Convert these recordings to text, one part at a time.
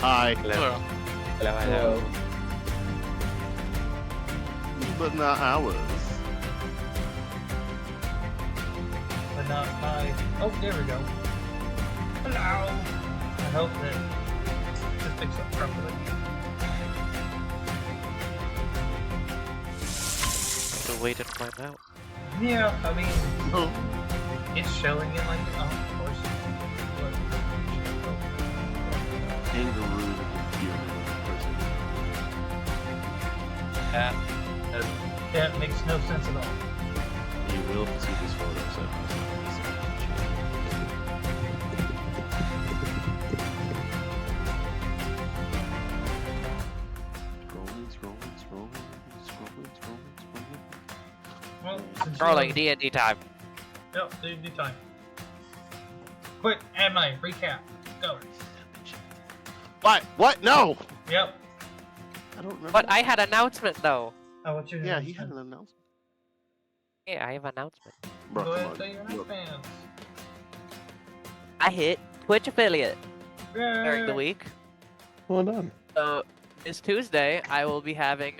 Hi. Hello. Hello. But not ours. But not my. Oh, there we go. Hello. I hope that this picks up properly. The way to find out. Yeah, I mean, Oh. it's showing it like, oh, of course. Kangaroo person. That makes no sense at all. You will see this photo. Scrolling. Well, since Rolling you- D&D time. Yep, D&D time. Quick, add my recap. Go. What? What? No! Yep. I don't remember. But I had announcement though. Oh, what's your Yeah, name? he had an announcement. Yeah, I have announcement. Bro, Go come ahead, on. say your announcements. I hit Twitch affiliate during the Yay. week. Well done. So this Tuesday, I will be having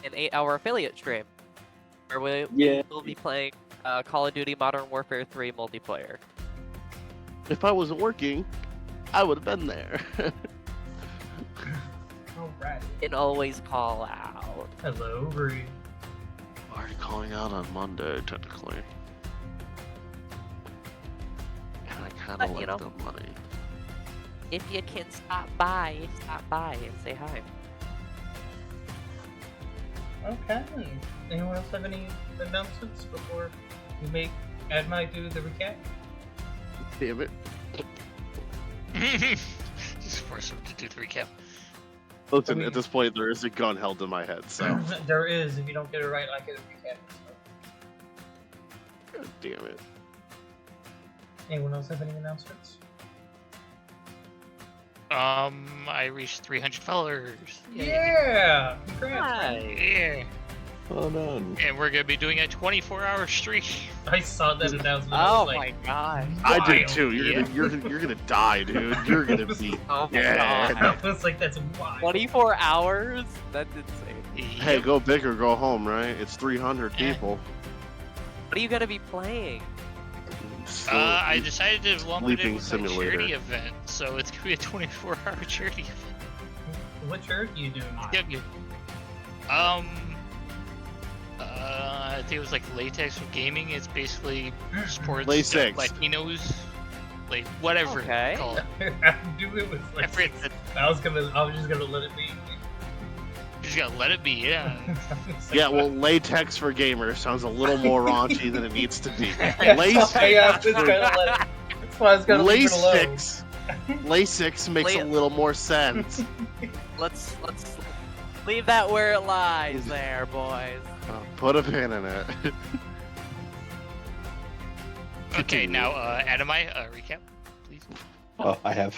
an 8-hour affiliate stream where we Yeah. will be playing Call of Duty Modern Warfare 3 multiplayer. If I wasn't working, I would have been there. Alright. And always call out. Hello, Bree. Already calling out on Monday, technically. And I kind But, of you like know. the money. If you can stop by and say hi. Okay. Anyone else have any announcements before we make Admai do the recap? Damn it. Just force him to do the recap. Listen, I mean- at this point, there is a gun held in my head, so. There is. If you don't get it right, I get a recap. God damn it. Anyone else have any announcements? I reached 300 followers. Yeah! Congrats! man. Yeah. Well done. And we're gonna be doing a 24-hour stream. I saw that announcement. I Oh was my like, god. I did wild. too. You're gonna die, dude. You're gonna be. Oh my Yeah. god. I was like, that's wild. 24 hours? That's insane. Hey, Yep. go big or go home, right? It's 300 Yeah. people. What are you gonna be playing? So, I decided to lump it in Sleeping with my simulator. charity event, so it's gonna be a 24-hour charity event. What shirt do you do? Yep, yep. I think it was like latex for gaming. It's basically sports Latex. Latinos, like whatever Okay. it's called. I do it with I like, forget the- I was just gonna let it be. You just gotta let it be, yeah. It's like, Yeah, well, latex for gamers sounds a little more raunchy than it needs to be. that's why I was Latex. gonna let it. That's why I was gonna leave it alone. Lasix. Lasix makes a little more sense. Let's leave that where it lies there, boys. Put a pin in it. Okay, now, Adamai, recap, please. Oh, I have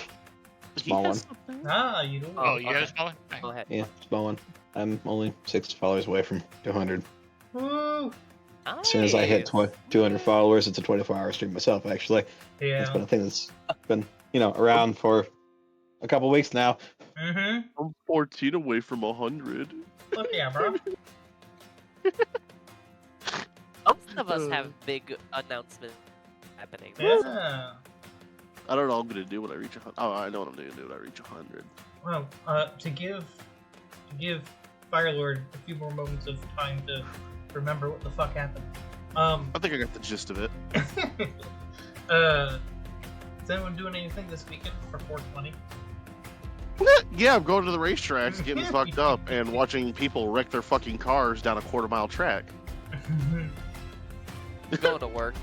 small one. Ah, you do. Oh, you okay. have a small one? Go ahead. Yeah, small one. I'm only 6 followers away from 200. Woo! As soon as I hit 200 followers, it's a 24-hour stream myself. Actually, Yeah. it's been a thing that's been around for a couple weeks now. Mm-hmm. I'm 14 away from 100. Look, yeah, bro. Most of us have big announcements happening. Yeah. I don't know what I'm gonna do when I reach 100. Oh, I know what I'm gonna do when I reach 100. Well, to give Firelord a few more moments of time to remember what the fuck happened. I think I got the gist of it. Is anyone doing anything this weekend for 420? Yeah, I'm going to the racetracks, getting fucked up, and watching people wreck their fucking cars down a quarter-mile track. Going to work.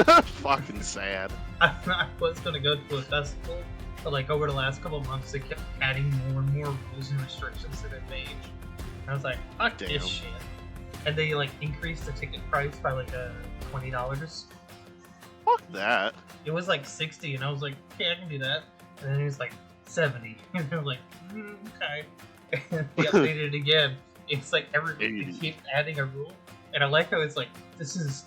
Fucking sad. I was gonna go to a festival, but like over the last couple of months, they kept adding more and more rules and restrictions to their page. I was like, fuck Damn. this shit. And they like increased the ticket price by like $20. Fuck that. It was like 60, and I was like, okay, I can do that. And then it was like 70, and I was like, okay. And they updated it again. It's like every week they 80. keep adding a rule, and I like how it's like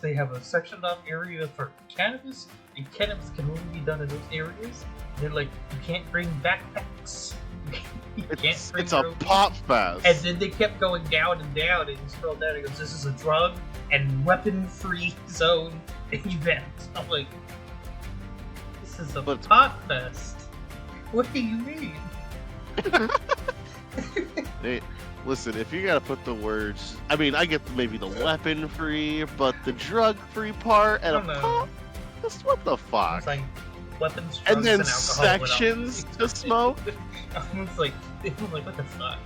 they have a sectioned off area for cannabis, and cannabis can only be done in those areas. And they're like, you can't bring backpacks. You can't bring It's your a own pop weed. fest. And then they kept going down and down, and you scroll down, and it goes, "This is a drug and weapon-free zone event." I'm like, this is a But- pot fest. What do you mean? Hey, listen, if you gotta put the words, I mean, I get maybe the weapon free, but the drug free part and I a don't know. pop, just what the fuck? It's like weapons, drugs, And then alcohol. sections to smoke. It's like, what the fuck?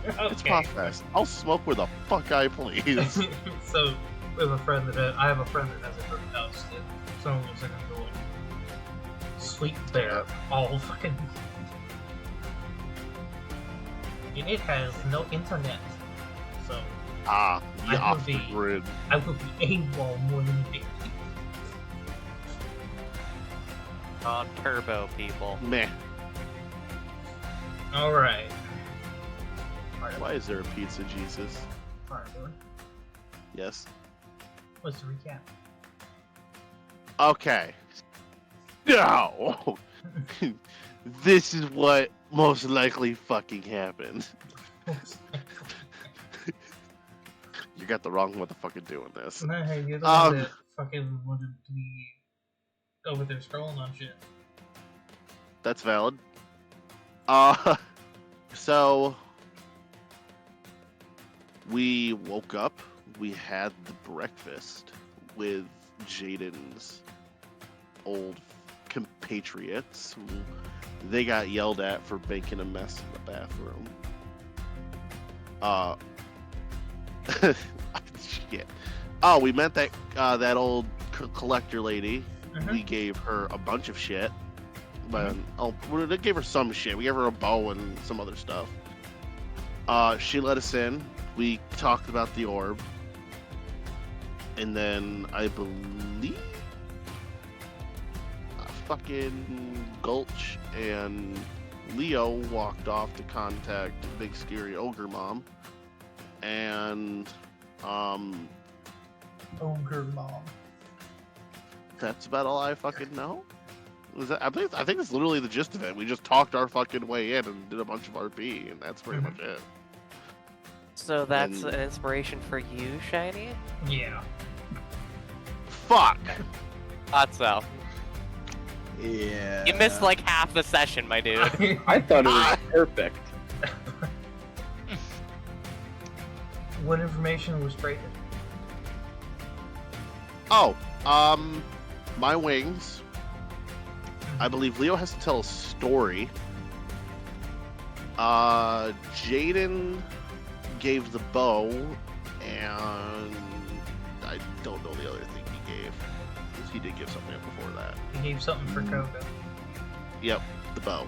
It's Okay. pop fest. I'll smoke where the fuck I please. So we have a friend that I have a friend that has a group house, and someone was like, "I'm going sleep there all fucking." And it has no internet, so Ah, I you will off the be- grid. I will be AWOL more than anything. On turbo, people. Meh. All right. Why is there a pizza, Jesus? Hardwood. Yes. What's the recap? Okay. No! This is what most likely fucking happened. You got the wrong motherfucker doing this. No, hey, you're the Um, one that fucking wanted to be over there scrolling on shit. That's valid. So we woke up, we had the breakfast with Jaden's old compatriots. They got yelled at for making a mess in the bathroom. Shit. Oh, we met that old collector lady. Mhm. We gave her a bunch of shit. But they gave her some shit. We gave her a bow and some other stuff. She let us in. We talked about the orb. And then I believe fucking Gulch and Leo walked off to contact Big Scary Ogre Mom. And Ogre mom. that's about all I fucking know. I think that's literally the gist of it. We just talked our fucking way in and did a bunch of RP, and that's pretty much it. So that's And- an inspiration for you, Shiny? Yeah. Fuck! Thought so. Yeah. You missed like half the session, my dude. I thought it was perfect. What information was traded? Oh, my wings. I believe Leo has to tell a story. Jaden gave the bow, and I don't know the other thing he gave. 'Cause he did give something before that. He gave something for Koga. Yep, the bow.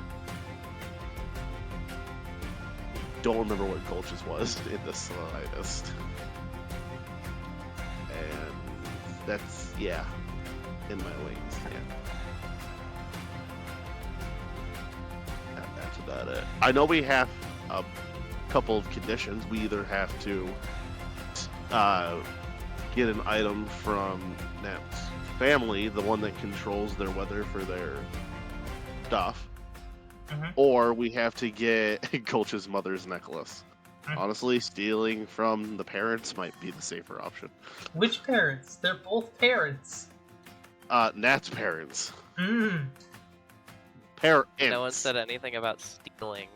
Don't remember what Gulch's was in the slightest. And that's, yeah, in my wings, yeah. That's about it. I know we have a couple of conditions. We either have to get an item from Nat's family, the one that controls their weather for their stuff, Mhm. or we have to get Gulch's mother's necklace. Mhm. Honestly, stealing from the parents might be the safer option. Which parents? They're both parents. Nat's parents. Mm. Parents. No one said anything about stealing.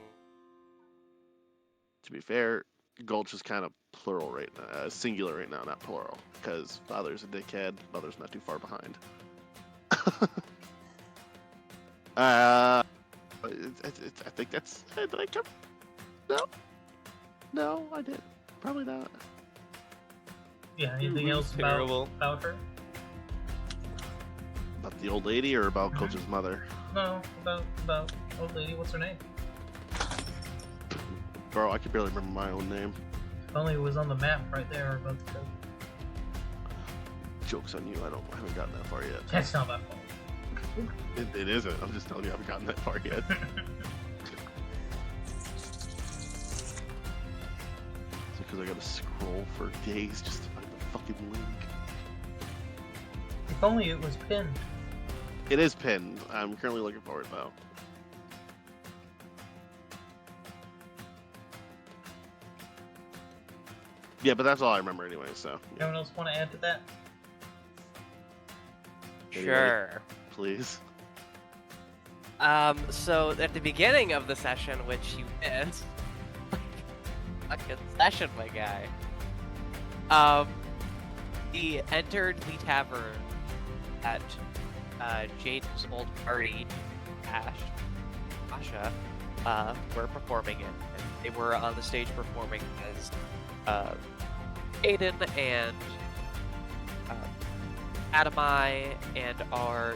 To be fair, Gulch is kind of plural right now, singular right now, not plural, because father's a dickhead, mother's not too far behind. I think that's. Did I come? No, I didn't. Probably not. Yeah, anything else Terrible. about her? About the old lady or about Mhm. Gulch's mother? No, about old lady. What's her name? Bro, I can barely remember my own name. If only it was on the map right there above the code. Joke's on you. I haven't gotten that far yet. That's not my fault. It isn't. I'm just telling you, I haven't gotten that far yet. It's because I gotta scroll for days just to find the fucking link. If only it was pinned. It is pinned. I'm currently looking for it though. Yeah, but that's all I remember anyway. So yeah. Anyone else want to add to that? Anyway. Sure. Please. So at the beginning of the session, which you missed, fucking session, my guy. He entered the tavern at Jaden's old party. Asha, were performing it. And they were on the stage performing as Aiden and Adamai and our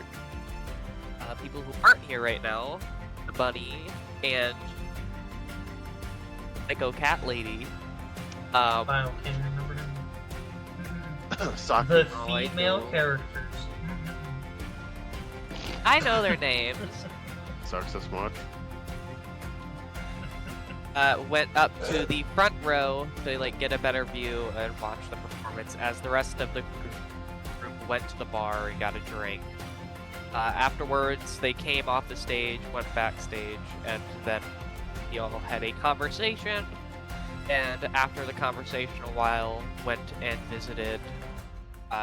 people who aren't here right now, the bunny and Psycho Cat Lady. Wow, can't remember them. Saki. The Oh, I female know. characters. I know their names. Sucks so much. Went up to the front row to like get a better view and watch the performance as the rest of the group went to the bar and got a drink. Afterwards, they came off the stage, went backstage, and then we all had a conversation. And after the conversation, a while went and visited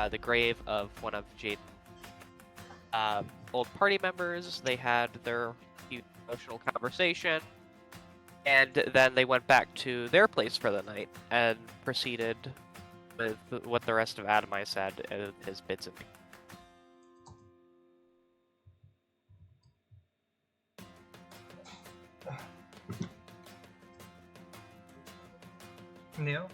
the grave of one of Jaden's old party members. They had their cute emotional conversation, and then they went back to their place for the night and proceeded with what the rest of Adamai said, his bits and pieces. Neil?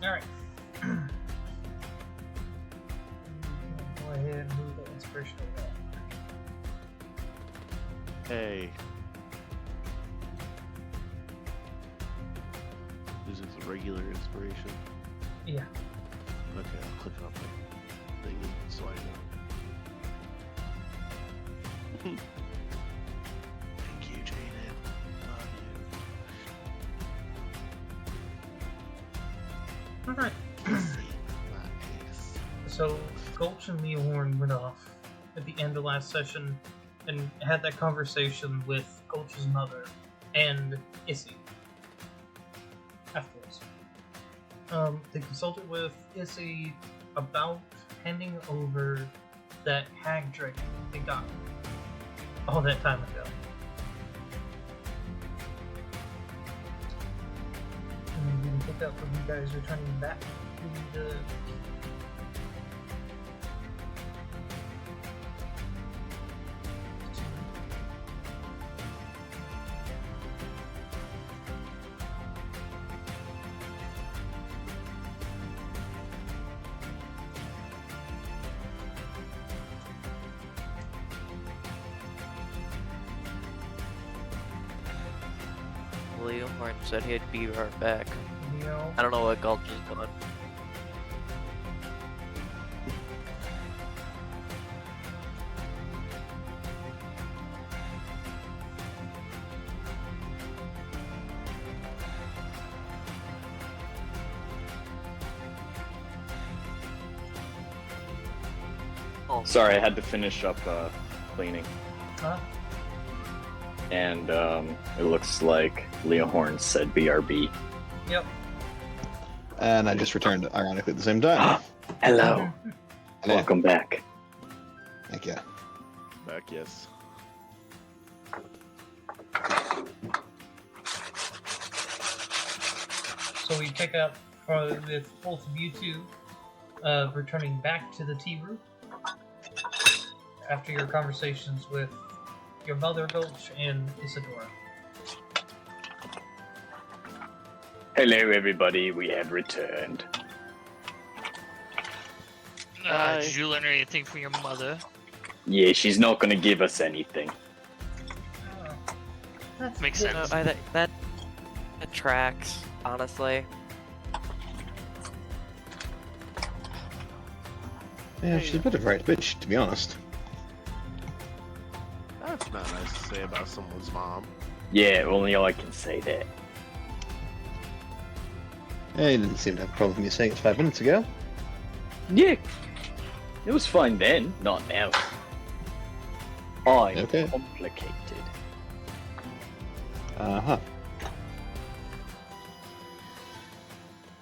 Alright. Go ahead and move the inspirational roll. Hey. This is a regular inspiration. Yeah. Okay, I'll click on the thingy so I know. Thank you, Jaden. Love you. Alright. See my ace. So, Gulch and Leohorn went off at the end of last session and had that conversation with Gulch's mother and Issy afterwards. They consulted with Issy about handing over that hag drink they got all that time ago. And we can pick up from you guys returning back to the Leohorn said he'd be right back. Neo. I don't know what Gulch is doing. Sorry, I had to finish up cleaning. Huh? And it looks like Leohorn said BRB. Yep. And I just returned, ironically, at the same time. Hello. Hello. Welcome back. Thank you. Back, yes. So we pick up with both of you two returning back to the tea room after your conversations with your mother, Gulch, and Isadora. Hello, everybody. We have returned. Hi. Did you learn anything from your mother? Yeah, she's not gonna give us anything. That's Makes good. sense. That tracks, honestly. Yeah, she's a bit of a right bitch, to be honest. That's not nice to say about someone's mom. Yeah, only I can say that. Yeah, you didn't seem to have a problem with me saying it 5 minutes ago. Yeah. It was fine then, not now. I'm Okay. complicated. Uh-huh.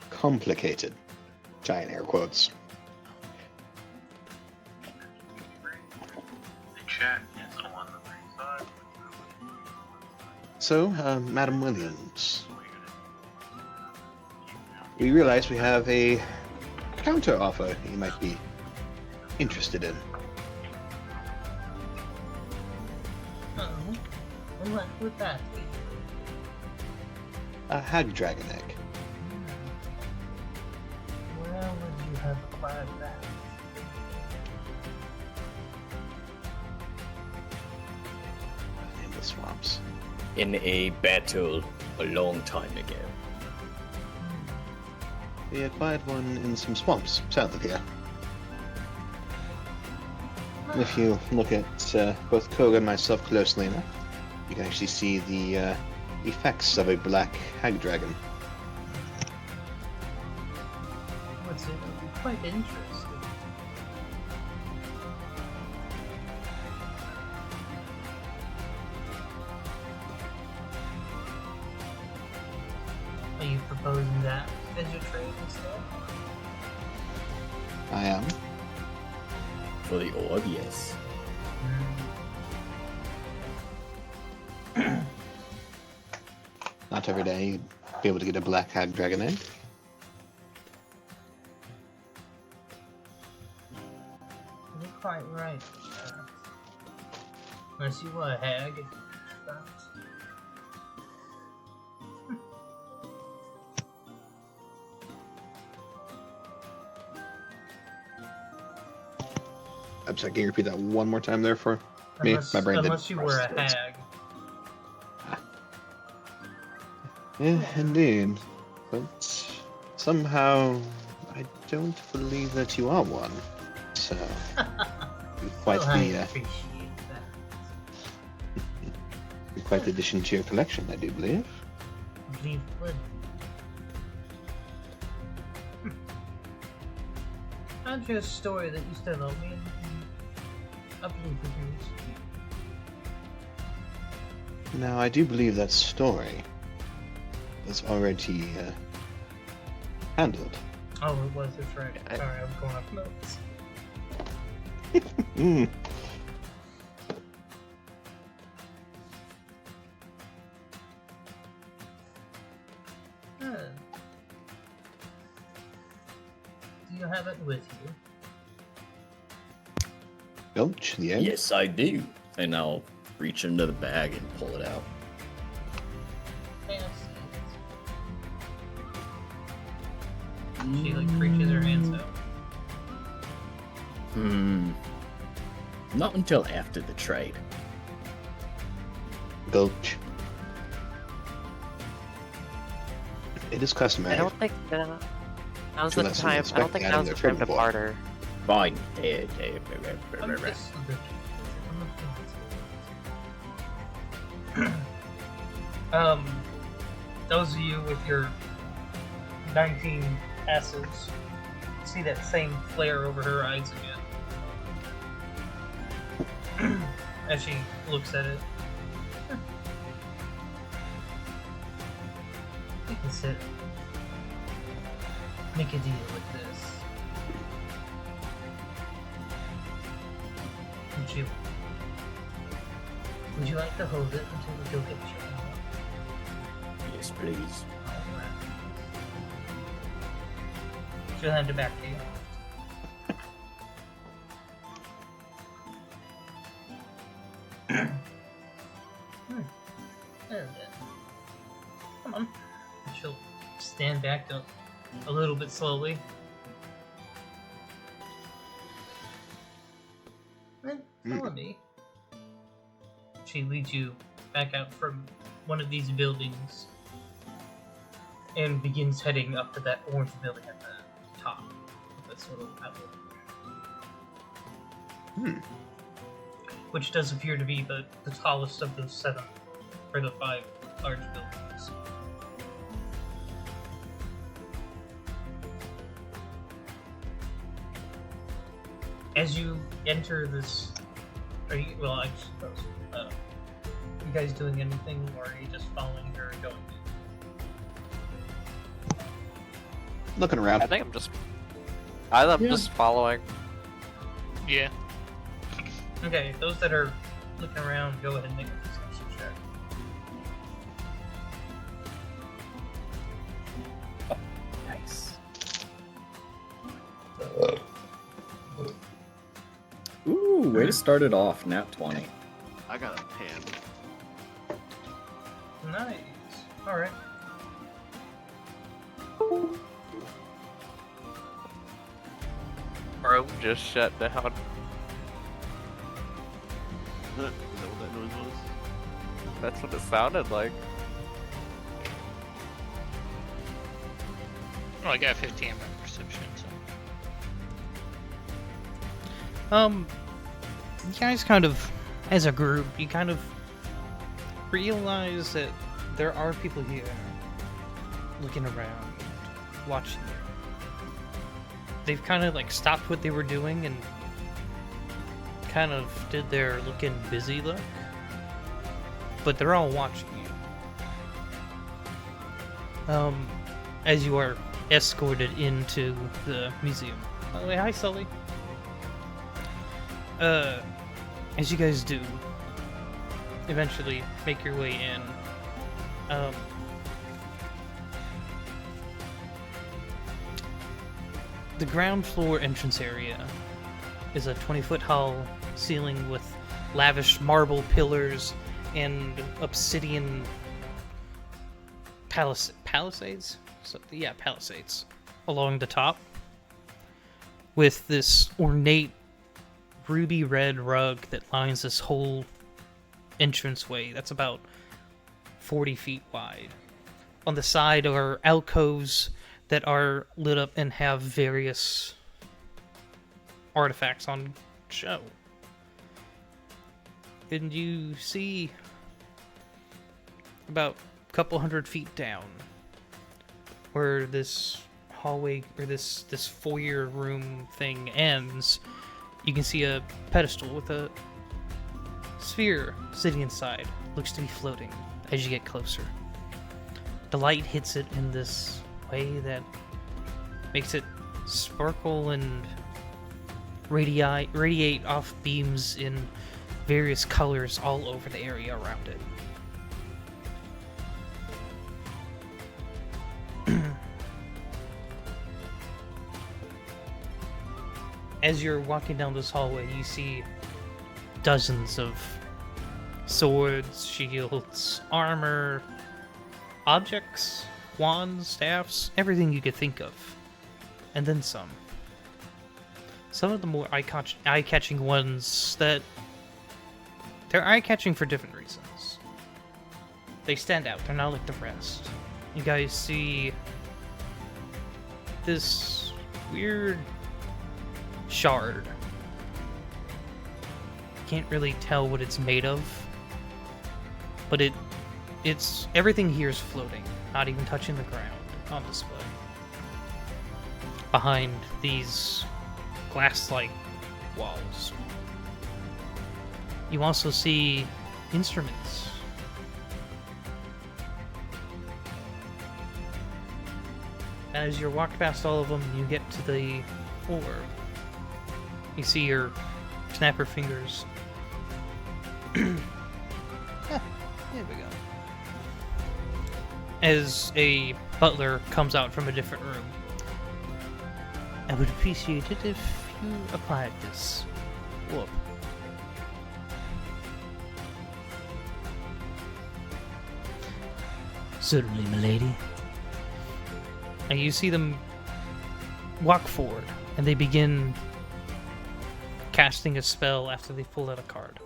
Complicated. Giant air quotes. So, Madam Williams, we realize we have a counter offer you might be interested in. Oh, and what would that be? A hag dragon egg. Where would you have acquired that? In the swamps. In a battle a long time ago. We acquired one in some swamps south of here. If you look at both Koga and myself closely enough, you can actually see the effects of a black hag dragon. What's it? Quite interesting. Are you proposing that as your trade instead? I am. For the orb, yes. Not every day you'd be able to get a black hag dragon egg. You're quite right. Unless you were a hag. But... I'm sorry, can you repeat that one more time there for me? Unless, My brain did unless you were a process. hag. Yeah, indeed. But somehow I don't believe that you are one. So quite Well, I the appreciate that. quite the addition to your collection, I do believe. I believe it would. How's your story that you still owe me? I believe it is. Now I do believe that story was already handled. Oh, it was, that's right. Sorry, I was going off notes. Mm. Do you have it with you? Gulch, the egg. Yes, I do. And I'll reach into the bag and pull it out. Can I see it? She like reaches her hands out. Not until after the trade. Gulch. It is customary. I don't think now's the Unless time. I someone's don't think now's the expecting time to out of their barter. Fine. I'm just those of you with your 19 S's see that same flare over her eyes again as she looks at it. We can sit, make a deal with this. Would you like to hold it until we go get you? Yes, please. She'll hand it back to you. And then, come on. She'll stand back up a little bit slowly. And follow me. She leads you back out from one of these buildings and begins heading up to that orange building at the top of this little outlet. Which does appear to be the tallest of the 7 or the 5 large buildings. As you enter this, are you? Well, I suppose. You guys doing anything, or are you just following her and going? Looking I around. think I'm Yeah. just following. Yeah. Okay, those that are looking around, go ahead and make a perception check. Nice. Ooh, way to start it off, nat 20. I got a 10. Nice. All right. Room just shut down. Is that what that noise was? That's what it sounded like. Well, I got 15 in my perception, so. You guys kind of, as a group, you kind of realize that there are people here looking around, watching you. They've kind of like stopped what they were doing and kind of did their looking busy look, but they're all watching you. As you are escorted into the museum. By the way, hi Sully. As you guys do eventually make your way in, the ground floor entrance area is a 20-foot tall ceiling with lavish marble pillars and obsidian palisades? So, yeah, palisades along the top, with this ornate ruby red rug that lines this whole entranceway that's about 40 feet wide. On the side are alcoves that are lit up and have various artifacts on show. And you see about a couple hundred feet down where this hallway or this foyer room thing ends. You can see a pedestal with a sphere sitting inside. Looks to be floating as you get closer. The light hits it in this way that makes it sparkle and radiate off beams in various colors all over the area around it. As you're walking down this hallway, you see dozens of swords, shields, armor, objects, wands, staffs, everything you could think of. And then some. Some of the more eye-catching ones that... they're eye-catching for different reasons. They stand out, they're not like the rest. You guys see this weird shard. Can't really tell what it's made of, but it's everything here is floating, not even touching the ground, on display behind these glass-like walls. You also see instruments. And as you walk past all of them, you get to the orb. You see your snapper fingers. There we go. As a butler comes out from a different room. I would appreciate it if you applied this orb. Certainly, milady. And you see them walk forward, and they begin casting a spell after they pull out a card.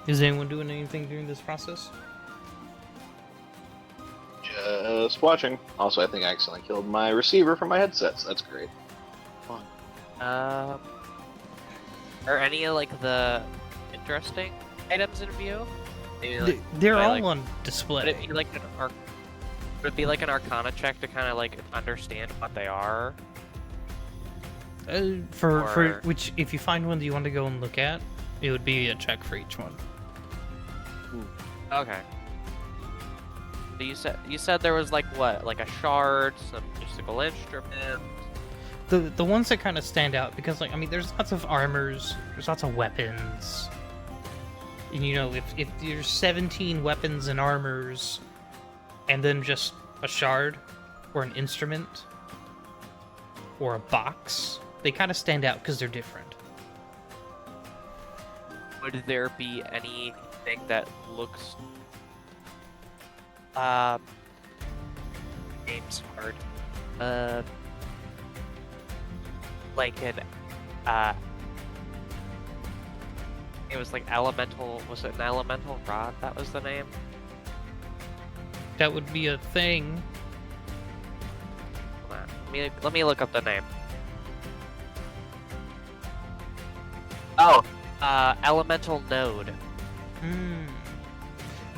Is anyone doing anything during this process? just watching. Also, I think I accidentally killed my receiver from my headset, so that's great. Are any of like the interesting items in view? Maybe, like, They're would I, all like, on Would display. it be like would it be like an Arcana check to kind of like understand what they are? For Or- which, if you find one that you want to go and look at, it would be a check for each one. Okay. So you said there was like what, like a shard, some musical instrument. The ones that kind of stand out, because like, I mean, there's lots of armors, there's lots of weapons, and you know, if there's 17 weapons and armors, and then just a shard or an instrument or a box, they kind of stand out because they're different. Would there be anything that looks name's hard. Like an it was like elemental, was it an elemental rod? That was the name? That would be a thing. Hold on. Let me look up the name. Oh, elemental node.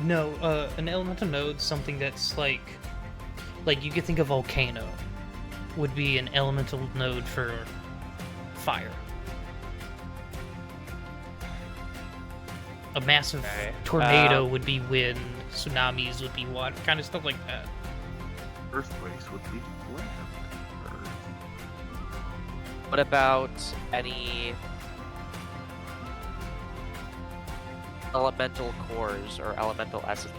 No, an elemental node's something that's like you could think of volcano would be an elemental node for fire. A massive Okay, tornado would be wind, tsunamis would be water, kind of stuff like that. Earthquakes would be land. What about any elemental cores or elemental essence?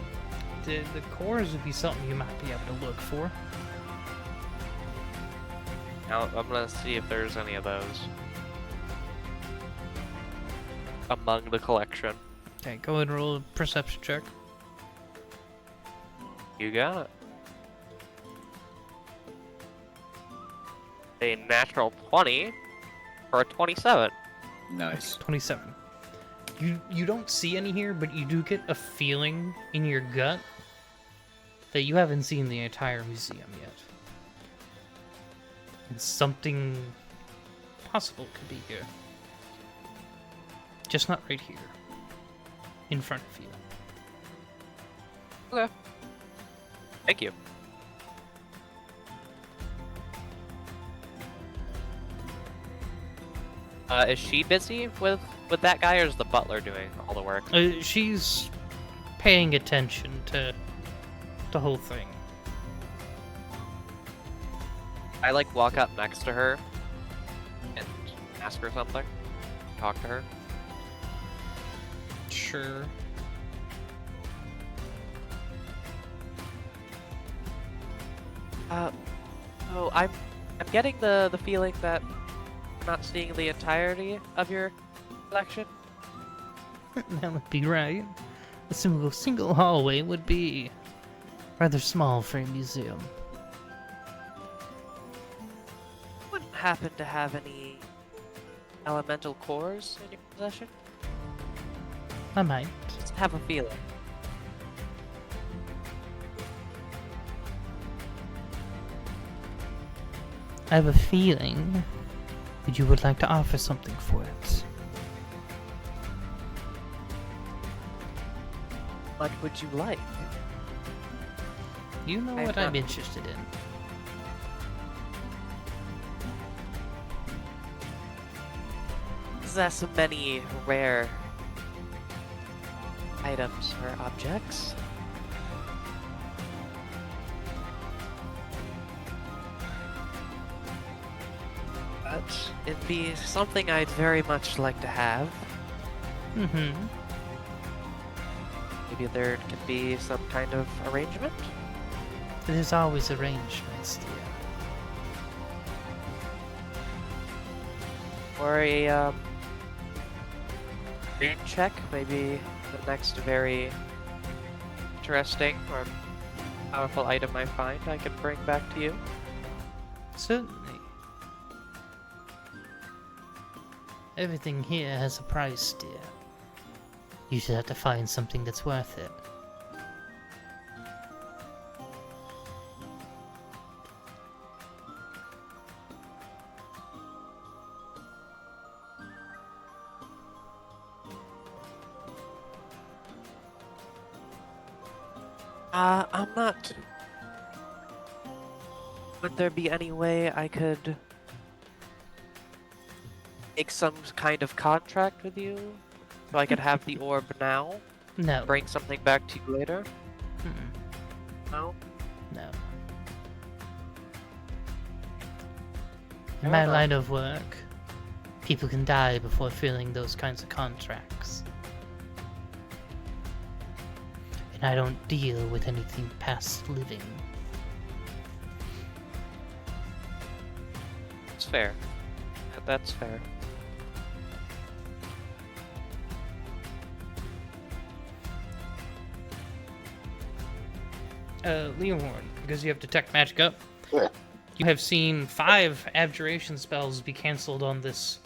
The cores would be something you might be able to look for. Now I'm gonna see if there's any of those among the collection. Okay, go ahead and roll a perception check. You got it. A natural 20 for a 27. Nice. 27. You don't see any here, but you do get a feeling in your gut that you haven't seen the entire museum yet. And something possible could be here. Just not right here. In front of you. Okay. Thank you. Is she busy with that guy, or is the butler doing all the work? She's paying attention to the whole thing. I like walk up next to her and ask her something. Talk to her. Sure. Oh, I'm getting the feeling that I'm not seeing the entirety of your collection. That would be right. A single hallway would be rather small for a museum. Wouldn't happen to have any elemental cores in your possession? I might. Just have a feeling. I have a feeling that you would like to offer something for it. What would you like? You know I've what I'm not- interested in. Possess many rare items or objects. But it'd be something I'd very much like to have. Mm-hmm. Maybe there could be some kind of arrangement. There's always arrangements, dear. Or a green check, maybe the next very interesting or powerful item I find I can bring back to you. Certainly. Everything here has a price, dear. You should have to find something that's worth it. I'm not. Would there be any way I could make some kind of contract with you, so I could have the orb now, No. bring something back to you later? Mm-mm. No. No. Fair In my enough. line of work, people can die before filling those kinds of contracts. And I don't deal with anything past living. It's fair. That's fair. Leonhorn, because you have Detect Magic up, Yeah. you have seen 5 abjuration spells be cancelled on this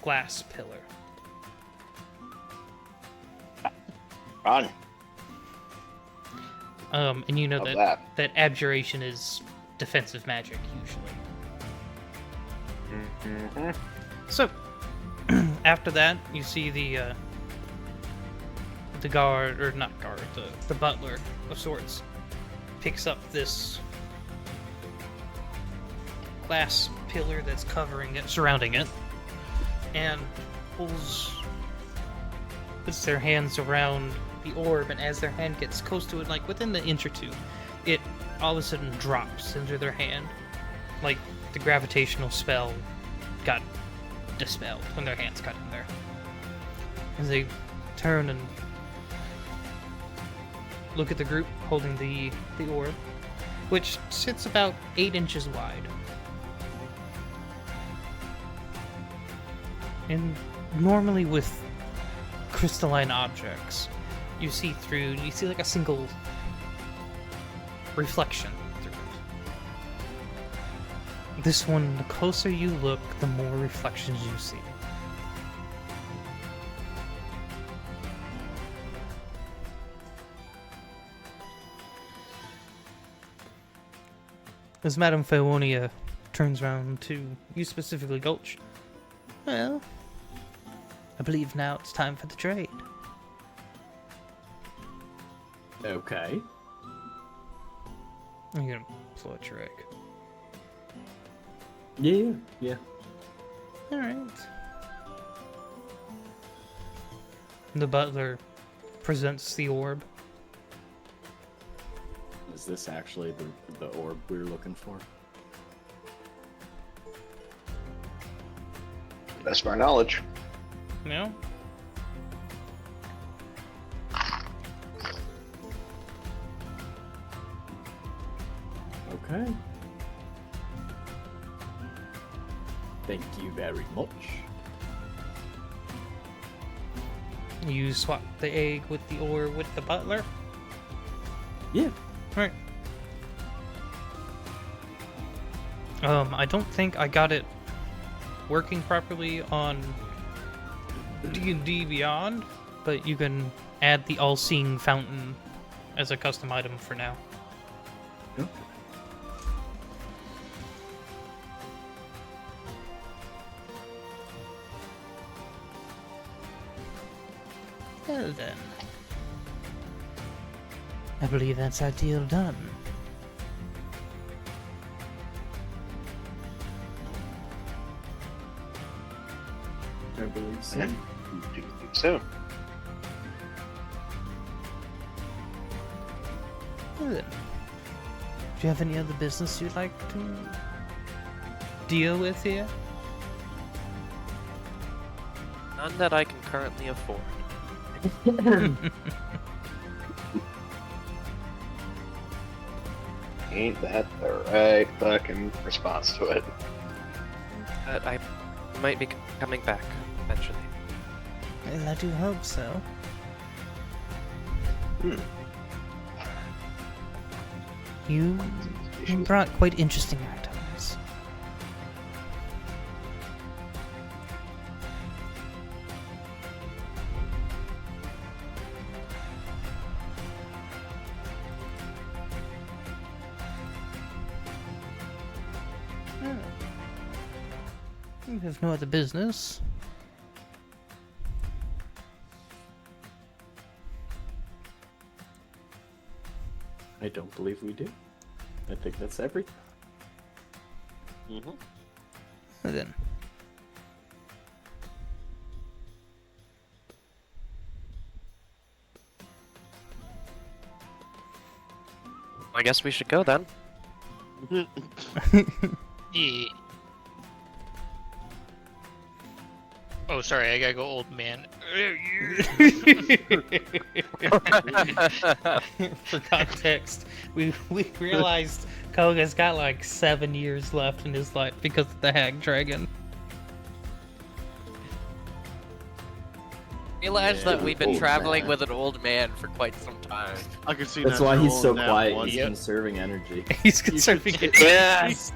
glass pillar. Run. And you know Of that that. abjuration is defensive magic, usually. Mm-hmm. So, after that, you see the guard, or not guard, the butler of sorts, picks up this glass pillar that's covering it, surrounding it, and puts their hands around the orb, and as their hand gets close to it, like within the inch or two, it all of a sudden drops into their hand, like the gravitational spell got dispelled when their hands got in there. As they turn and look at the group holding the orb, which sits about 8 inches wide. And normally with crystalline objects, you see like a single reflection through it. This one, the closer you look, the more reflections you see. As Madame Phaeonia turns around to you specifically, Gulch. Well, I believe now it's time for the trade. Okay. I'm gonna pull a trick. Yeah. Alright. The butler presents the orb. Is this actually the orb we were looking for? Best of our knowledge. No? Okay. Thank you very much. You swap the egg with the orb with the butler? Yeah. Right. I don't think I got it working properly on D&D Beyond, but you can add the all-seeing fountain as a custom item for now. Okay. Well then. I believe that's our deal done. I believe so. Do you think so? Well then. Do you have any other business you'd like to deal with here? None that I can currently afford. Ain't that the right fucking response to it? But I might be coming back eventually. Well, I do hope so. You brought quite interesting items. You have no other business. I don't believe we do. I think that's everything. Mm-hmm. And then, I guess we should go then. Yeah. Oh, sorry, I gotta go, old man. for context, we realized Koga's got like 7 years left in his life because of the hag dragon. Realize that we've been old traveling man. with an old man for quite some time. I can see That's that why he's girl so in that quiet. one. He's Yep. conserving energy. He's conserving it. Yes.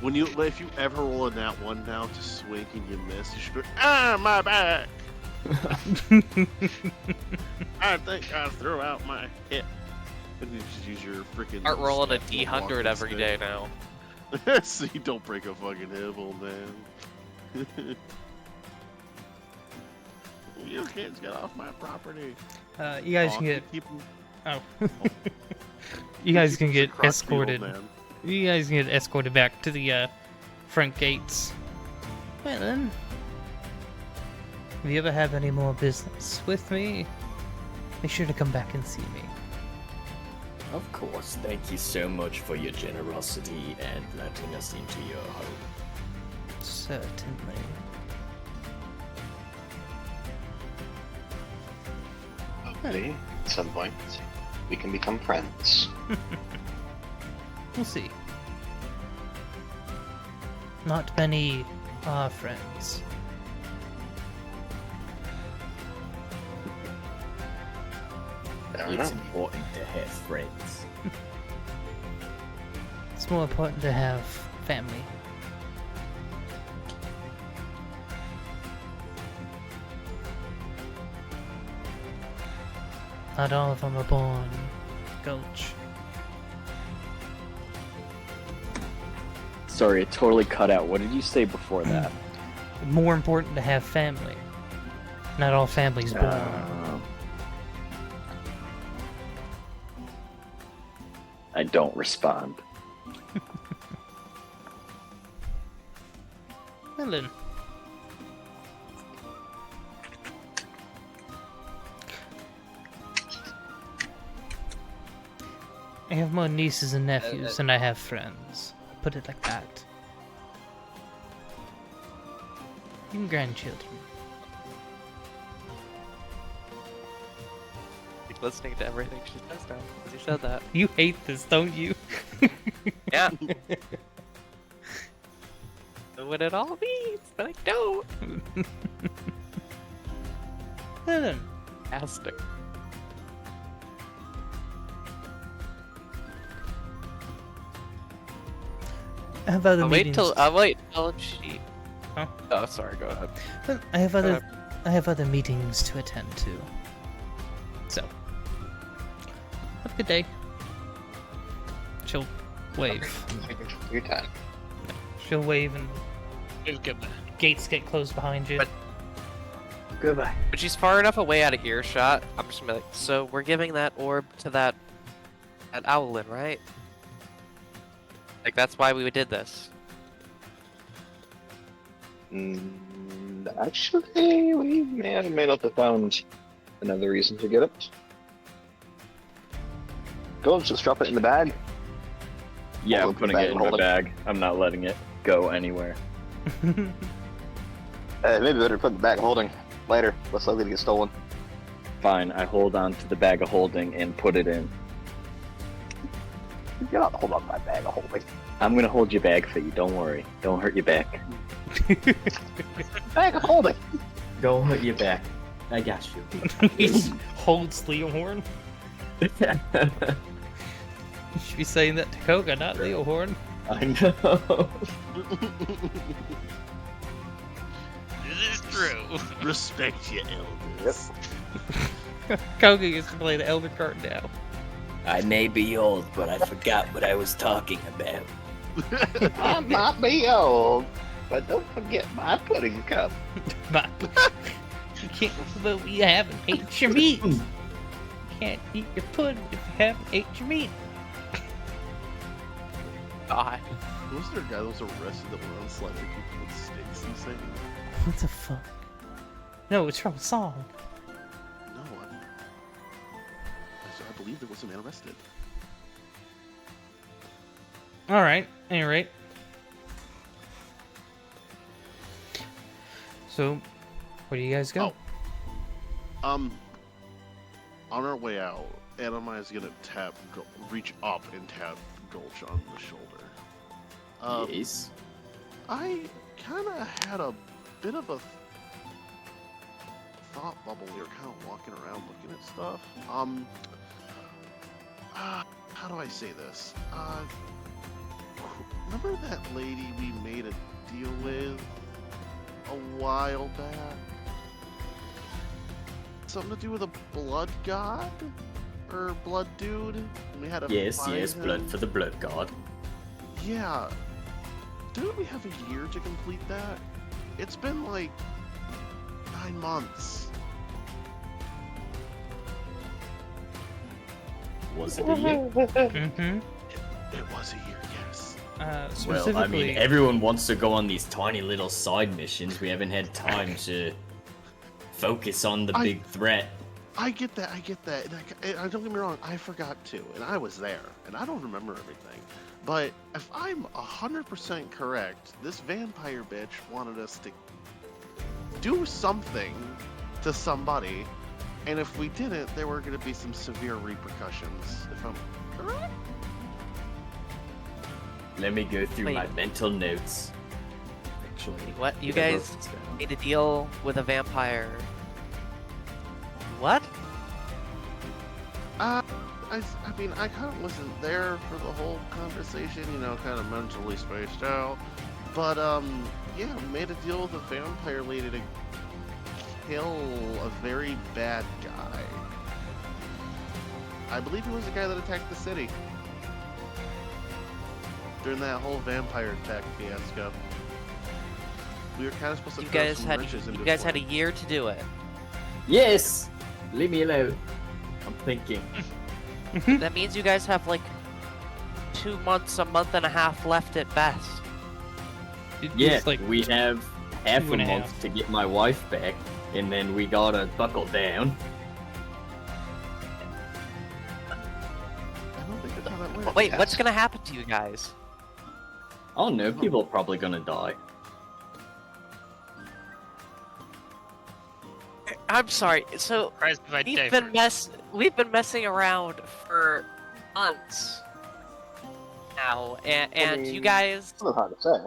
If you ever roll in that one now to swing and you miss, you should be my back. I think I threw out my hip. And you just use your freaking. Start rolling a step D100 walking every day stick. now. So you don't break a fucking hip, old man. You kids get off my property. You guys Aw, can get. keep- Oh. You guys keep can the get crotchety old escorted. man. You guys can get escorted back to the front gates. Well then, if you ever have any more business with me, be sure to come back and see me. Of course. Thank you so much for your generosity and letting us into your home. Certainly. Hopefully, at some point, we can become friends. We'll see. Not many are friends. I don't It's know. important to have friends. It's more important to have family. Not all of them are born Gulch. Sorry, it totally cut out. What did you say before that? More important to have family. Not all families born. I don't respond. Well then. I have more nieces and nephews than I have friends. Put it like that. Even grandchildren. Like listening to everything she says now, because you said that. You hate this, don't you? Yeah. Know what it all means, but I don't. Well then. Fantastic. I have other I'll wait meetings. till she. Huh? Oh, sorry. Go ahead. Well, I have other meetings to attend to. So, have a good day. She'll wave. Your time. She'll wave and It's good, man. gates get closed behind you. But- Goodbye. But she's far enough away out of earshot. I'm just gonna be like, so we're giving that orb to that owlin, right? Like that's why we did this. Actually, we may not have found another reason to get it. Go, just drop it in the bag. Yeah, Hold I'm it putting in the it in bag, my hold it. bag. I'm not letting it go anywhere. Maybe better put the bag of holding later. Less likely to get stolen. Fine, I hold on to the bag of holding and put it in. You're not hold on to my bag of holding. I'm gonna hold your bag for you. Don't worry. Don't hurt your back. Bag of holding. Don't hurt your back. I got you. He holds Leohorn. You should be saying that to Koga, not Leohorn. I know. This is true. Respect your elders. Koga gets to play the Elder card now. I may be old, but I forgot what I was talking about. I might be old, but don't forget my pudding cup. But you can't, but we haven't ate your meat. can't eat your pudding if you haven't ate your meat. God. Was there a guy that was arrested that went on slamming people with sticks and saying? What the fuck? No, it's from a song. No, I believe there was a man arrested. Alright, anyway. So, where do you guys go? On our way out, Anima is gonna reach up and tap Gulch on the shoulder. Yes. I kind of had a bit of a thought bubble. We were kind of walking around looking at stuff. How do I say this? Remember that lady we made a deal with a while back? Something to do with a blood god? Or blood dude? We had a Yes, blood for the blood god. Yeah. Didn't we have a year to complete that? It's been like 9 months. Was it a year? Mm-hmm. It was a year, yes. Specifically... Well, I mean, everyone wants to go on these tiny little side missions. We haven't had time to focus on the big threat. I get that. And don't get me wrong, I forgot to, and I was there, and I don't remember everything. But if I'm 100% correct, this vampire bitch wanted us to do something to somebody, and if we didn't, there were going to be some severe repercussions, if I'm correct? Let me go through my Wait. mental notes. Actually, What? You yeah, guys what's going on? made a deal with a vampire. What? I mean, I kind of wasn't there for the whole conversation, kind of mentally spaced out. But, yeah, made a deal with a vampire lady to kill a very bad guy. I believe he was the guy that attacked the city during that whole vampire attack fiasco. We were kind of supposed to You throw guys some had wrenches into you guys had a flames. year to do it. Yes! Leave me alone. I'm thinking. That means you guys have like 2 months, a month and a half left at best. Yeah, It's like we have half a 2.5. month to get my wife back, and then we gotta buckle down. I don't think that's how that works. Wait, what's gonna happen to you guys? Oh no, people are probably gonna die. I'm sorry. So Surprised if I we've been messing around for months now, and you guys. It's not hard to say.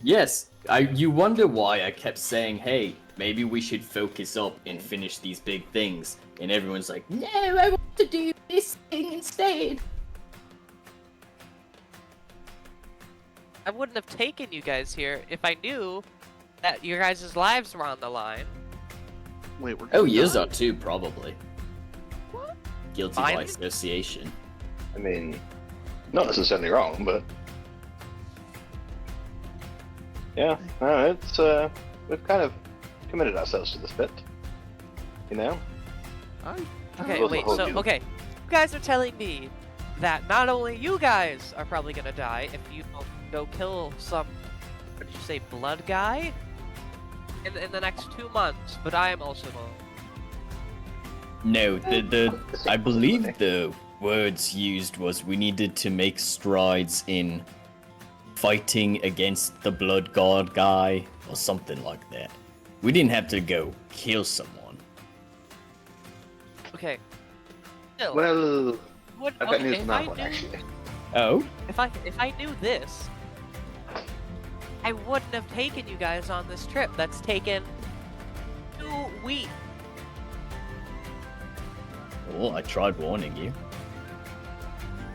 Yes, you wonder why I kept saying, hey, maybe we should focus up and finish these big things. And everyone's like, no, I want to do this thing instead. I wouldn't have taken you guys here if I knew that your guys' lives were on the line. Wait, we're Oh, gonna yours die? are too, probably. Guilty by Mine? association. I mean, not necessarily wrong, but yeah, no, it's we've kind of committed ourselves to this bit, you know. Okay, Those wait, are so, you. okay. You guys are telling me that not only you guys are probably gonna die if you don't go kill some, what did you say, blood guy? In the next 2 months, but I am also going. No, I believe the words used was we needed to make strides in fighting against the blood god guy or something like that. We didn't have to go kill someone. Okay. Still, Well, would, I've got okay, news if on I that one knew, actually. Oh? if I knew this, I wouldn't have taken you guys on this trip. That's taken 2 weeks. Well, I tried warning you.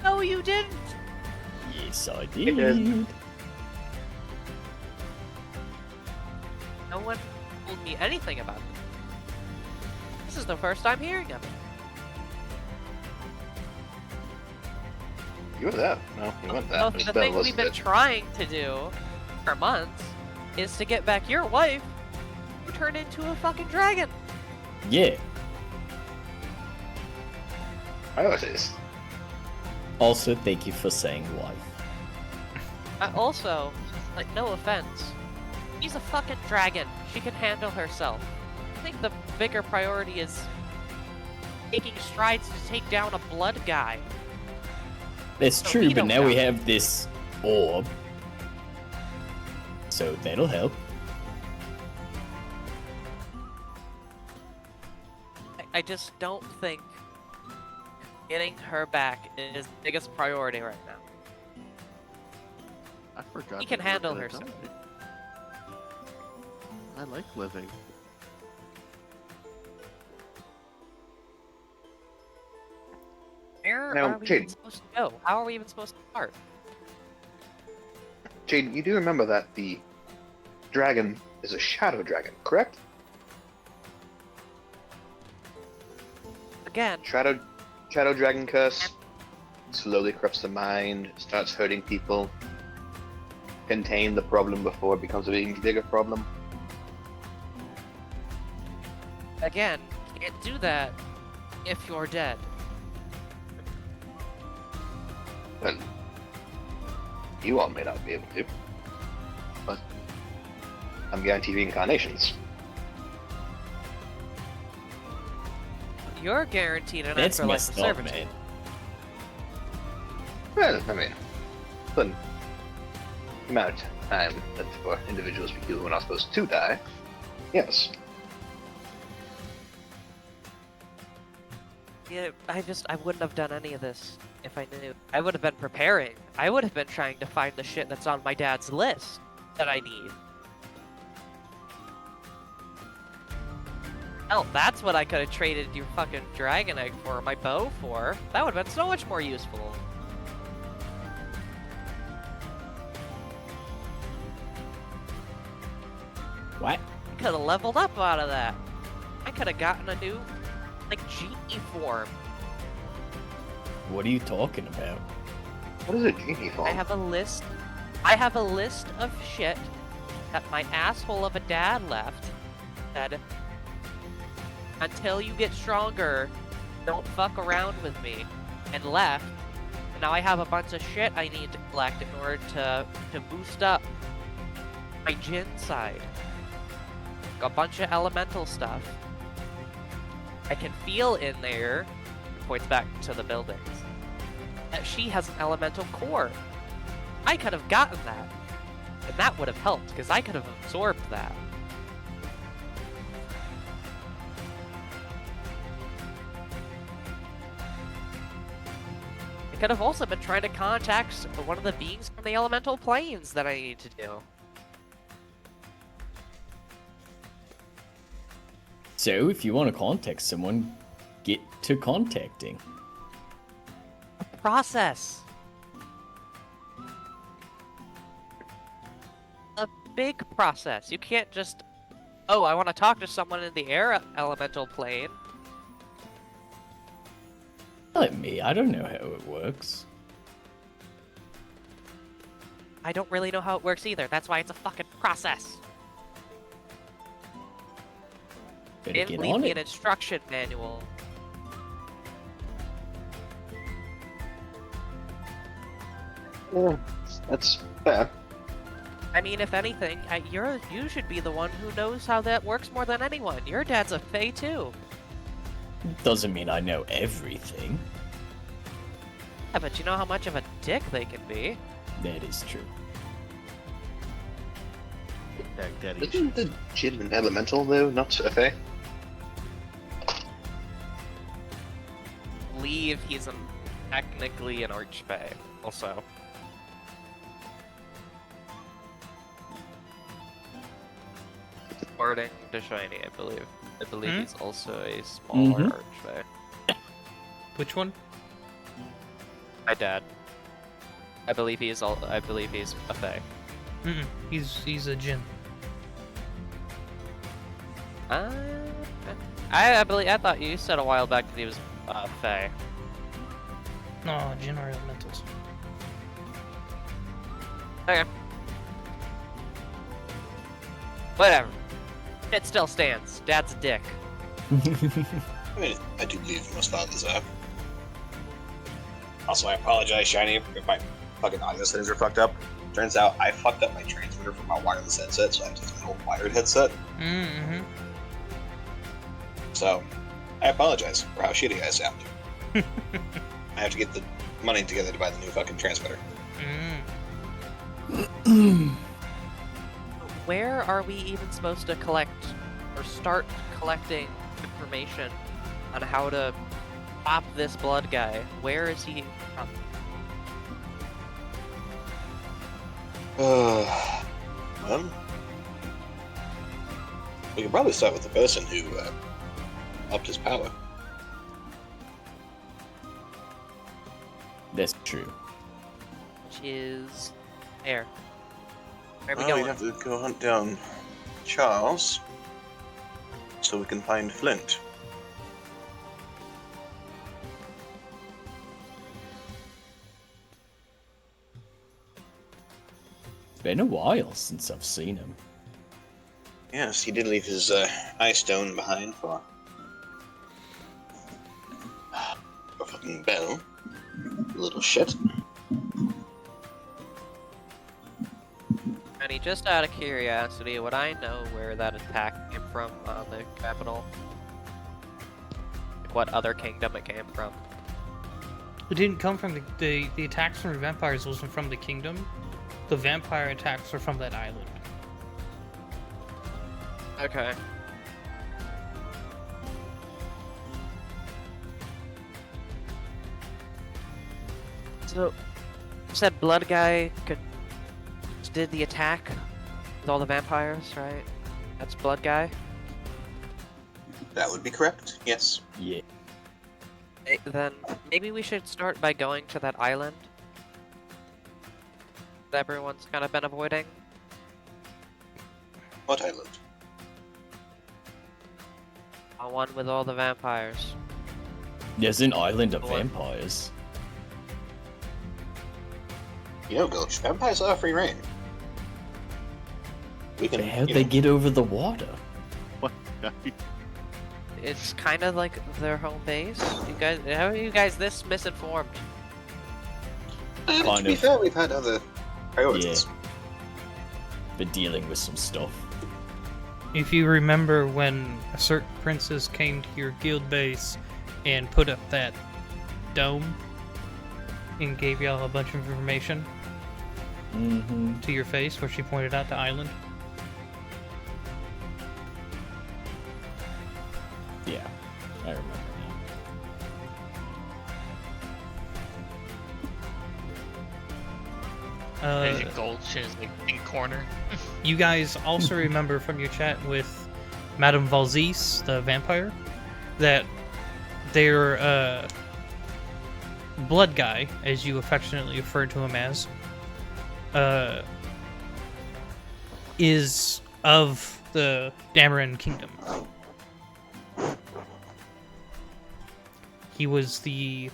No, you didn't. Yes, I did. did. No one told me anything about it. This is the first time hearing of it. You were there. No, you weren't there. Well, It was the Bill, thing we've wasn't been it? trying to do for months is to get back your wife, who turned into a fucking dragon. Yeah. Priorities. Also, thank you for saying wife. Also, like, no offense. She's a fucking dragon. She can handle herself. I think the bigger priority is taking strides to take down a blood guy. That's So true, we but don't now we die. have this orb. So that'll help. I just don't think getting her back is the biggest priority right now. I forgot. She can that we were handle gonna herself. die. I like living. Where Now, are we even Jade. supposed to go? How are we even supposed to start? Jade, you do remember that the dragon is a shadow dragon, correct? Again, Shadow dragon curse slowly corrupts the mind, starts hurting people. Contain the problem before it becomes a even bigger problem. can't do that if you're dead. Well, you all may not be able to, but I'm guaranteed reincarnations. You're guaranteed an That's afterlife messed of up, servitude. man. Well, I mean, the amount of time that for individuals we kill who are not supposed to die, yes. Yeah, I wouldn't have done any of this if I knew. I would have been preparing. I would have been trying to find the shit that's on my dad's list that I need. Hell, that's what I could have traded your fucking dragon egg for, my bow for. That would have been so much more useful. What? I could have leveled up out of that. I could have gotten a new, like, genie form. What are you talking about? What is a genie form? I have a list. I have a list of shit that my asshole of a dad left. Said, until you get stronger, don't fuck around with me, and left. And now I have a bunch of shit I need to collect in order to boost up my Jin side. A bunch of elemental stuff. I can feel in there, points back to the buildings, that she has an elemental core. I could have gotten that, and that would have helped, because I could have absorbed that. I could have also been trying to contact one of the beings from the elemental planes that I need to do. So, if you want to contact someone, get to contacting. Process. A big process. You can't just, oh, I want to talk to someone in the air elemental plane. Let me, I don't know how it works. I don't really know how it works either. That's why it's a fucking process. Better Didn't get leave on me an it. instruction manual. Yeah, that's fair. I mean, if anything, you should be the one who knows how that works more than anyone. Your dad's a Fae too. Doesn't mean I know everything. Yeah, but you know how much of a dick they can be. That is true. Daddy. Isn't the Jin an elemental, though, not a fae? Believe he's technically an archfey, also. According to Shiny, I believe. I believe Hmm? he's also a smaller Mhm. archfey. Which one? My dad. I believe he's a fae. Mm-mm. He's a Jin. I thought you said a while back that he was fae. No, Jin are elementals. Okay. Whatever. It still stands. Dad's a dick. I mean, I do believe most fathers are. Also, I apologize, Shiny, if my fucking audio settings are fucked up. Turns out I fucked up my transmitter for my wireless headset, so I have to use my old wired headset. Mm-hmm. So, I apologize for how shitty I sound. I have to get the money together to buy the new fucking transmitter. Where are we even supposed to collect or start collecting information on how to stop this blood guy? Where is he from? Well, we could probably start with the person who upped his power. That's true. Which is there. Where are we Well, going? we'd have to go hunt down Charles so we can find Flint. It's been a while since I've seen him. Yes, he did leave his eye stone behind for a fucking bell. Little shit. Manny, just out of curiosity, would I know where that attack came from on the capital? Like what other kingdom it came from? It didn't come from the attacks from the vampires wasn't from the kingdom. The vampire attacks were from that island. Okay. So, you said Blood Guy did the attack with all the vampires, right? That's Blood Guy? That would be correct, yes. Yeah. Then maybe we should start by going to that island that everyone's kind of been avoiding. What island? The one with all the vampires. There's an island of What? vampires. You know, Gulch, vampires are free reign. We can. How'd you they know, get over the water? What? It's kind of like their home base. You guys, how are you guys this misinformed? to kind be of. fair, we've had other priorities. Been dealing with some stuff. If you remember when a certain princess came to your guild base and put up that dome and gave y'all a bunch of information Mm-hmm. to your face where she pointed out the island? Yeah, I remember There's a Gulch in his like pink corner. You guys also remember from your chat with Madame Valzis, the vampire, that their blood guy, as you affectionately refer to him as, is of the Dameron Kingdom. He was the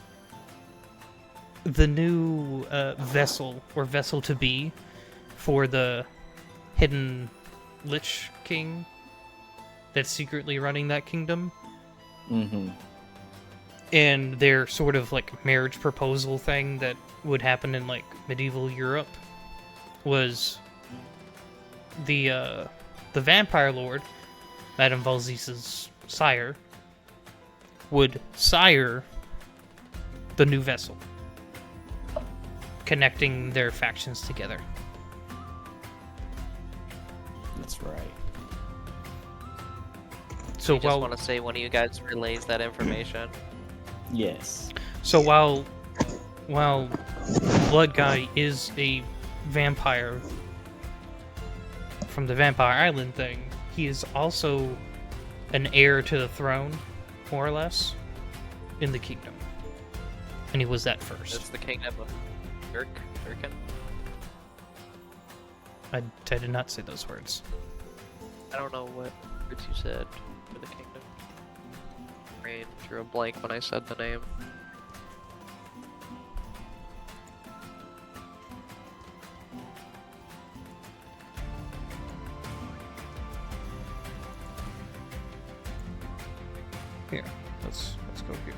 new vessel, or vessel to be, for the hidden Lich King that's secretly running that kingdom. Mm-hmm. And their sort of like marriage proposal thing that would happen in like medieval Europe was the vampire lord, Madame Valzis's sire, would sire the new vessel, connecting their factions together. That's right. So I just while want to say one of you guys relays that information. Yes. So while Blood Guy is a vampire from the Vampire Island thing, he is also an heir to the throne, more or less, in the kingdom. And he was that first. It's the kingdom of Urkin. I did not say those words. I don't know what words you said for the kingdom. Brain drew a blank when I said the name. Here, let's go here.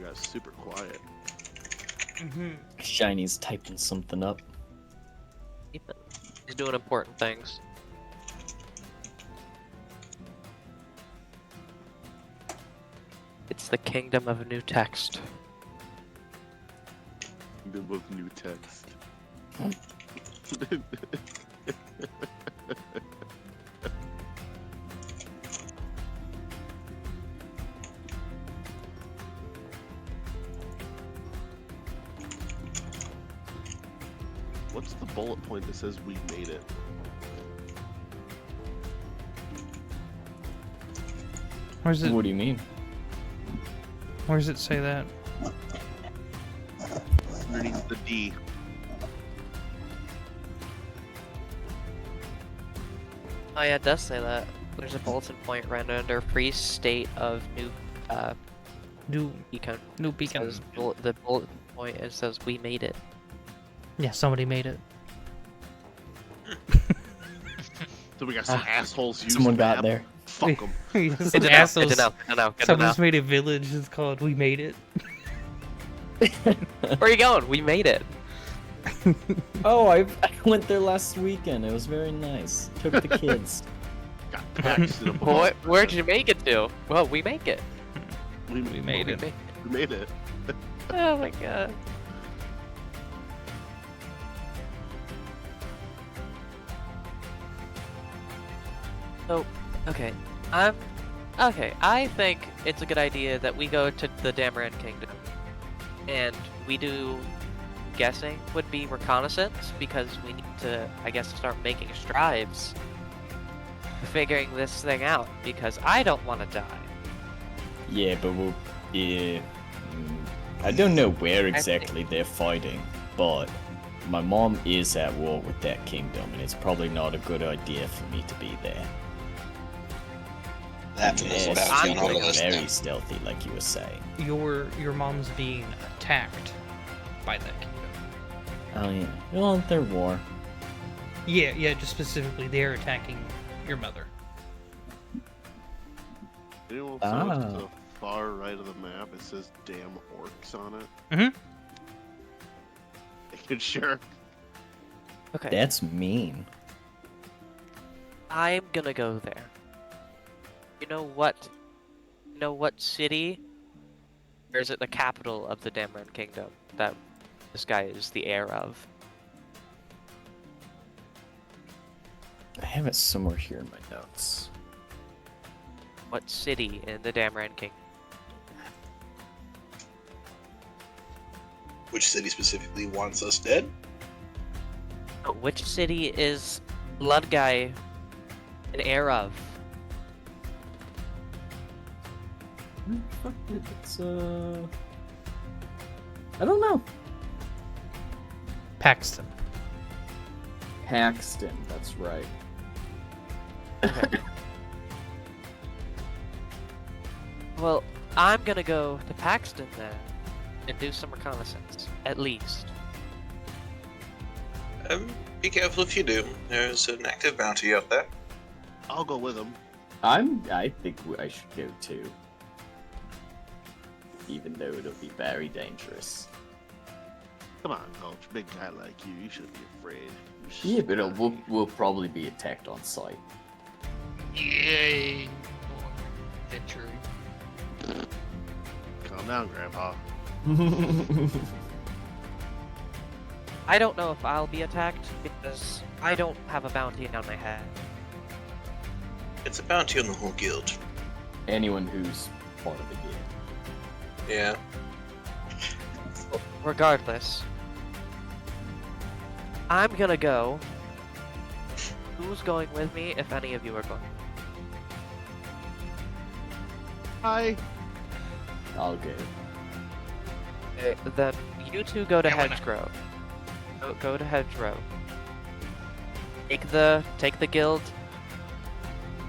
got super quiet. Shiny's typing something up. He's doing important things. It's the kingdom of new text. The book new text. What's the bullet point that says we made it? Where's it? What do you mean? Where does it say that? Underneath the D. Oh yeah, it does say that. There's a bulletin point right under free state of new New beacon. new beacon. Says the bulletin point, it says we made it. Yeah, somebody made it. So we got some assholes using Someone the got map. there. Fuck them. Some Good to know, assholes. good to know, good to know, good to Someone know. just made a village. It's called We Made It. Where are you going? We made it. Oh, I went there last weekend. It was very nice. Took the kids. Got taxed in a bar. Where'd you make it to? Well, we make it. We made it. We made it. Oh my god. So, okay. I think it's a good idea that we go to the Damaran Kingdom. And we do guessing would be reconnaissance, because we need to, I guess, start making strides figuring this thing out, because I don't want to die. Yeah, but we'll. Yeah. I don't know where exactly they're fighting, but my mom is at war with that kingdom, and it's probably not a good idea for me to be there. That's Yeah, about I'm to be on like the list very then. stealthy, like you were saying. Your mom's being attacked by that kingdom. Oh yeah. Well, they're war. Yeah, just specifically, they're attacking your mother. Anyone Ah. to the far right of the map, it says damn orcs on it. Mhm. Sure. Okay. That's mean. I'm gonna go there. You know what? City? Or is it the capital of the Damaran Kingdom that this guy is the heir of? I have it somewhere here in my notes. What city in the Damaran Kingdom? Which city specifically wants us dead? Which city is Blood Guy an heir of? Fuck it, it's I don't know. Paxton. Paxton, that's right. Well, I'm gonna go to Paxton then and do some reconnaissance, at least. Be careful if you do. There's an active bounty out there. I'll go with him. I think I should go too. Even though it'll be very dangerous. Come on, Gulch. Big guy like you shouldn't be afraid. You should Yeah, but not be. we'll probably be attacked on sight. Yay! More adventure. Calm down, Grandpa. I don't know if I'll be attacked because I don't have a bounty on my head. It's a bounty on the whole guild. Anyone who's part of the guild. Yeah. Regardless, I'm gonna go. Who's going with me if any of you are going? Hi. I'll go. Then you two go to Yeah, why not? Hedgerow. Go to Hedgerow. Take the guild.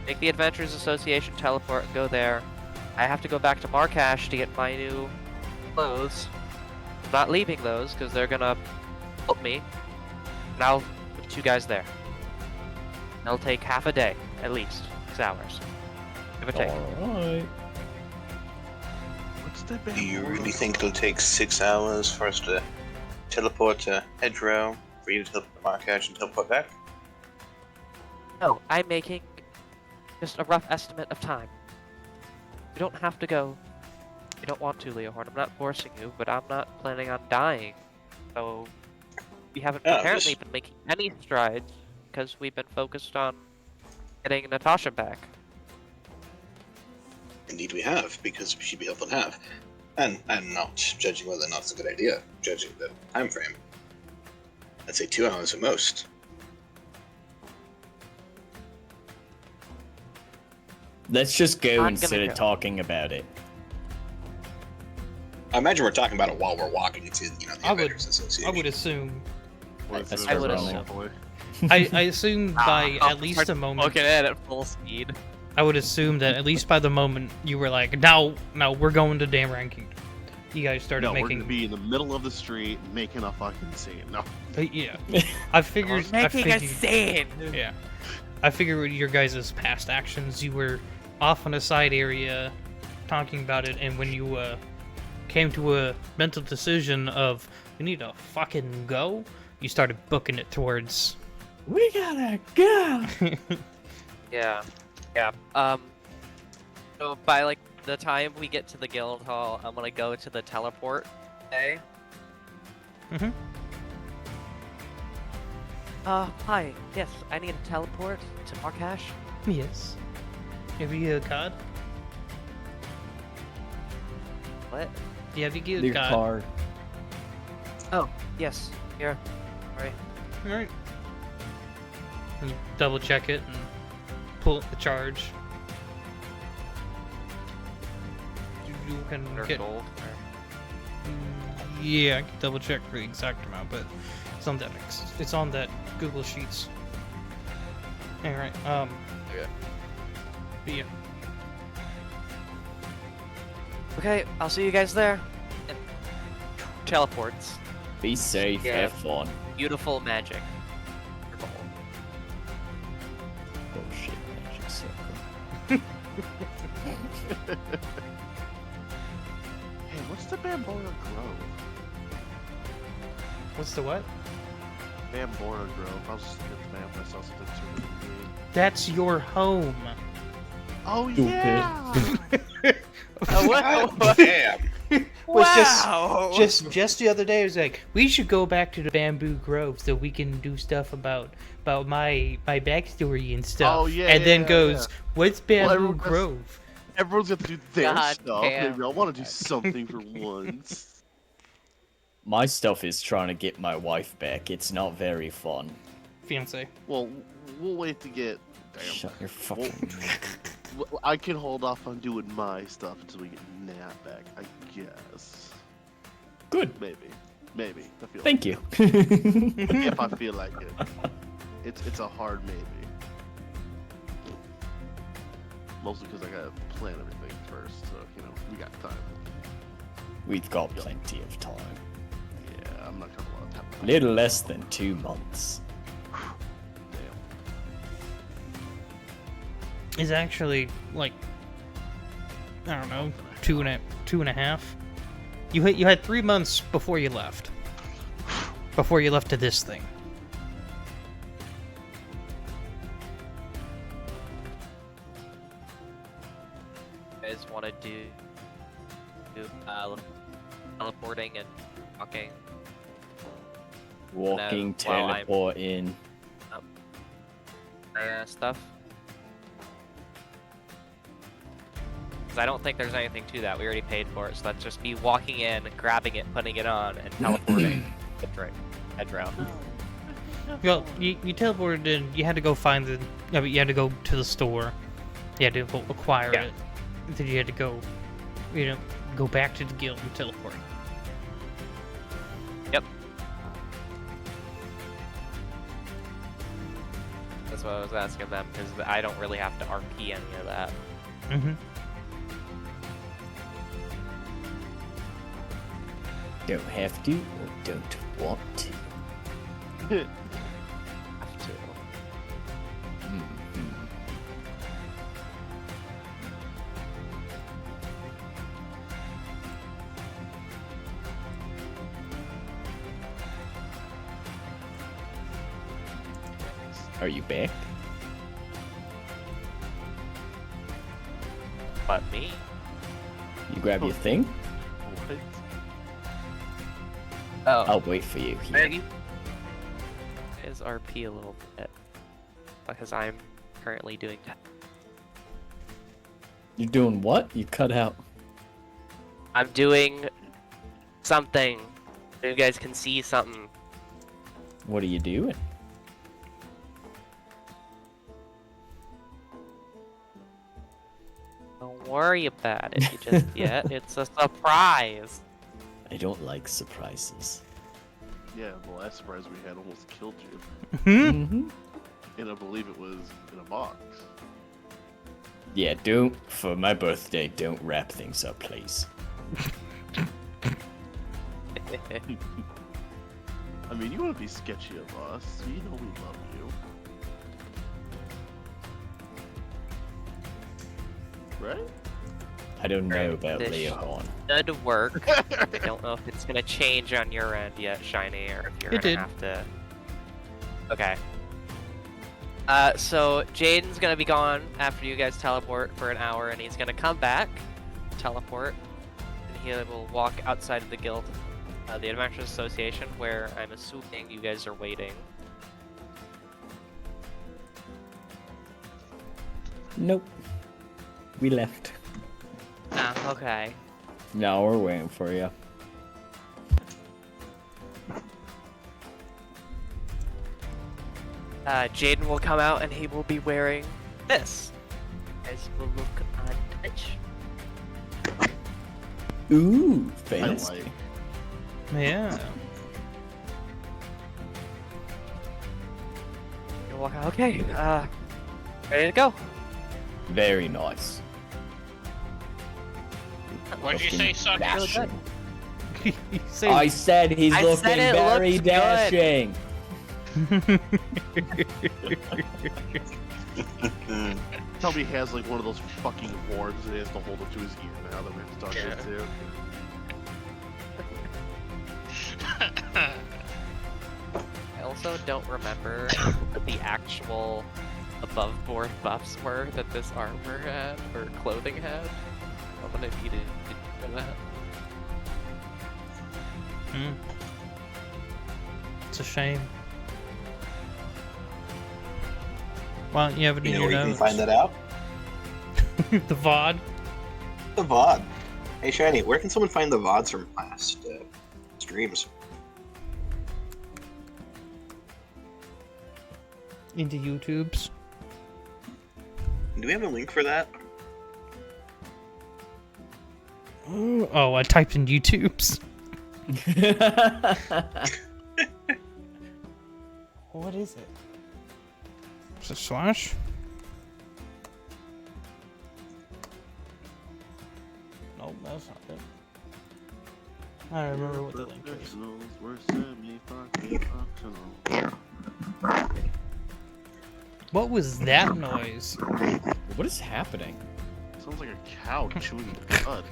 Take the Adventurers Association teleport and go there. I have to go back to Markash to get my new clothes. I'm not leaving those because they're gonna help me. And I'll put you guys there. It'll take half a day, at least 6 hours, give or take. Alright. What's the Do you Bambora really think it'll Grove? take 6 hours for us to teleport to A.U.R.A, for you to teleport to Marrakesh and teleport back? No, I'm making just a rough estimate of time. You don't have to go. You don't want to, Leohorn. I'm not forcing you, but I'm not planning on dying. So we haven't Yeah, apparently just- been making any strides because we've been focused on getting Natasha back. Indeed we have, because she'd be helpful to have. And I'm not judging whether or not it's a good idea, judging the time frame. I'd say 2 hours at most. Let's just go I'm instead gonna of go. talking about it. I imagine we're talking about it while we're walking to, the I would- Avengers Association. I would assume. That's I would fair. assume. I assume by at least a moment. Looking at it at full speed. I would assume that at least by the moment you were like, now we're going to Damran Kingdom. You guys started No, we're making. gonna be in the middle of the street making a fucking scene. No. Yeah, I figured. I figured. scene. Yeah, I figured with your guys' past actions, you were off on a side area, talking about it, and when you came to a mental decision of we need to fucking go, you started booking it towards. We gotta go. Yeah. Yeah. So by like the time we get to the guild hall, I'm gonna go to the teleport bay. Mhm. Hi. Yes, I need a teleport to Marrakesh. Yes. Have you a card? What? Yeah, have you Your a card? card. Oh, yes. Here. Right. All right. You double check it and pull up the charge. You can Or get. gold. Yeah, I can double check for the exact amount, but it's on that. It's on that Google Sheets. All right. Okay. But yeah. Okay, I'll see you guys there. And teleports. Be safe. Yeah. Have fun. Beautiful magic. Oh shit, magic circle. Hey, what's the Bambora Grove? What's the what? Bambora Grove. I was just looking at the map and I saw something super weird. That's your home. Oh Stupid. yeah! Oh, damn! Was just the other day. It was like we should go back to the Bamboo Grove so we can do stuff about my backstory and stuff. Oh, yeah, and then yeah, goes, yeah. what's Bamboo everyone does- Grove? Everyone's got to do their God stuff. damn. Maybe I want to do something for once. My stuff is trying to get my wife back. It's not very fun. Fiance. Well, we'll wait to get. Damn. Shut your fucking Well, I can hold off on doing my stuff until we get Nat back, I guess. Good. Maybe. I feel Thank you. like if I feel like it. It's a hard maybe. Mostly because I gotta plan everything first, so we got time. We've got plenty of time. Yeah, I'm not gonna let that happen. Little less than 2 months. Damn. Is actually like I don't know, two and a half. You had 3 months before you left. Before you left to this thing. You guys want to do teleporting and walking? Walking, while I'm- teleporting. Stuff. Because I don't think there's anything to that. We already paid for it, so that's just me walking in, grabbing it, putting it on, and teleporting. Head round. Well, you teleported in. You had to go find the. I mean, you had to go to the store. You had to go acquire Yeah. it. Then you had to go, go back to the guild and teleport. Yep. That's what I was asking them, because I don't really have to RP any of that. Mm-hmm. Don't have to or don't want to. Have to. Mhm. Are you back? But me? You grab your thing? What? I'll wait for you here. Maybe. Is RP a little bit because I'm currently doing that. You're doing what? You cut out. I'm doing something. You guys can see something. What are you doing? Don't worry about it just yet. It's a surprise. I don't like surprises. Yeah, the last surprise we had almost killed you. Mm-hmm. And I believe it was in a box. Yeah, for my birthday, don't wrap things up, please. I mean, you want to be sketchy of us, so you know we love you. Right? I don't know about This Leon. Good work. I don't know if it's gonna change on your end yet, Shiny, or if you're It gonna did. have to. Okay. So Jaden's gonna be gone after you guys teleport for an hour, and he's gonna come back, teleport, and he will walk outside of the guild, the Adventurers Association, where I'm assuming you guys are waiting. Nope. We left. Ah, okay. No, we're waiting for you. Jaden will come out, and he will be wearing this. You guys will look on Twitch. Ooh, I fancy. like. Yeah. You'll walk out. Okay. Ready to go. Very nice. What did you say, Suck? Really good. Say- I said he's I looking said it very looks good. dashing. Tell me he has like one of those fucking horns and he has to hold it to his ear now that we have to talk shit too. I also don't remember what the actual above board buffs were that this armor had, or clothing had. I'm gonna need it for that. Hmm. It's a shame. Why don't you have it You in know your where you notes? can find that out? The VOD. The VOD. Hey, Shiny, where can someone find the VODs from past streams? Into YouTubes. Do we have a link for that? Oh, I typed in YouTubes. What is it? Is it slash? Nope, that's not it. I don't remember what the link is. Professionals were semi-fucking What was that noise? What is happening? Sounds like a cow chewing blood.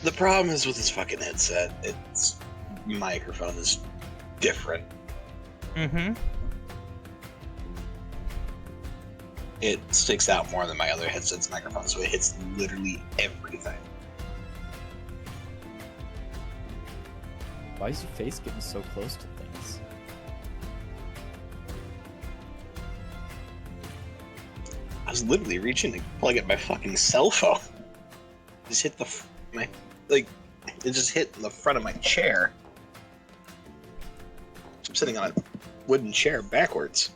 The problem is with this fucking headset, its microphone is different. Mm-hmm. It sticks out more than my other headset's microphone, so it hits literally everything. Why is your face getting so close to things? I was literally reaching to plug in my fucking cell phone. Just hit it just hit the front of my chair. I'm sitting on a wooden chair backwards.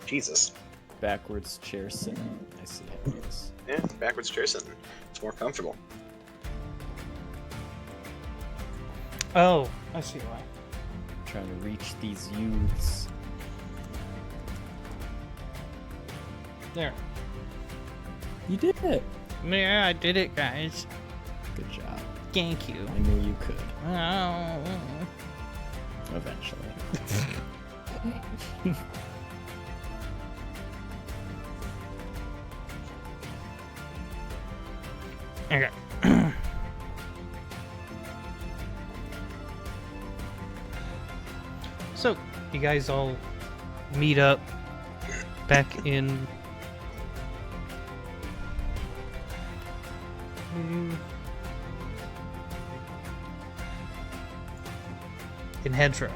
Jesus. Backwards chair sitting. I see how it is. Yeah, backwards chair sitting. It's more comfortable. Oh, I see why. Trying to reach these youths. There. You did it. Yeah, I did it, guys. Good job. Thank you. I knew you could. Oh. Eventually. Okay. So, you guys all meet up back in Hedgerow.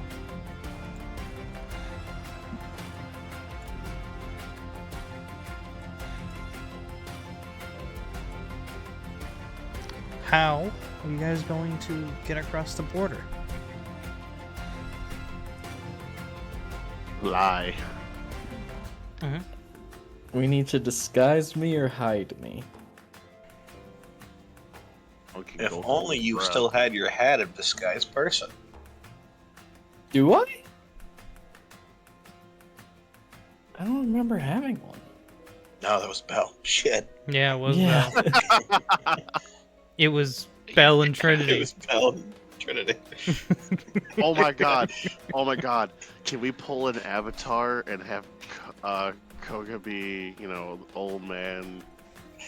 How are you guys going to get across the border? Lie. We need to disguise me or hide me. Okay, If go for only the you breath. still had your hat of disguised person. Do I? I don't remember having one. No, that was Bell. Shit. Yeah, it was Yeah. it was Bell and Trinity. It was Bell and Trinity. Oh my god. Oh my god. Can we pull an avatar and have Koga be, old man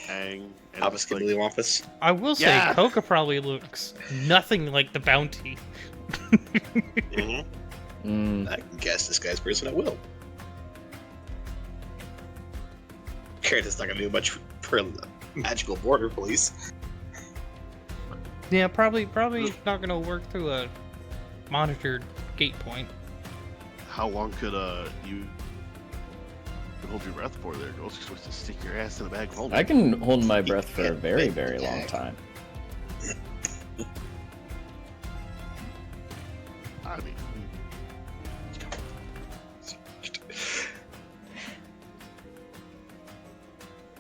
Aang? And Obvious it's like, Kimberly Wampus. I will say, Yeah. Coca probably looks nothing like the bounty. I can guess disguised person at will. Character's not gonna do much for magical border police. Yeah, probably not gonna work through a monitored gate point. how long could you hold your breath for there, Ghost? You're supposed to stick your ass in the bag holding. I can hold my breath for a very, very long time. I mean,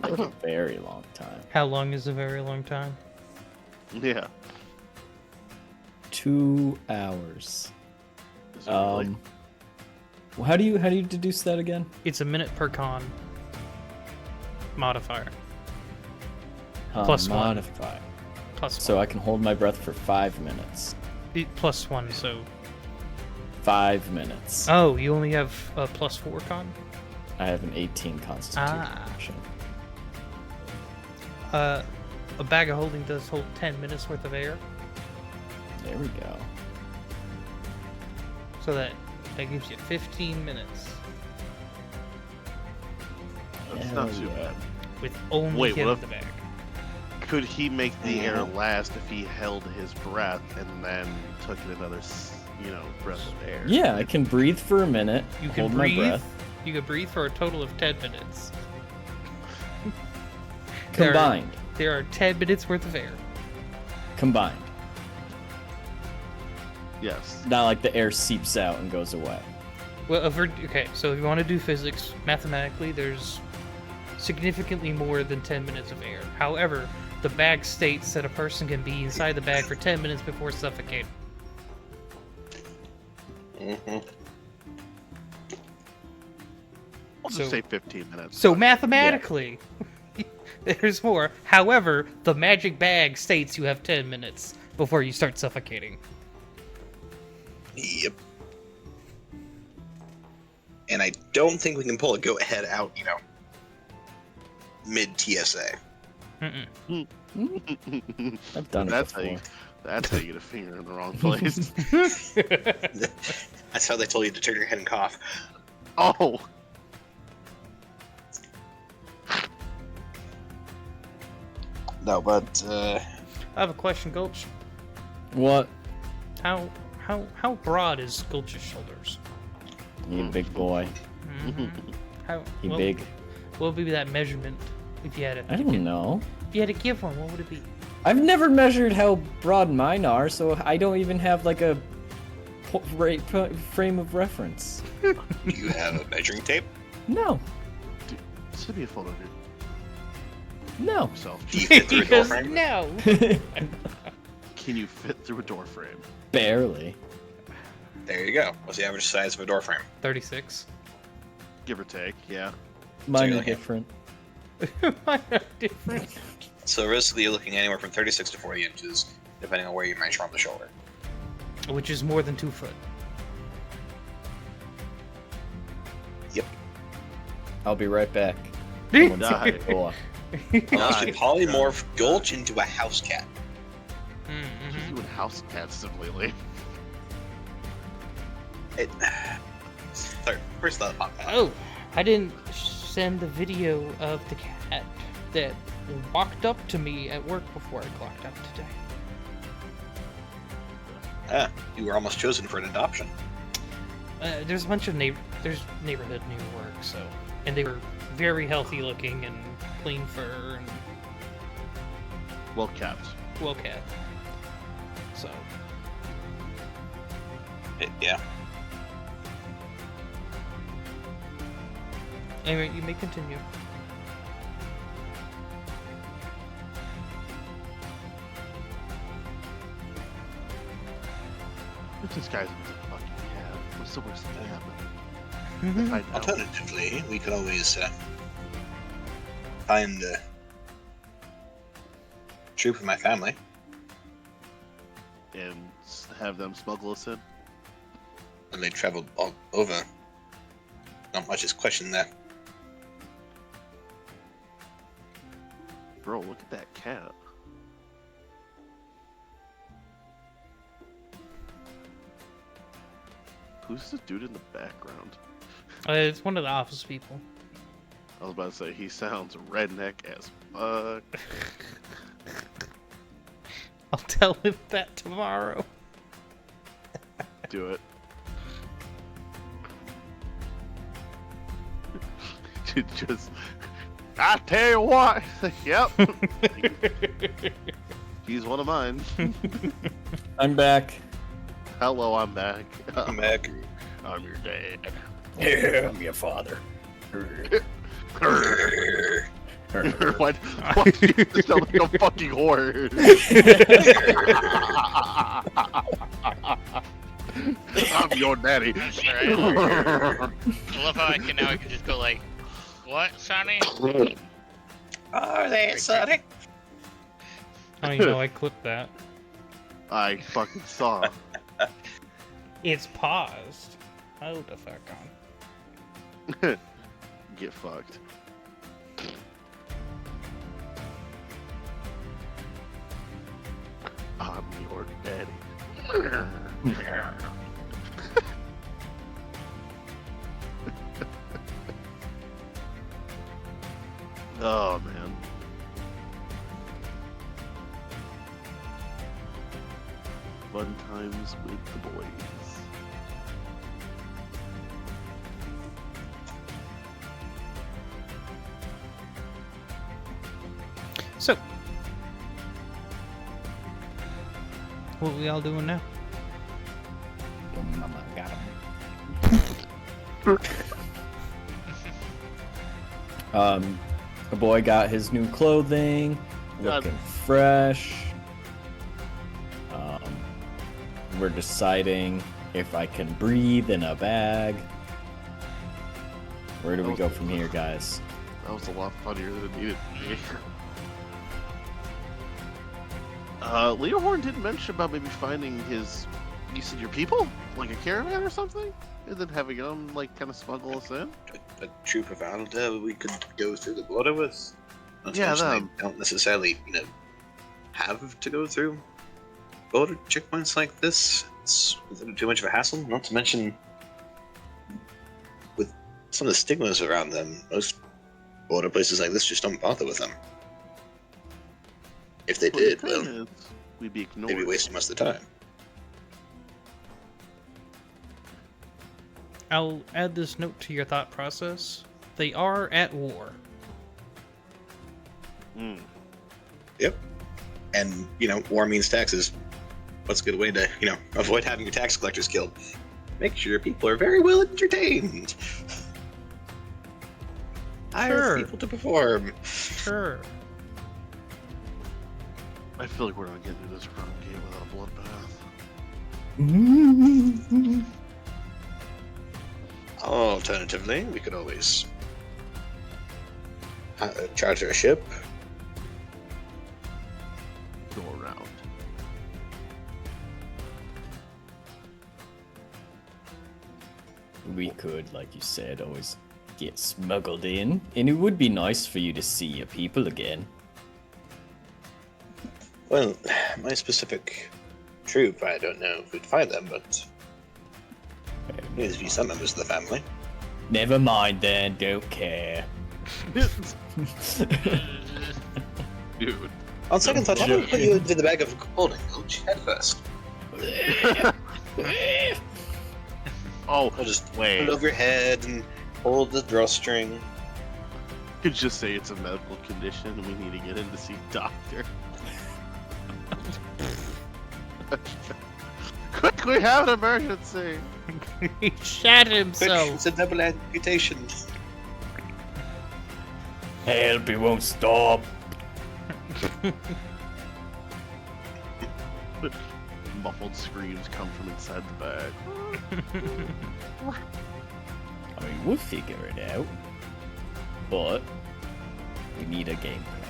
Like a very long time. How long is a very long time? yeah. 2 hours. Is it really? How do you deduce that again? It's a minute per con modifier. Plus one. Modify. Plus So one. I can hold my breath for 5 minutes. Plus one, so... 5 minutes. Oh, you only have a plus 4 con? I have an 18 constitution. A bag of holding does hold 10 minutes worth of air, There we go. so that gives you 15 minutes That's Hell not too yeah. bad. with only Wait, him what in the bag. Could he make the air last if he held his breath and then took another, breath of air? Yeah, I can breathe for a minute. You can hold breathe. my breath. You can breathe for a total of 10 minutes. Combined. There are 10 minutes worth of air. Combined. Yes. Not like the air seeps out and goes away. Well, okay, so if you want to do physics, mathematically, there's significantly more than 10 minutes of air. However, the bag states that a person can be inside the bag for 10 minutes before suffocating. Mm-hmm. I'll So- just say 15 minutes. So mathematically, there's more. However, the magic bag states you have 10 minutes before you start suffocating. Yep. And I don't think we can pull a go ahead out, mid TSA. Mm-mm. I've done it That's before. That's how you get a finger in the wrong place. That's how they told you to turn your head and cough. Oh! No, but I have a question, Gulch. What? How broad is Gulch's shoulders? You big boy. How You what- big. What would be that measurement if you had I to? don't know. If you had to give one, what would it be? I've never measured how broad mine are, so I don't even have like a frame of reference. do you have a measuring tape? No. Send me a photo of No. yourself. Do you fit through a door Because frame? no. Can you fit through a door frame? Barely. There you go. What's the average size of a door frame? 36. Give or take, yeah. Mine you're are looking- different. Mine are different. So realistically, you're looking anywhere from 36 to 40 inches, depending on where you measure on the shoulder. Which is more than 2 foot. Yep. I'll be right back. Die. Door. Unless we God. polymorph Gulch into a house cat. Just doing house cats completely. first thought popped out. Oh, I didn't send the video of the cat that walked up to me at work before I clocked out today. Ah, you were almost chosen for an adoption. There's a bunch of there's neighborhood new work, so, and they were very healthy looking and clean fur and Well kept. well kept. So Yeah. anyway, you may continue. What's this guy's fucking cat? What's the worst thing that happened? I know. Alternatively, we could always find a troop of my family. And have them smuggle us in. And they traveled all over. Not much is questioned there. Bro, look at that cat. Who's the dude in the background? It's one of the office people. I was about to say, he sounds redneck as fuck. I'll tell him that tomorrow. Do it. Just, I tell you what. Yep. He's one of mine. I'm back. Hello, I'm back. I'm back. I'm your dad. Yeah, I'm your father. Why do you sound like a fucking horse? I'm your daddy. That's right. I love how I can just go like, what, Sonny? Are they Sonic? Oh, you know, I clipped that. I fucking saw. It's paused. Hold the fuck on. Get fucked. I'm your daddy. Oh man. Fun times with the boys. So, what we all doing now? Your mama got him. The boy got his new clothing, looking fresh. We're deciding if I can breathe in a bag. Where do we go from here, guys? That was a lot funnier than it needed to be. Leo Horn did mention about maybe finding his, you said your people? Like a caravan or something? And then having them, like, kind of smuggle us in? A troop of Alda we could go through the border with. Not to Yeah, mention them. they don't necessarily, have to go through border checkpoints like this. It's too much of a hassle. Not to mention, with some of the stigmas around them, most border places like this just don't bother with them. If they did, the well, thing is, we'd be ignored. they'd be wasting most of the time. I'll add this note to your thought process. They are at war. Mm. Yep. And, war means taxes. What's a good way to, avoid having your tax collectors killed? Make sure your people are very well entertained. Hire Sure. people to perform. Sure. I feel like we're not getting through this front gate without a bloodbath. Alternatively, we could always charter a ship. Go around. We could, like you said, always get smuggled in, and it would be nice for you to see your people again. Well, my specific troop, I don't know if we'd find them, but there needs to be some members of the family. Never mind then, don't care. Dude. On second thought, how about we put you into the bag of holding, Coach, head first. Oh, I'll just put wait. it over your head and hold the drawstring. You could just say it's a medical condition and we need to get in to see a doctor. Quick, we have an emergency. He shat Quick, himself. it's a double amputation. Help, he won't stop. Muffled screams come from inside the bag. I mean, we'll figure it out. But we need a game plan.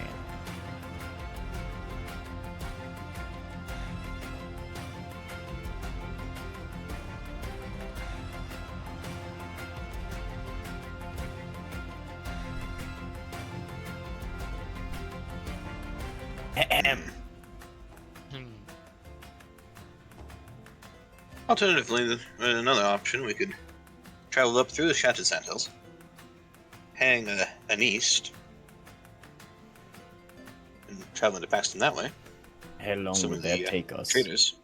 Alternatively, another option, we could travel up through the Shattered Sandhills, hang an east, and travel into Paxton that way. How long Some would of that the, take us? Traders.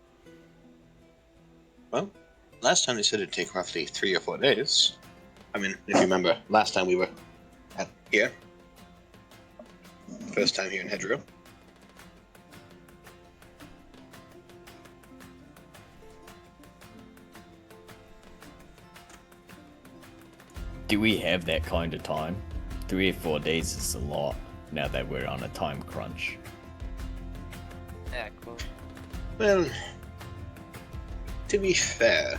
Well, last time they said it'd take roughly 3 or 4 days. I mean, if you remember, last time we were at here. First time here in Hedgerow. Do we have that kind of time? 3 or 4 days is a lot now that we're on a time crunch. Yeah, cool. Well, to be fair,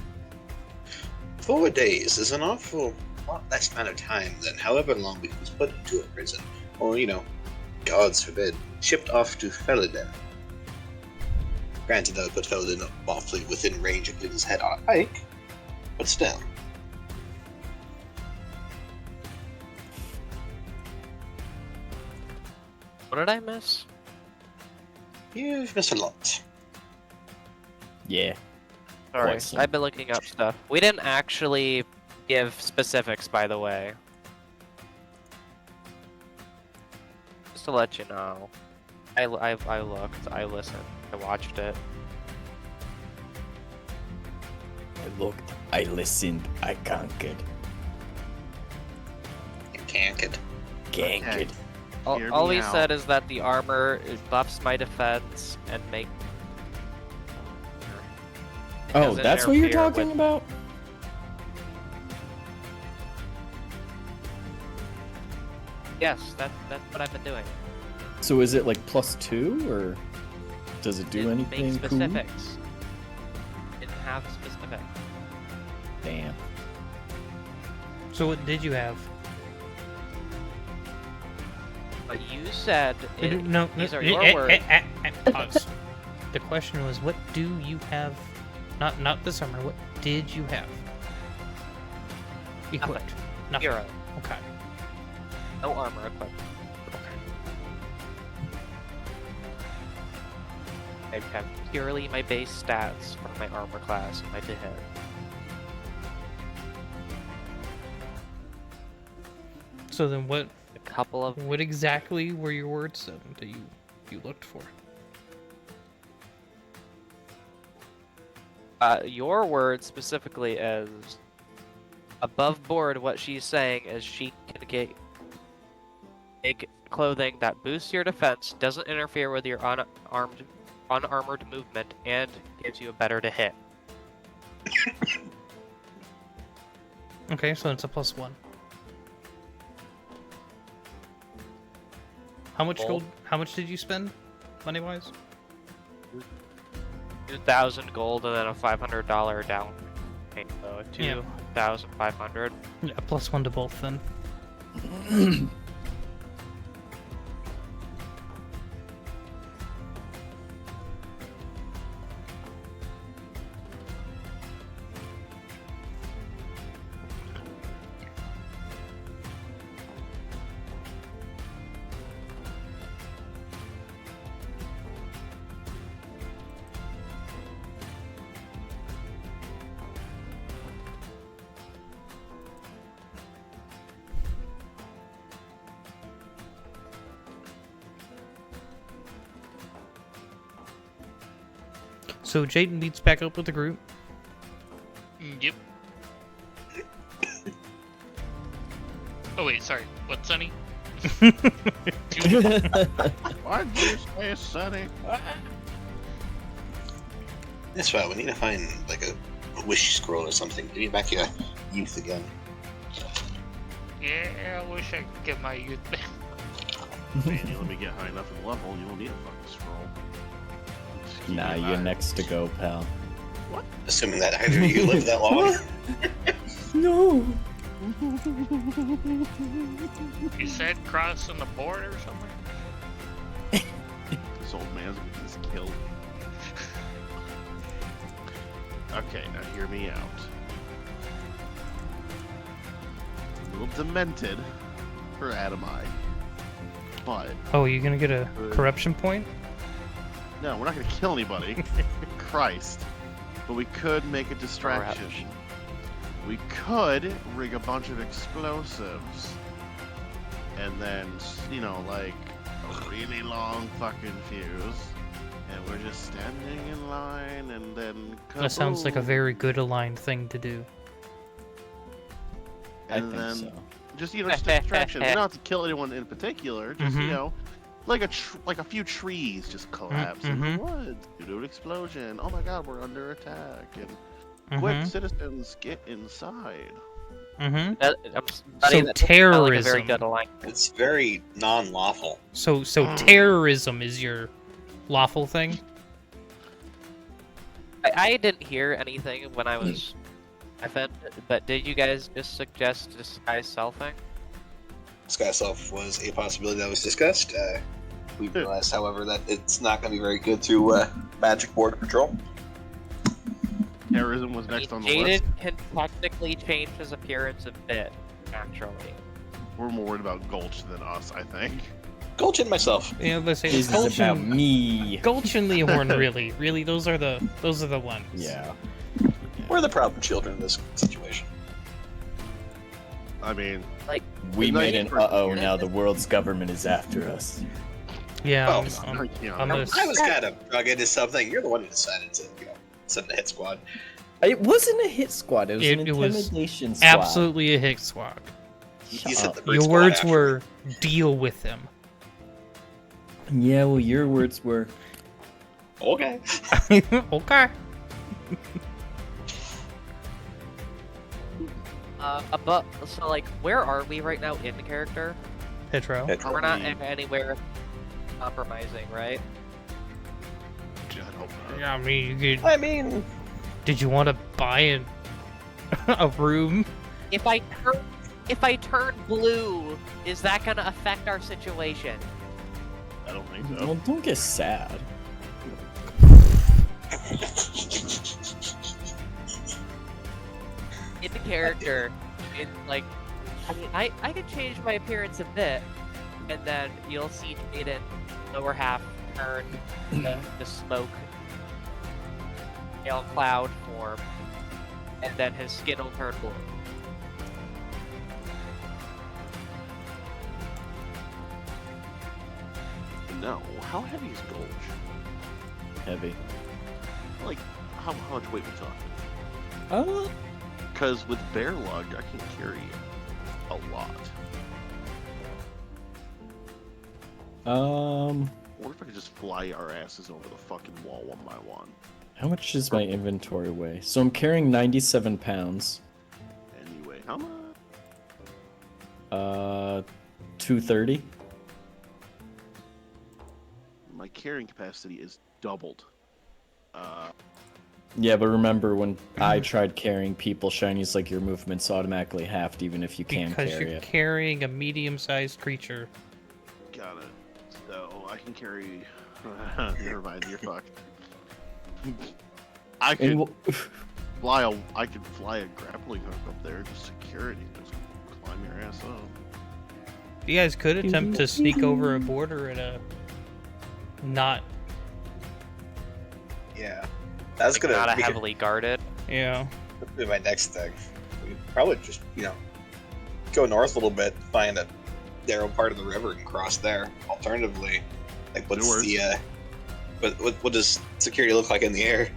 4 days is an awful lot less amount of time than however long we was put into a prison, or, you know, gods forbid, shipped off to Feliden. Granted, that would put Feliden awfully within range of getting his head on a pike, but still. What did I miss? You've missed a lot. Yeah. Sorry, Quite some. I've been looking up stuff. We didn't actually give specifics, by the way. Just to let you know. I looked, I listened, I watched it. I looked, I listened, I conquered. You can't get. Ganked. Hear All me he out. said is that the armor buffs my defense and make. Oh, doesn't that's what you're interfere talking with- about? Yes, that's what I've been doing. So is it like +2 or does it do Didn't anything make cool? specifics. Didn't have specifics. Damn. So what did you have? But you said No, these no, are your words. Pause. The question was, what do you have? Not this armor. What did you have? Equipped. Nothing. 0. Okay. No armor equipped. I have purely my base stats for my armor class and my to hit. So then, what A couple of what exactly were your words then that you looked for? your word specifically is above board. What she's saying is she can make clothing that boosts your defense, doesn't interfere with your unarmored movement, and gives you a better to hit. Okay, so it's a +1. How much Gold. gold? How much did you spend, money-wise? 2,000 gold and then a $500 down payment, so Yeah. 2,500. Yeah, +1 to both then. So Jaden meets back up with the group. Yep. Oh wait, sorry. What, Sonny? Why'd you say Sonny? That's right. We need to find like a wish scroll or something. Give me back your youth again. Yeah, I wish I could get my youth back. Man, you let me get high enough in level, you won't need a fucking scroll. Just keep Nah, getting you're higher. next to go, pal. Assuming that either of you live that long. No. You said crossing the border or something? This old man's gonna get us killed. Okay, now hear me out. A little demented for Adamai. But, Oh, you gonna get a corruption point? no, we're not gonna kill anybody. Christ. But we could make a distraction. Corruption. We could rig a bunch of explosives. And then, you know, like, a really long fucking fuse. And we're just standing in line, and then That sounds like a kaboom. very good aligned thing to do. I And think then so. just, you know, just a distraction. We don't have to kill anyone in particular. Just, you Mhm. know, like a few trees just collapse in the Mhm. woods due to an explosion. Oh my god, we're under attack. And quick, Mm-hmm. citizens, get inside. Mm-hmm. I'm So studying that. Sounds like a very terrorism. good alignment. It's very non-lawful. So terrorism is your lawful thing? I didn't hear anything when I was offended, but did you guys just suggest disguise selfing? Sky Self was a possibility that was discussed. We realized, however, that it's not going to be very good through Magic Border Patrol. Terrorism was next on the Jaden list. can technically change his appearance a bit, naturally. We're more worried about Gulch than us, I think. Gulch and myself. Yeah, let's say This is about me. Gulch and Leahorn, really, those are the ones. Yeah. We're the problem children in this situation. I mean, We Good made night. an uh-oh, now the world's government is after us. Yeah. Oh, I'm I gonna- was kind of drug into something. You're the one who decided to, send a hit squad. It wasn't a hit squad, it was an It was intimidation squad. absolutely a hit squad. Shut You said up. the brute Your squad words after. were deal with them. Yeah, well, your words were... Okay. Okay. But so like, where are we right now in the character? Petro. We're not Probably- anywhere compromising, right? I hope not. Yeah, I mean, you could, I mean, did you want to buy a room? If I turn blue, is that gonna affect our situation? I don't think so. Well, don't get sad. In the character, it like, I mean, I could change my appearance a bit, and then you'll see Jaden lower half turn the smoke pale cloud form, and then his skin will turn blue. No. How heavy is Gulch? Heavy. Like, how much weight we talking? Oh. Because with bear lug, I can carry a lot. What if I could just fly our asses over the fucking wall one by one? How much does my inventory weigh? So I'm carrying 97 pounds. Anyway, how much? 230. My carrying capacity is doubled. Yeah, but remember when I tried carrying people, Shiny's like your movement's automatically halved even if you can Because carry you're it. carrying a medium-sized creature. Got it. So I can carry. Never mind, you're fucked. I could And I could fly a grappling hook up there, just security, just climb your ass up. You guys could attempt to sneak over a border in a not. yeah. That's Like, gonna not a be heavily guarded. Yeah. be my next thing. We probably just, go north a little bit, find a narrow part of the river and cross there. Alternatively, like what's Good the What does security look like in the air?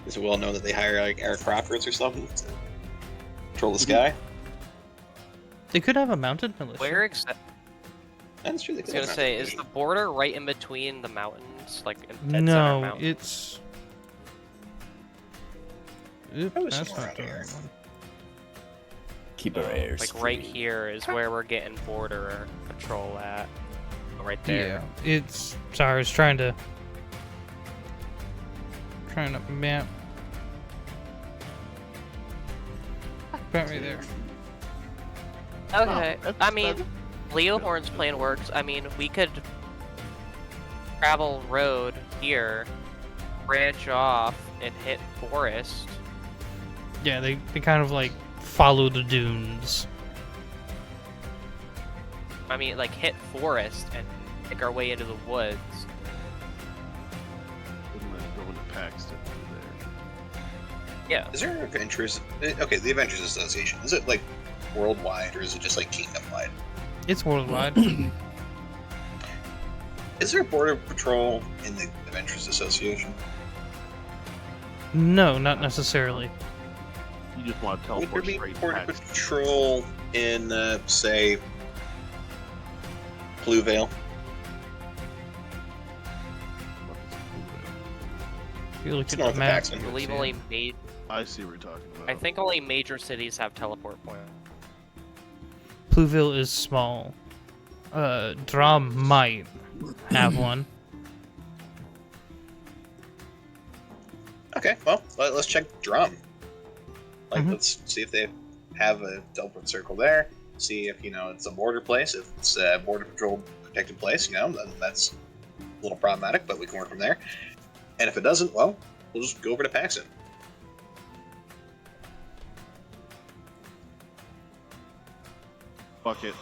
Is it well known that they hire like aircrafters or something to control the sky? They could have a mounted militia. Where exactly? That's true. They I was could gonna have say, mounted is the militia. border right in between the mountains, like in dead center No, mountain? it's. Oop, Probably that's somewhere not the around right here. one. Keep our airs Like right free. here is where we're getting border patrol at. Right there. Yeah, it's. Sorry, I was trying to map. About right there. Okay. that's- I mean, that's- Leohorn's plan works. I mean, we could travel road here, branch off, and hit forest. Yeah, they kind of like follow the dunes. I mean, like hit forest and make our way into the woods. And then go into Paxton through there. Yeah. Is there Adventures? Okay, the Adventures Association. Is it like worldwide or is it just like kingdom wide? It's worldwide. Is there border patrol in the Adventures Association? No, not necessarily. You just want to Would there teleport be straight border Paxton. patrol in, say, Bluevale? If you look It's at north the of map, Paxton. I you'll believe see only it. I see what you're talking about. I think only major cities have teleport points. Plouville is small. Drum might have one. Okay, well, let's check Drum. Like, Mhm. let's see if they have a teleport circle there. See if, it's a border place. If it's a border patrol protected place, then that's a little problematic, but we can work from there. And if it doesn't, well, we'll just go over to Paxton. Fuck it.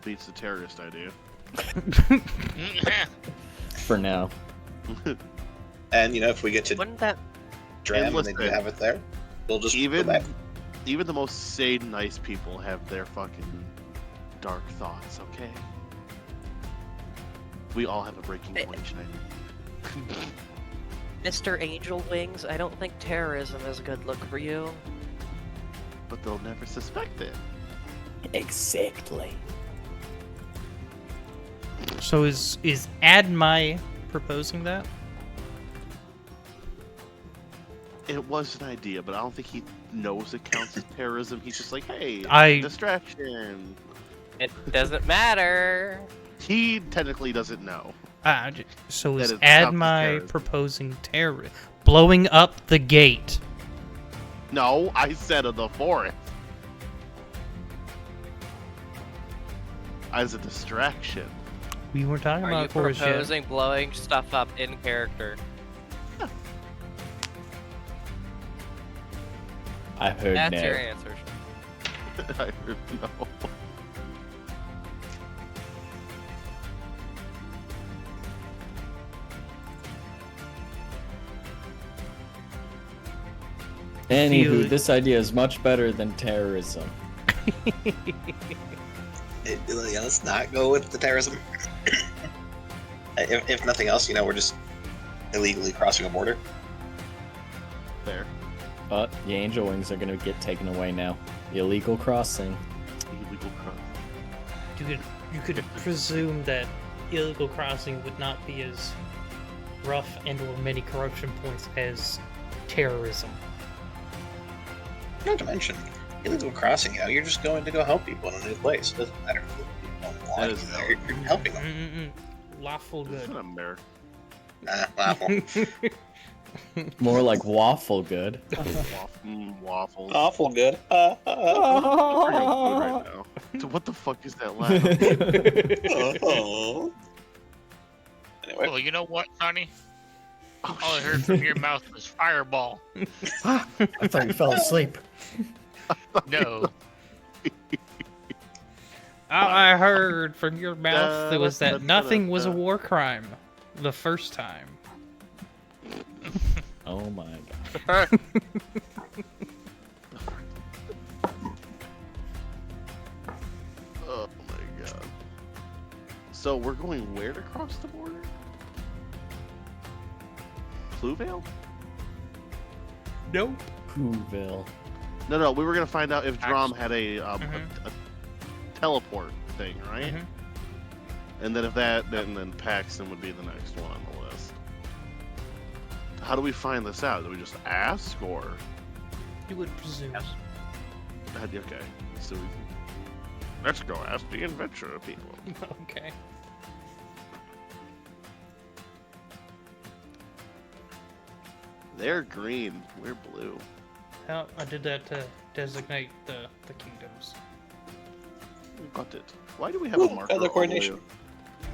Beats the terrorist idea. For now. And, if we get to Wouldn't that? Dram and they do listen, have it there, we'll just go Even back. even the most sane, nice people have their fucking dark thoughts. Okay. We all have a breaking point, Shiny. Mr. Angel Wings, I don't think terrorism is a good look for you. But they'll never suspect it. Exactly. So is Admai proposing that? It was an idea, but I don't think he knows it counts as terrorism. He's just like, hey, I- distraction. It doesn't matter. He technically doesn't know. So That is it counts as Admai terrorism. proposing terror, blowing up the gate? No, I said in the forest. As a distraction. We weren't talking Are you about forest yet. proposing blowing stuff up in character? I heard That's no. your answer. I heard no. Anywho, Feel- this idea is much better than terrorism. Let's not go with the terrorism. if nothing else, we're just illegally crossing a border. There. But the angel wings are gonna get taken away now. Illegal crossing. Illegal cross. You could presume that illegal crossing would not be as rough and or many corruption points as terrorism. Not to mention, illegal crossing, you're just going to go help people in a new place. It doesn't matter if people don't want That you is there. You're helping them. Lawful This is good. an America. Waffle. More like waffle good. Waffles. Awful good. We're going food right now. So what the fuck is that laugh? Anyway, Well, you know what, Sonny? Oh, All I shit. heard from your mouth was fireball. I thought you fell asleep. No. All I heard from your mouth was that nothing was a war crime the first time. Oh my god. Oh my god. So we're going where to cross the border? Pluvale? Nope. Whoville. No, we were gonna find out if Drum Actually- had a teleport thing, right? Mhm. And then if that, then Paxton would be the next one on the list. How do we find this out? Do we just ask, or You would presume. okay? So let's go ask the adventurer people. Okay. They're green. We're blue. How I did that to designate the kingdoms. Got it. Why do we have Ooh, a marker? color all the way- coordination.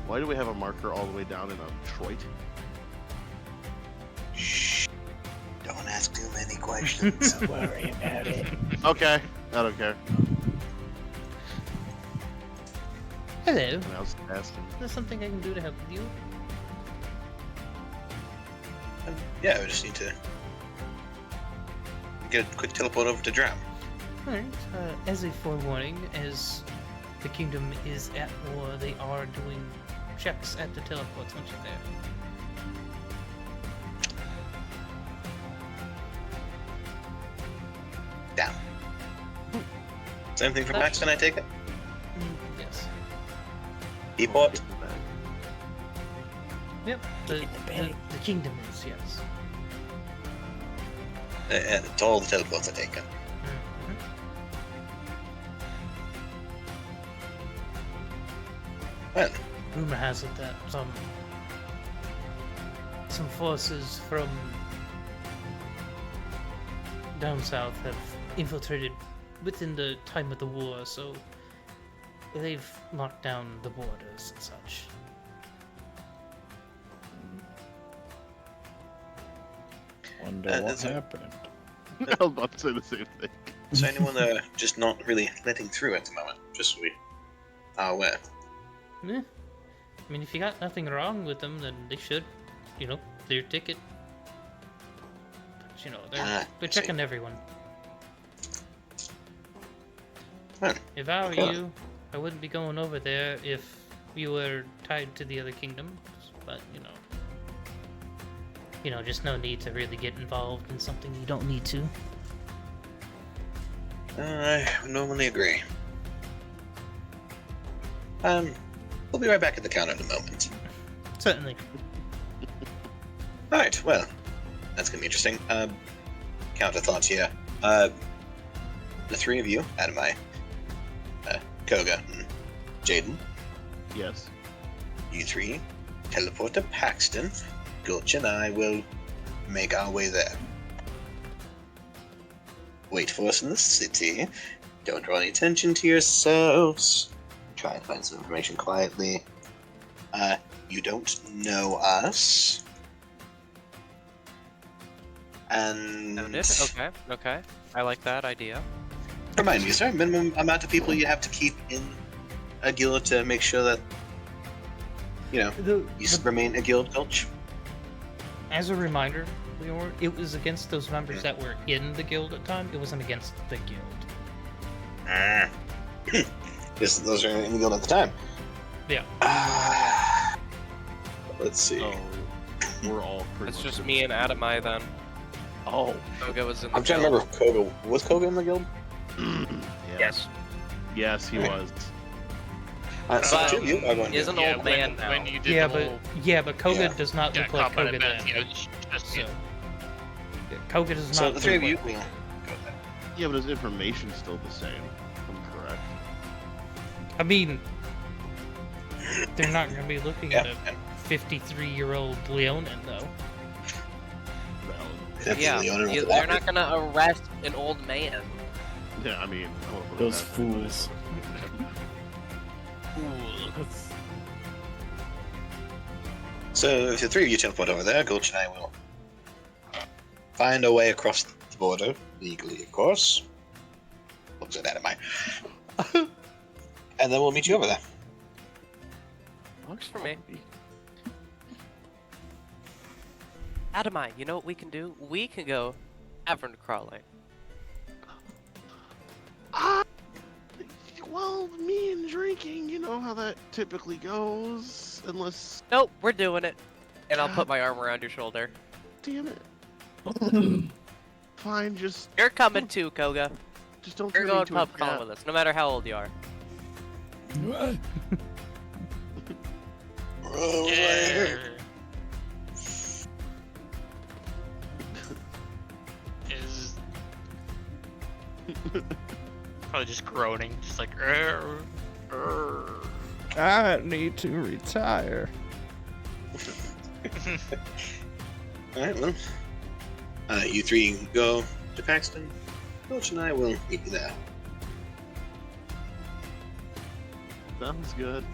Why do we have a marker all the way down in Detroit? Shh. Don't ask too many questions. Don't worry about it. Okay, I don't care. Hello. And I was asking. Is there something I can do to help you? Yeah, we just need to get a quick teleport over to Dram. Alright, as a forewarning, as the kingdom is at war, they are doing checks at the teleports once you're there. Down. Same thing for Paxton, I take it? Yes. Deport? Yep. The kingdom is, yes. It's all the teleports I take it. Mhm. Well, Rumor has it that some forces from down south have infiltrated within the time of the war, so they've locked down the borders and such. Wonder what that's a- happened. I was about to say the same thing. is anyone just not really letting through at the moment? Just so we are aware. Eh. I mean, if you got nothing wrong with them, then they should, clear ticket. But, they're I see. checking everyone. Well, If I were cool. you, I wouldn't be going over there if you were tied to the other kingdoms. But, just no need to really get involved in something you don't need to. I would normally agree. We'll be right back at the counter in a moment. Certainly. Alright, well, that's gonna be interesting. Counter thoughts here. The three of you, Adamai, Koga, and Jaden, Yes. you three, teleport to Paxton. Gulch and I will make our way there. Wait for us in the city. Don't draw any attention to yourselves. Try and find some information quietly. You don't know us. And Noted. Okay. I like that idea. remind me, is there a minimum amount of people you have to keep in a guild to make sure that you remain a guild, Gulch? As a reminder, it was against those members that were in the guild at the time. It wasn't against the guild. Those are in the guild at the time. Yeah. Let's see. Oh, we're all pretty. It's much just in- me and Adamai then. Oh. Koga was in the I'm trying to remember if Koga was Koga in the guild. Yes. Yes, he was. So But two of you are going he is to. an old man now. when you did Yeah, the but whole Koga Yeah. does not got look like caught by Koga the best, then. just So, Koga does So not. the three of look you like- will go there. Yeah, but his information's still the same. If I'm correct. I mean, they're not going to be looking Yeah. at a 53-year-old Leonin, though. Valid. That's Yeah, the owner of the they're locker. not gonna arrest an old man. Yeah, I mean, I won't put it Those past fools. So if the three of you teleport over there, Gulch and I will find a way across the border, legally, of course. Looks at that in my. And then we'll meet you over there. Works for me. Adamai, you know what we can do? We can go cavern crawling. Well, me and drinking, you know how that typically goes. Unless. Nope, we're doing it. And I'll put my arm around your shoulder. damn it. Fine, just You're coming too, Koga. don't You're turn me going into pub a crawling cat. with us, no matter how old you are. Yeah. Is probably just groaning, just like. I need to retire. Alright, well. You three go to Paxton. Coach and I will meet you there. Sounds good.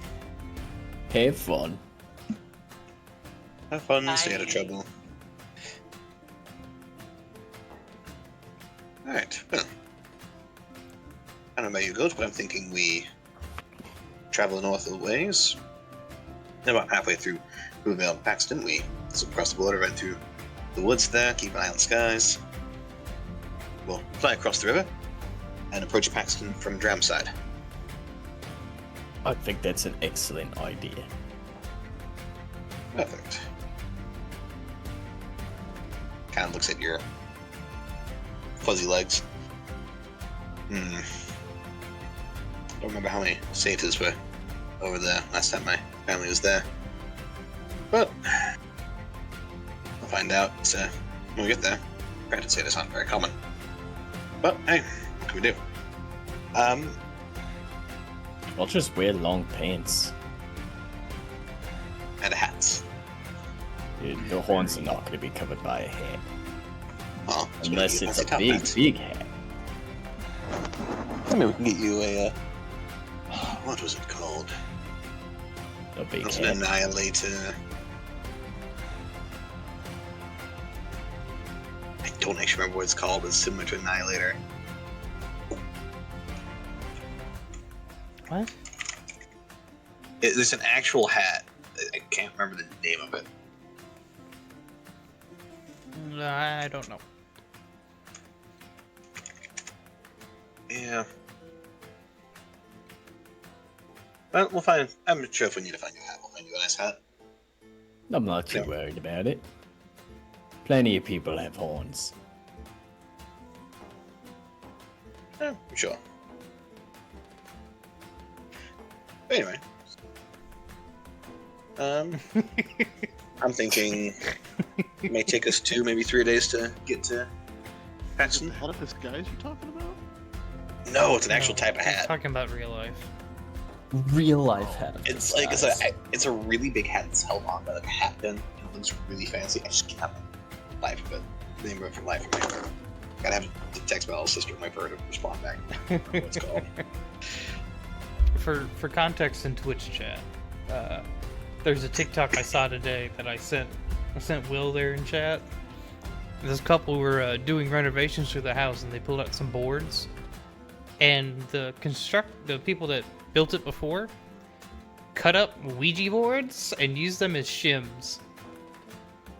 Have fun. Have fun, stay out of trouble. Alright, well. I don't know about you, Coach, but I'm thinking we travel north a ways. And about halfway through Boonvale and Paxton, we slip across the border, right through the woods there, keep an eye on the skies. We'll fly across the river and approach Paxton from Dram's side. I think that's an excellent idea. Perfect. Kind of looks at your fuzzy legs. Don't remember how many satyrs were over there last time my family was there. But I'll find out when we get there. Granted, satyrs aren't very common. But hey, what can we do? I'll just wear long pants. And hats. The horns are not going to be covered by a hat. Oh, Unless it's a top big, hats. big hat. I mean, we can get you a what was it called? A big It's an hat. annihilator. I don't actually remember what it's called, but it's similar to Annihilator. What? There's an actual hat. I can't remember the name of it. I don't know. Yeah. Well, we'll find. I'm sure if we need to find you a hat, we'll find you a nice hat. I'm not too Yeah. worried about it. Plenty of people have horns. Yeah, sure. But anyway. I'm thinking it may take us 2, maybe 3 days to get to Paxton. What of disguise you talking about? No, it's an actual No, type of I'm hat. talking about real life. Real life hat. It's like it's a really big hat that's held on by like a hat pin. It looks really fancy. I just can't life of it. Name of it for life of me. Gotta have to text my little sister my bird to respond back. What it's called. For context in Twitch chat, there's a TikTok I saw today that I sent Will there in chat. This couple were doing renovations to the house and they pulled out some boards, and the people that built it before cut up Ouija boards and used them as shims.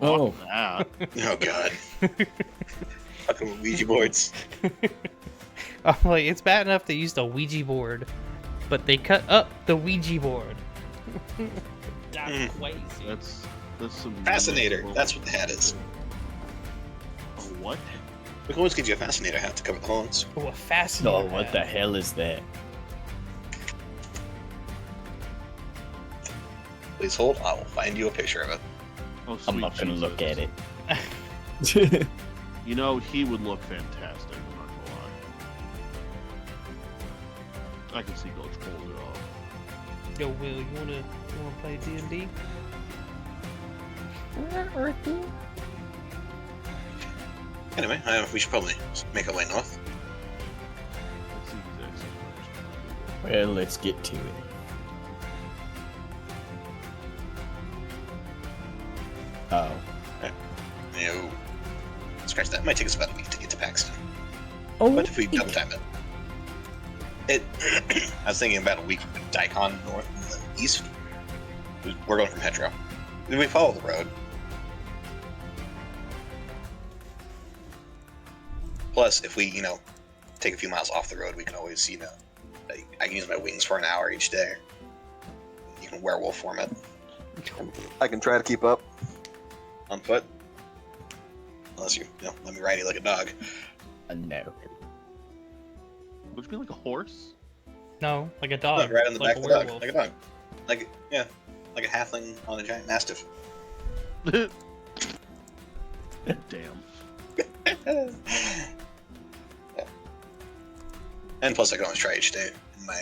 Oh, That. Oh god. Fucking Ouija boards. I'm like, it's bad enough they used a Ouija board, but they cut up the Ouija board. That's crazy. That's some Fascinator. That's what the hat is. A what? We can always get you a fascinator hat to cover the horns. Oh, a fascinating. no, what the hell is that? Please hold. I will find you a picture of it. Oh, I'm sweet not gonna look at Jesus. it. You know, he would look fantastic. I'm not gonna lie. I can see Gulch pulling it off. Yo, Will, you wanna play D&D? Anyway, we should probably make our way north. Let's see these exit first. Well, let's get to it. Oh, No. Scratch that. It might take us about a week to get to Paxton. oh, But if we double time it. I was thinking about a week from Daikon north and the east. We're going from Petro. Then we follow the road. Plus, if we, take a few miles off the road, we can always, I can use my wings for an hour each day. You can werewolf form it. I can try to keep up on foot. Unless you know, let me ride you like a dog. No. Would you be like a horse? No, like a No, dog. right on the like back a of the dog, werewolf. like a dog. Like like a halfling on a giant mastiff. Damn. Yeah. And plus, I can always try each day in my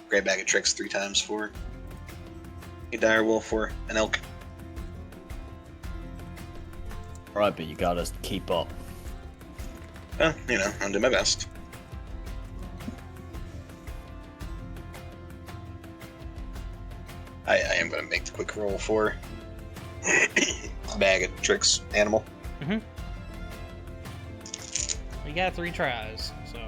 great bag of tricks 3 times for a dire wolf or an elk. Alright, but you gotta keep up. Well, you know, I'll do my best. I am going to make the quick roll for bag of tricks animal. You got 3 tries, so.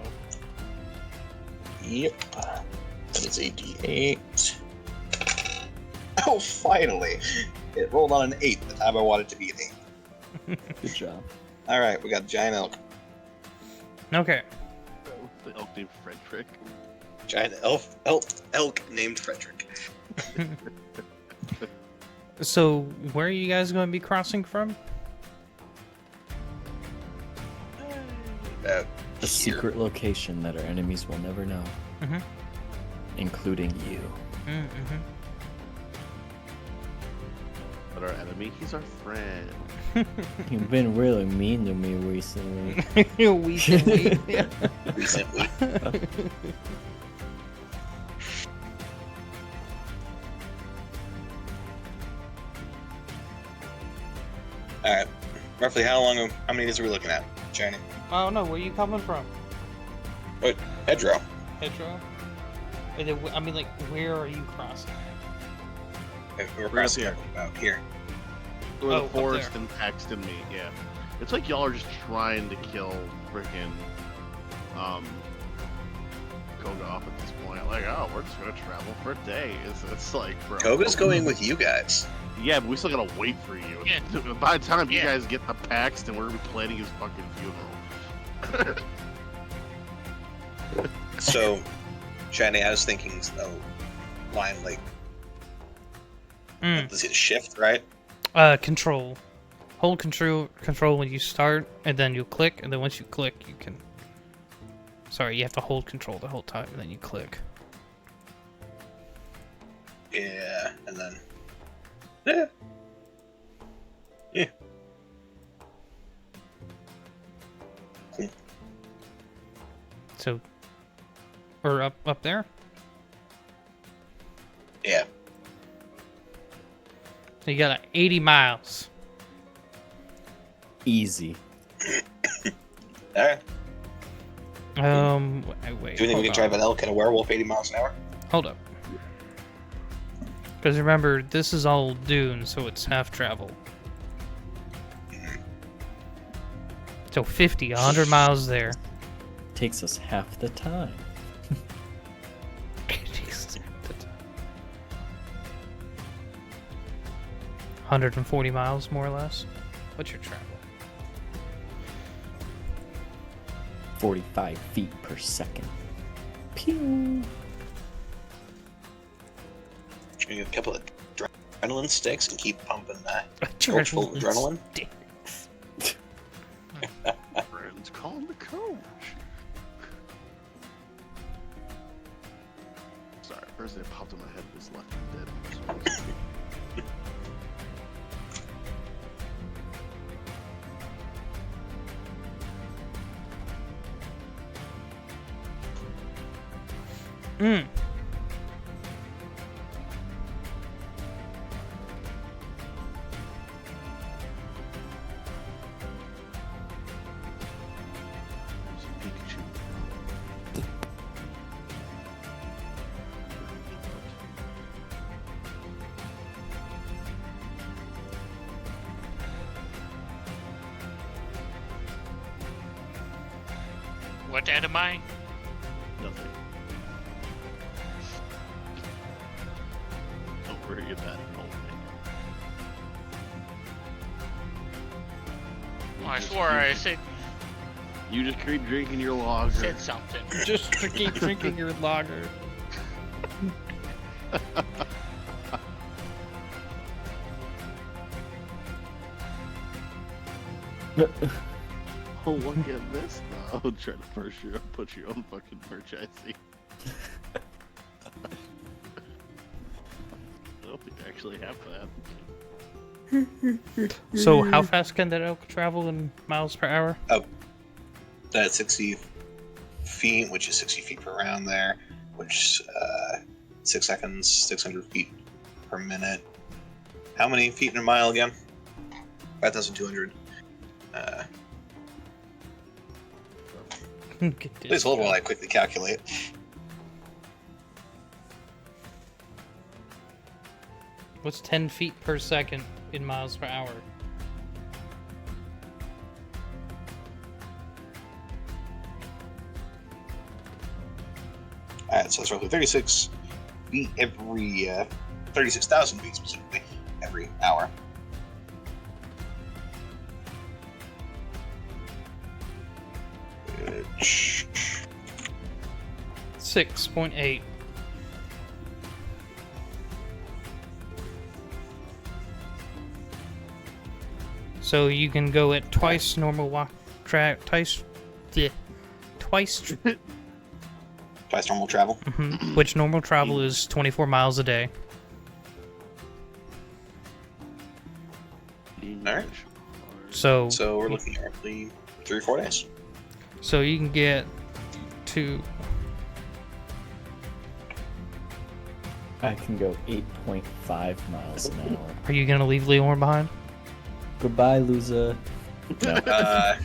Yep. That is a D8. Oh, finally! It rolled on an 8 the time I wanted to be an 8. Good job. Alright, we got giant elk. Okay. The elk named Frederick. Giant elk named Frederick. So, where are you guys going to be crossing from? About A here. secret location that our enemies will never know. Mhm. Including you. Mm-hmm. But our enemy, he's our friend. You've been really mean to me recently. Recently. Recently. Alright. Roughly how many days are we looking at, Shiny? Oh no, where are you coming from? What? Hedgerow. Hedgerow? I mean, like, where are you crossing? We're Right crossing here. about here. Where Oh, the up forest there. and Paxton meet, yeah. It's like y'all are just trying to kill freaking Koga off at this point. Like, oh, we're just gonna travel for a day. It's like, bro. Koga's going with you guys. Yeah, but we still gotta wait for you. Yeah. By the time you Yeah. guys get the Paxton, we're gonna be planning his fucking funeral. So, Shiny, I was thinking, line like, let's see, the shift, right? Control. Hold control when you start, and then you click, and then once you click, you can... Sorry, you have to hold control the whole time, and then you click. Yeah, and then... Yeah. Yeah. So... Or up there? Yeah. So you got 80 miles. Easy. Alright. Wait, Do you think we can drive an elk and a werewolf 80 miles an hour? Hold up. Because remember, this is all dune, so it's half travel. So 50, 100 miles there. Takes us half the time. Jesus. 140 miles, more or less. What's your travel? 45 feet per second. Pew! Should we get a couple of adrenaline sticks and keep pumping that coach full of adrenaline? Friends, call him the coach. Sorry, first thing that popped in my head was Left 4 Dead. Mm. There's a Pikachu. What am I? Nothing. Don't worry about it. Oh, I swore I said You just keep drinking your lager. said something. Just keep drinking your lager. Oh, look at this though. Try to put your own fucking merch, I see. I don't think I actually have that. So how fast can that elk travel in miles per hour? That's 60 feet, which is 60 feet per round there, which 6 seconds, 600 feet per minute. How many feet in a mile again? 5,200. Please hold while I quickly calculate. What's 10 feet per second in miles per hour? Alright, so it's roughly 36 feet every 36,000 feet specifically every hour. Which 6.8. So you can go at twice normal walk track, twice twice normal travel. which normal travel is 24 miles a day. Alright. So So we're looking at roughly 3 or 4 days. so you can get to I can go 8.5 miles an hour. Are you gonna leave Leorn behind? Goodbye, loser. No, I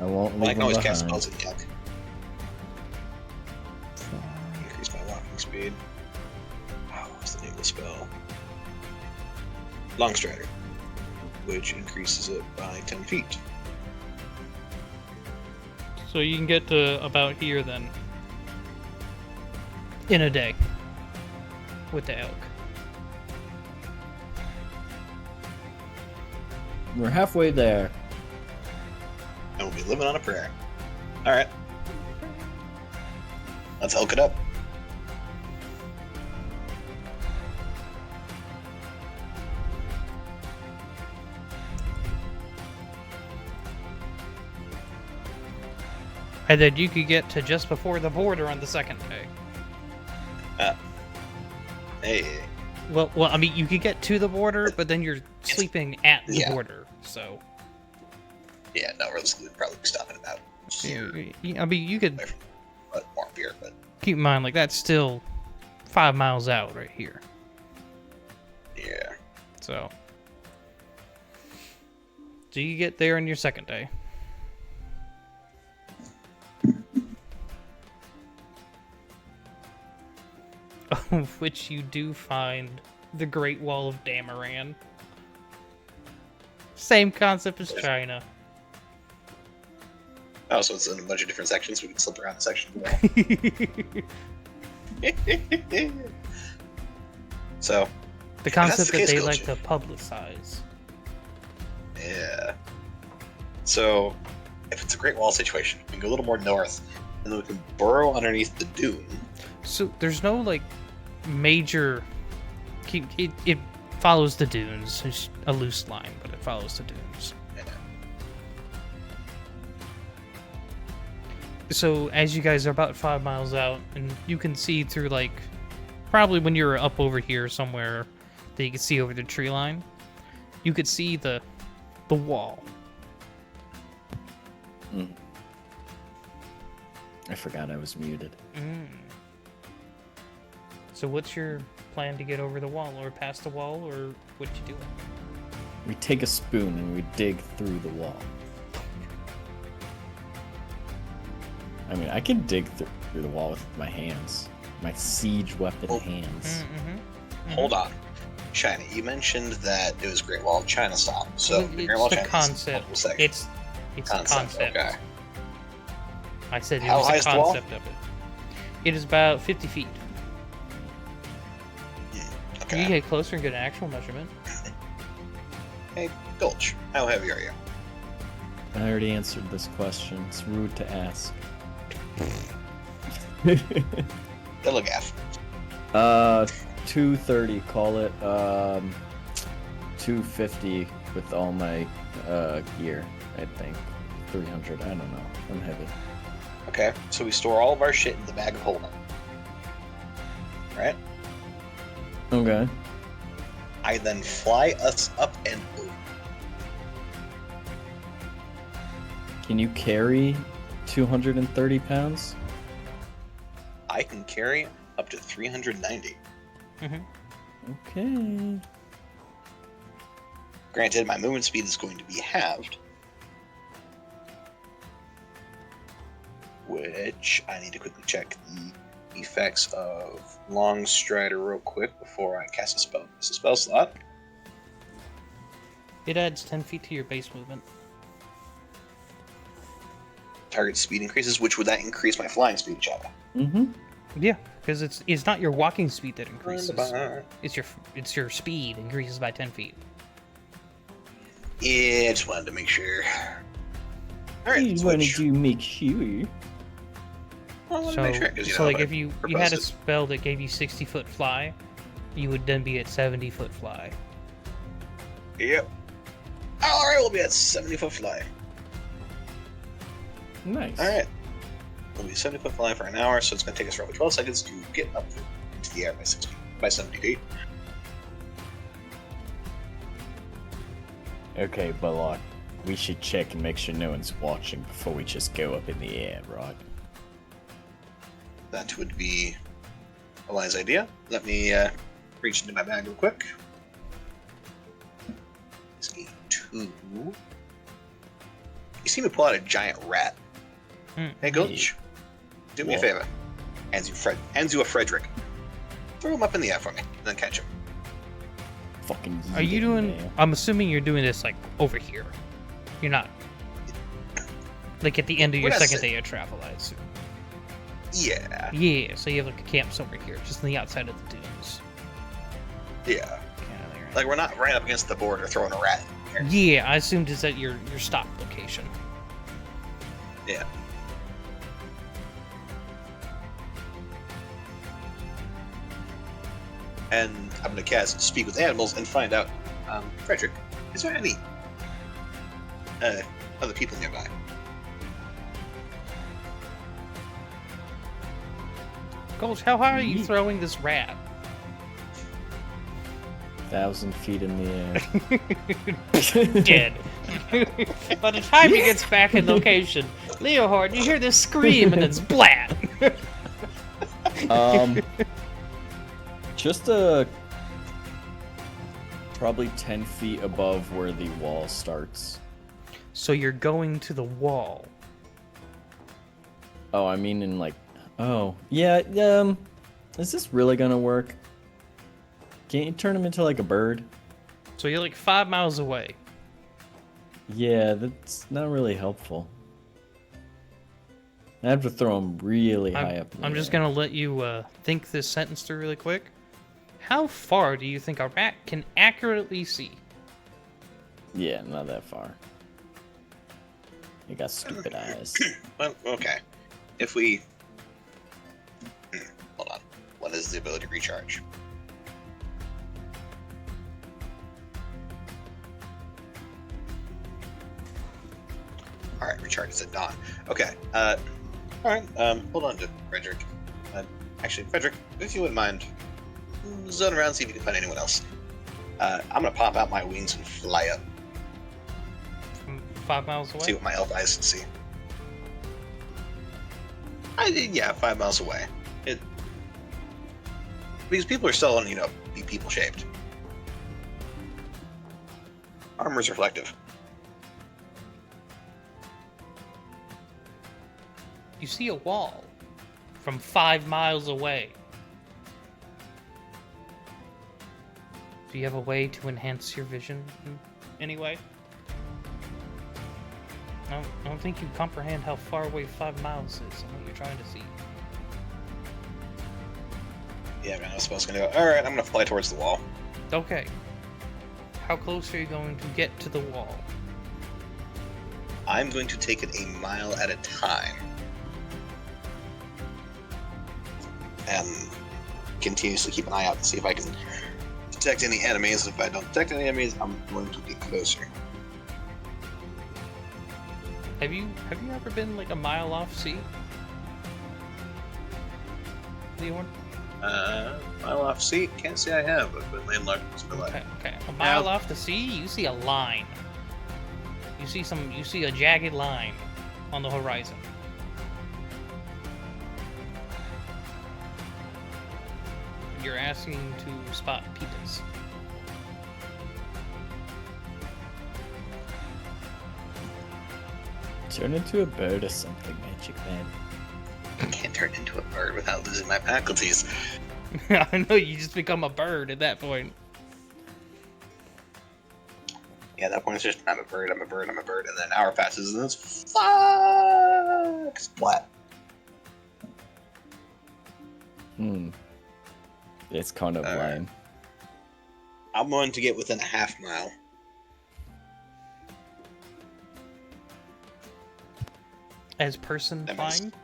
I won't leave can him always cast behind. spells in Yuck. Increase my walking speed. Oh, what's the name of the spell? Long Strider, which increases it by 10 feet. So you can get to about here then. In a day. With the elk. We're halfway there. And we'll be living on a prayer. Alright. Let's elk it up. And then you could get to just before the border on the second day. Hey. Well, I mean, you could get to the border, but then you're sleeping at the Yeah. border, so... Yeah, no, realistically, we'd probably be stopping about here. I mean, you could But more beer, but keep in mind, like, that's still 5 miles out right here, yeah. so... So you get there on your second day. Of which you do find the Great Wall of Damaran. Same concept as China. Oh, so it's in a bunch of different sections. We can slip around the section. So, The that's concept the that case, they Coach. like to publicize. yeah. So, if it's a Great Wall situation, we can go a little more north, and then we can burrow underneath the dune. So there's no like major. It follows the dunes. It's a loose line, but it follows the dunes. So as you guys are about 5 miles out, and you can see through like, probably when you're up over here somewhere, that you can see over the tree line, you could see the wall. I forgot I was muted. So what's your plan to get over the wall, or past the wall, or what you doing? We take a spoon and we dig through the wall. I mean, I can dig through the wall with my hands. My siege weapon hands. Hold on. China, you mentioned that it was Great Wall of China style. So, the Great Wall of It's the China is concept. multiple sections. It's the concept. Okay. I said it How was high the is the wall? concept of it. It is about 50 feet. You Okay. can get closer and get an actual measurement. Hey, Gulch, how heavy are you? I already answered this question. It's rude to ask. Illigaff. 230, call it 250 with all my gear, I think. 300, I don't know. I'm heavy. Okay, so we store all of our shit in the bag of holding. Right? Okay. I then fly us up and over. Can you carry 230 pounds? I can carry up to 390. Okay. Granted, my movement speed is going to be halved. Which I need to quickly check the effects of Long Strider real quick before I cast a spell. It's a spell slot. It adds 10 feet to your base movement. Target speed increases, which would that increase my flying speed, Chava? Mm-hmm. Yeah, because it's not your walking speed that increases. Roundabout. It's your speed increases by 10 feet. Yeah, just wanted to make sure. Alright, You wanted to make sure. I wanted So, to make sure, 'cause, so like I if you had a proposed it. spell that gave you 60-foot fly, you would then be at 70-foot fly. Yep. Alright, we'll be at 70-foot fly. Nice. Alright. We'll be 70-foot fly for an hour, so it's going to take us roughly 12 seconds to get up into the air by 70 feet. Okay, but like, we should check and make sure no one's watching before we just go up in the air, right? That would be a wise idea. Let me reach into my bag real quick. Let's 2. You see me pull out a giant rat. Hey, Gulch. Do me a What? favor. Hands you a Frederick. Throw him up in the air for me, and then catch him. Fucking. Are you yeet doing? in there. I'm assuming you're doing this like over here. You're not. Like at the end of your What I second said- day of travel, I assume. Yeah. Yeah, so you have like a camp over here, just on the outside of the dunes. Yeah. Kinda there. Like, we're not right up against the border throwing a rat in here. Yeah, I assumed it's at your stop location. Yeah. And I'm going to cast Speak with Animals and find out, Frederick, is there any other people nearby? Gulch, how high are you throwing this rat? 1,000 feet in the air. Dead. By the time he gets back in location, Leohard, you hear this scream and it's splat. Just probably 10 feet above where the wall starts. So you're going to the wall. Oh, I mean in like, oh, yeah, is this really gonna work? Can't you turn him into like a bird? So you're like 5 miles away. Yeah, that's not really helpful. I have to throw him really high up. in the I'm just air. gonna let you think this sentence through really quick. How far do you think a rat can accurately see? Yeah, not that far. You got stupid eyes. Well, okay. If we... Hold on. What is the ability to recharge? Alright, recharge is at dawn. Okay, alright, hold on to Frederick. Actually, Frederick, if you wouldn't mind, zone around, see if you can find anyone else. I'm gonna pop out my wings and fly up, From 5 miles away? see what my elf eyes can see. Yeah, 5 miles away. Because people are still, be people-shaped. Armor's reflective. You see a wall from 5 miles away. Do you have a way to enhance your vision in any way? I don't think you comprehend how far away 5 miles is and what you're trying to see. Yeah, man, I was supposed to go, alright, I'm gonna fly towards the wall. Okay. How close are you going to get to the wall? I'm going to take it a mile at a time. And continuously keep an eye out to see if I can detect any enemies. If I don't detect any enemies, I'm going to get closer. Have you ever been like a mile off sea? Leon? Mile off sea? Can't say I have. I've been landlocked most of my life. Okay. A mile off the sea, you see a line. You see a jagged line on the horizon. You're asking to spot pitas. Turn into a bird or something, Magic Man. I can't turn into a bird without losing my faculties. I know, you just become a bird at that point. Yeah, at that point it's just, I'm a bird, and then an hour passes, and it's fuck splat. It's kind of lame. I'm going to get within a half mile. As person That flying? means-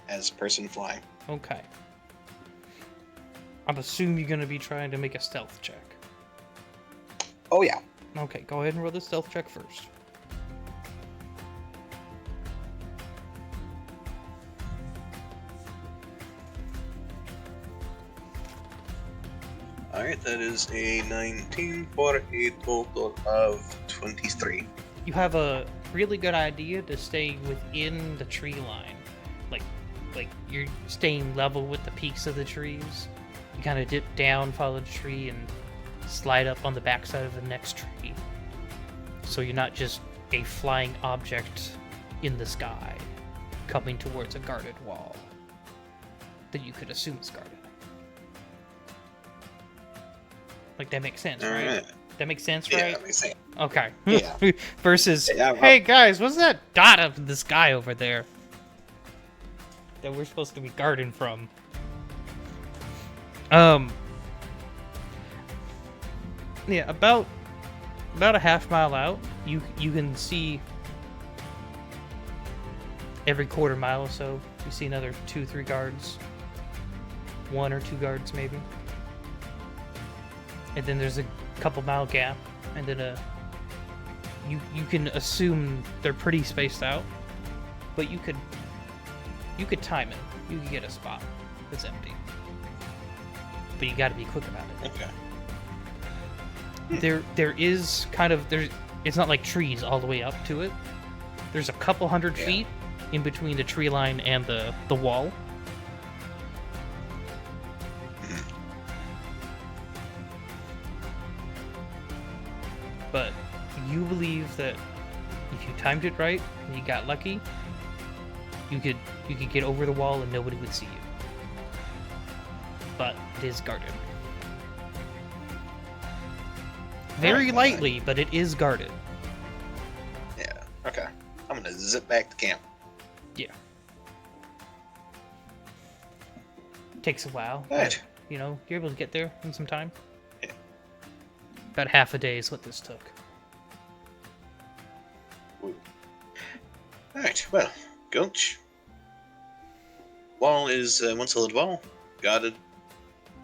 As person flying. Okay. I'm assuming you're gonna be trying to make a stealth check. Oh yeah. Okay, go ahead and roll the stealth check first. Alright, that is a 19 for a total of 23. You have a really good idea to stay within the tree line. Like you're staying level with the peaks of the trees. You kind of dip down, follow the tree, and slide up on the backside of the next tree. So you're not just a flying object in the sky, coming towards a guarded wall that you could assume is guarded. Like, that makes sense, right? Alright. That makes sense, Yeah, right? that makes sense. Okay. Yeah. Versus, Yeah, hey guys, what's that dot up in the sky over there that we're supposed to be guarding from? Yeah, about a half mile out, you can see every quarter mile or so. You see another 2-3 guards, 1 or 2 guards maybe, and then there's a couple mile gap, and then you can assume they're pretty spaced out, but you could time it. You could get a spot that's empty, but you got to be quick about it. Okay. There is kind of it's not like trees all the way up to it. There's a couple hundred feet in between the tree line and the wall. But you believe that if you timed it right and you got lucky, you could get over the wall and nobody would see you. But it is guarded. Very lightly, but it is guarded. Yeah. Okay. I'm gonna zip back to camp. Yeah. Takes a while. Right. But, you're able to get there in some time. Yeah. About half a day is what this took. Alright, well, Gulch. Wall is one solid wall, guarded.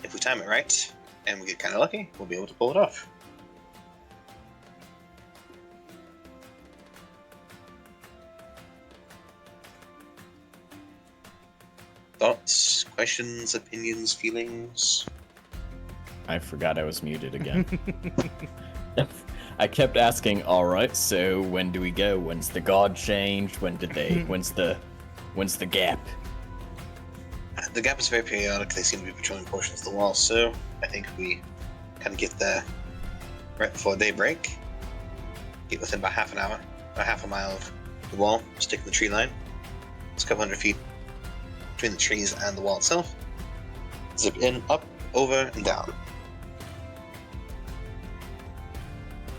If we time it right, and we get kind of lucky, we'll be able to pull it off. Thoughts, questions, opinions, feelings? I forgot I was muted again. I kept asking, alright, so when do we go? When's the guard changed? When's the gap? The gap is very periodic. They seem to be patrolling portions of the wall, so I think we kind of get there right before daybreak. Get within about half an hour, or half a mile of the wall, stick in the tree line. It's a couple hundred feet between the trees and the wall itself. Zip in, up, over, and down.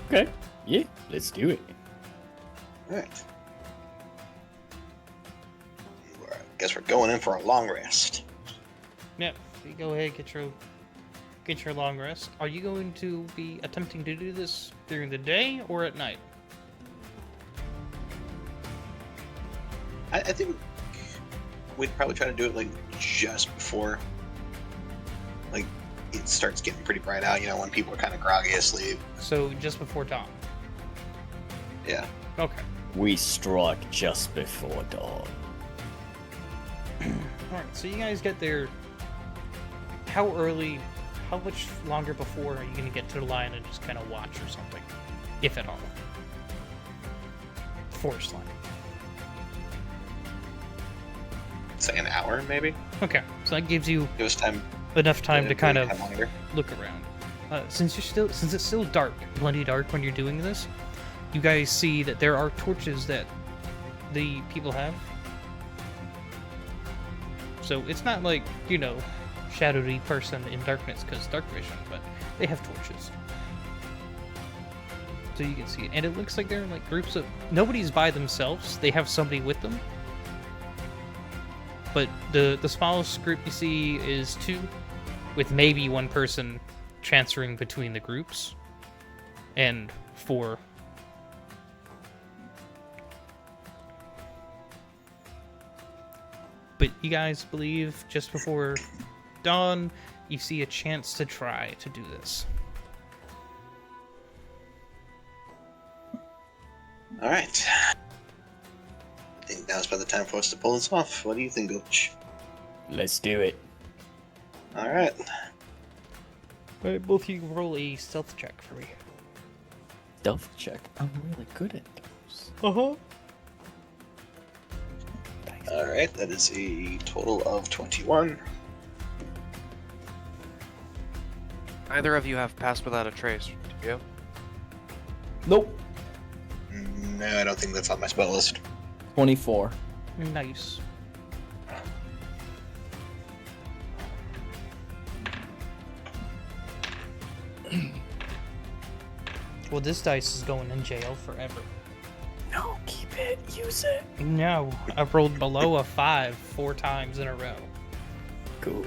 Okay, yeah, let's do it. Alright. Guess we're going in for a long rest. Yep. You go ahead, get your long rest. Are you going to be attempting to do this during the day or at night? I think we'd probably try to do it like just before it starts getting pretty bright out, when people are kind of groggy asleep. So just before dawn. Yeah. Okay. We strike just before dawn. Alright, so you guys get there. How much longer before are you going to get to the line and just kind of watch or something? If at all. Forest line. Say an hour, maybe. Okay, so that gives you It was time. enough time to kind of longer. look around. Since it's still dark, plenty dark when you're doing this, you guys see that there are torches that the people have. So it's not like, shadowy person in darkness because dark vision, but they have torches. So you can see it. And it looks like they're in like groups of... Nobody's by themselves. They have somebody with them. But the smallest group you see is 2, with maybe 1 person transferring between the groups. And 4. But you guys believe just before dawn, you see a chance to try to do this. All right. I think now's about the time for us to pull this off. What do you think, Gulch? Let's do it. All right. Alright, both of you roll a stealth check for me. Stealth check. I'm really good at those. Uh-huh. All right. That is a total of 21. Neither of you have passed without a trace, do you? Nope. No, I don't think that's on my spell list. 24. Nice. Well, this dice is going in jail forever. No, keep it. Use it. No, I've rolled below a 5 4 times in a row. Cool.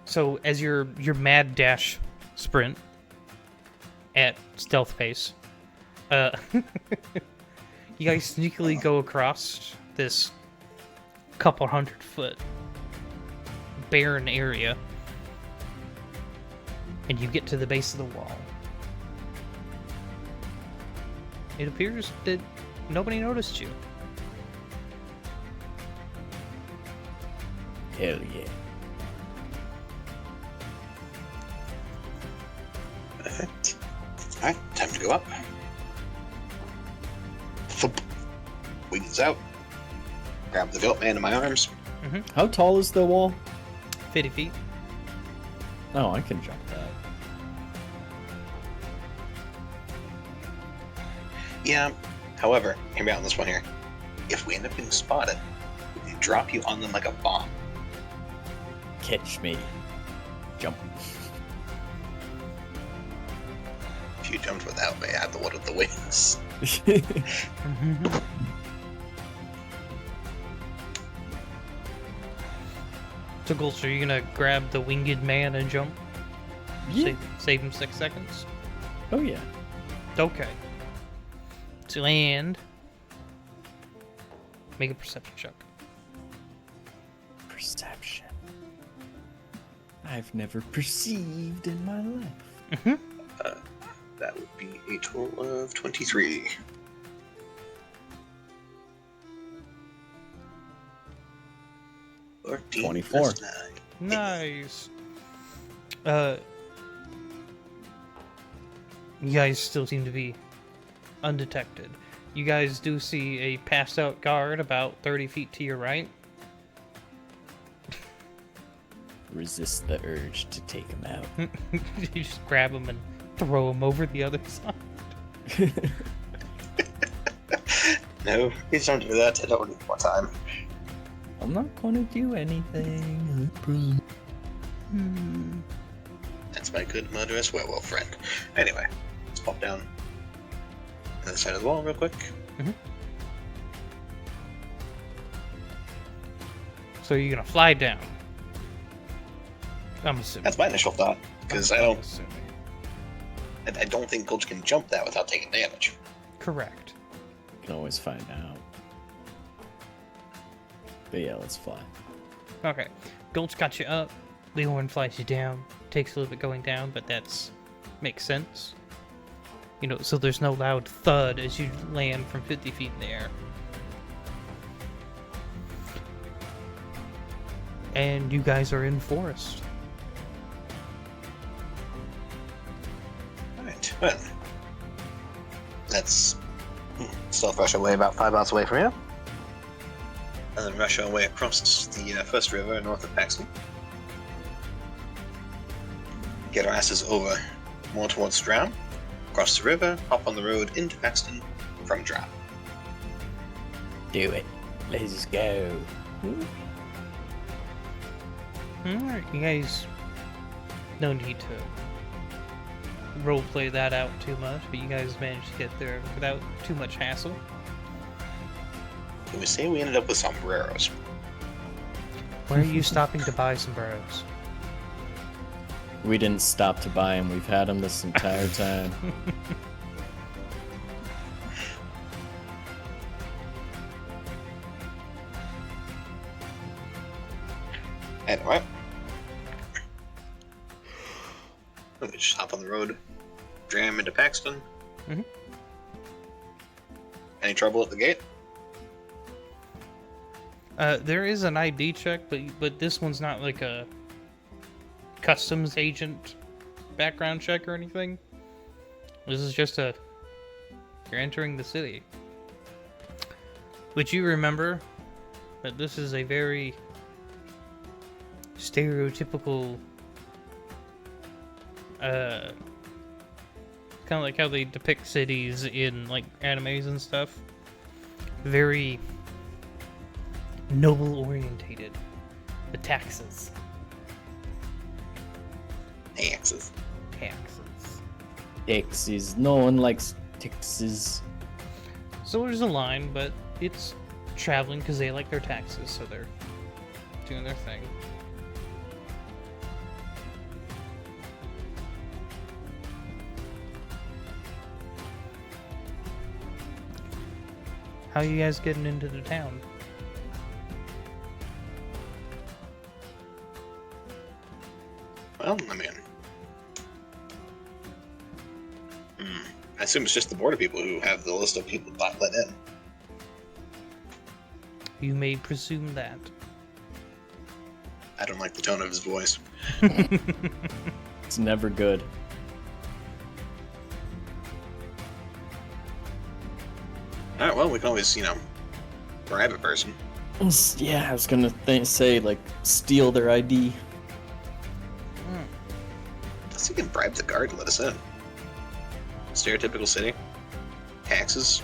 So, as your mad dash sprint at stealth pace, you guys sneakily go across this couple 100-foot barren area, and you get to the base of the wall. It appears that nobody noticed you. Hell yeah. Perfect. All right, time to go up. Thump. Wings out. Grab the goat man in my arms. How tall is the wall? 50 feet. Oh, I can jump that. Yeah. However, hear me out on this one here. If we end up being spotted, we can drop you on them like a bomb. Catch me. Jump. If you jumped without me, I had the one with the wings. So, Gulch, are you gonna grab the winged man and jump? Yeah. Save him 6 seconds? Oh, yeah. Okay. To land. Make a perception check. Perception. I've never perceived in my life. That would be a total of 23. Or 24. 9. Nice. You guys still seem to be undetected. You guys do see a passed out guard about 30 feet to your right. Resist the urge to take him out. You just grab him and throw him over the other side. No, please don't do that. I don't need more time. I'm not gonna do anything. That's my good murderous werewolf friend. Anyway, let's pop down on the side of the wall real quick. So you're gonna fly down. I'm assuming. That's my initial thought, because I I'm don't, assuming. I don't think Gulch can jump that without taking damage. Correct. Can always find out. But yeah, let's fly. Okay. Gulch got you up. Leorn flies you down. Takes a little bit going down, but that's Makes sense. You know, so there's no loud thud as you land from 50 feet in the air. And you guys are in forest. Alright, well. Let's stealth rush our way about 5 miles away from here. And then rush our way across the first river north of Paxton. Get our asses over more towards Drow. Cross the river, hop on the road into Paxton from Drow. Do it. Let's go. Alright, you guys, no need to roleplay that out too much, but you guys managed to get there without too much hassle. Can we say we ended up with sombreros? Where are you stopping to buy sombreros? We didn't stop to buy them. We've had them this entire time. Anyway. Let me just hop on the road, jam into Paxton. Mhm. Any trouble at the gate? There is an ID check, but this one's not like a customs agent background check or anything. This is just you're entering the city. Would you remember that this is a very stereotypical, kind of like how they depict cities in like animes and stuff. Very noble orientated. The taxes. Taxes. Texas. No one likes Texas. So there's a line, but it's traveling because they like their taxes, so they're doing their thing. How are you guys getting into the town? Well, I mean... I assume it's just the border people who have the list of people not let in. You may presume that. I don't like the tone of his voice. It's never good. Alright, well, we can always, bribe a person. Yeah, I was gonna say, like, steal their ID. Guess you can bribe the guard and let us in. Stereotypical city. Taxes.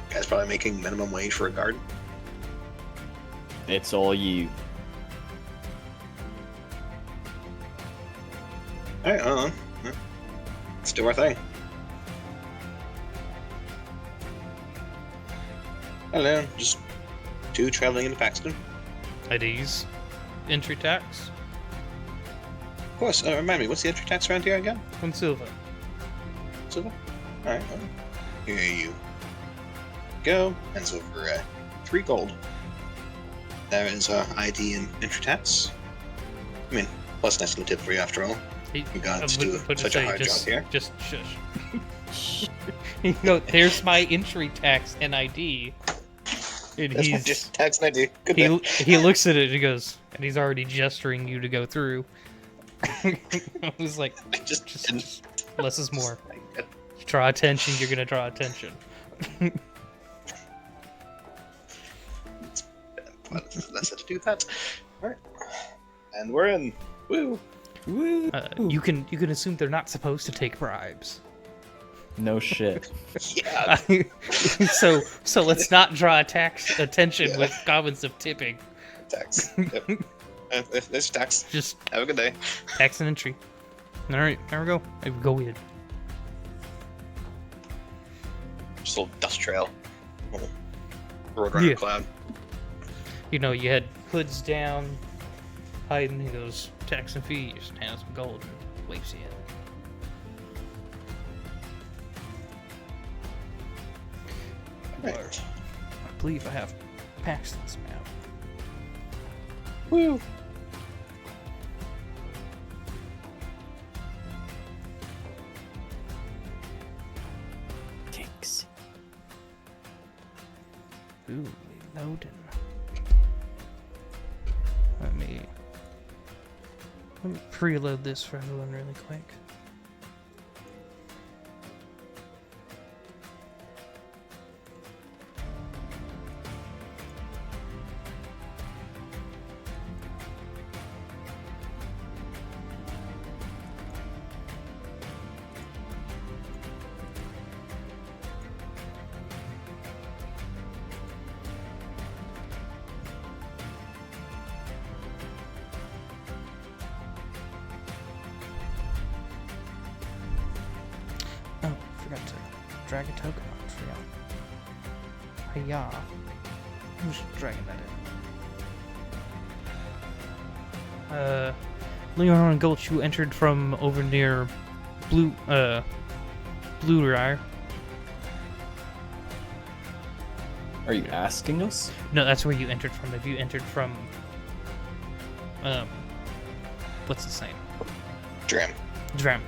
Guy's probably making minimum wage for a guard. It's all you. Alright, let's do our thing. Hello, just two traveling into Paxton. IDs. Entry tax. Of course, remind me, what's the entry tax around here again? 1 silver. Silver? Alright, well, here you go. Hands over 3 gold. There is ID and entry tax. I mean, plus nice little tip for you after all. You got to do such a hard job here. Just shush. You go, there's my entry tax and ID. And That's my he's tax and ID. Good day. he looks at it and he goes, and he's already gesturing you to go through. I was like, just less is more. Draw attention, you're gonna draw attention. Let's have to do that. Alright. And we're in. Woo! Woo! You can assume they're not supposed to take bribes. No shit. Yeah. so let's not draw attention with comments of tipping. Tax. Yep. There's tax. Just have a good day. Tax and entry. All right, there we go. I go in. Just a little dust trail. Roadrunner cloud. You know, you had hoods down, hiding. He goes, tax and fees, and has some gold, and waves you in. Right. I believe I have Paxton's map. Woo! Ooh, loading. Let me preload this for everyone really quick. Oh, forgot to drag a token on for y'all. A.U.R.A. I'm just dragging that in. Leon and Gulch, you entered from over near Blue Rire. Are you asking us? No, that's where you entered from. If you entered from, what's his name? Dram. Dram.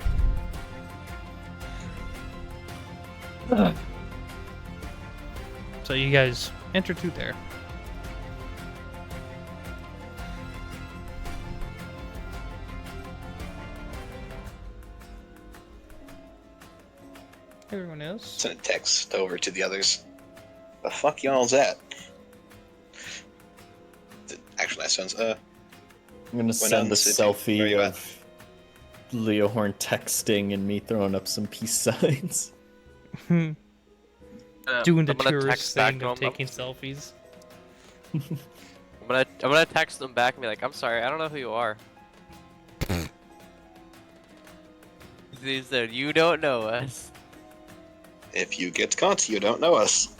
So you guys entered through there. Everyone else? Send a text over to the others. The fuck y'all's at? Actually, that sounds I'm gonna send a selfie of Leohorn texting and me throwing up some peace signs. Doing the I'm gonna tourist text back thing to of him. taking selfies. I'm gonna text them back and be like, I'm sorry, I don't know who you are. He said, you don't know us. If you get caught, you don't know us.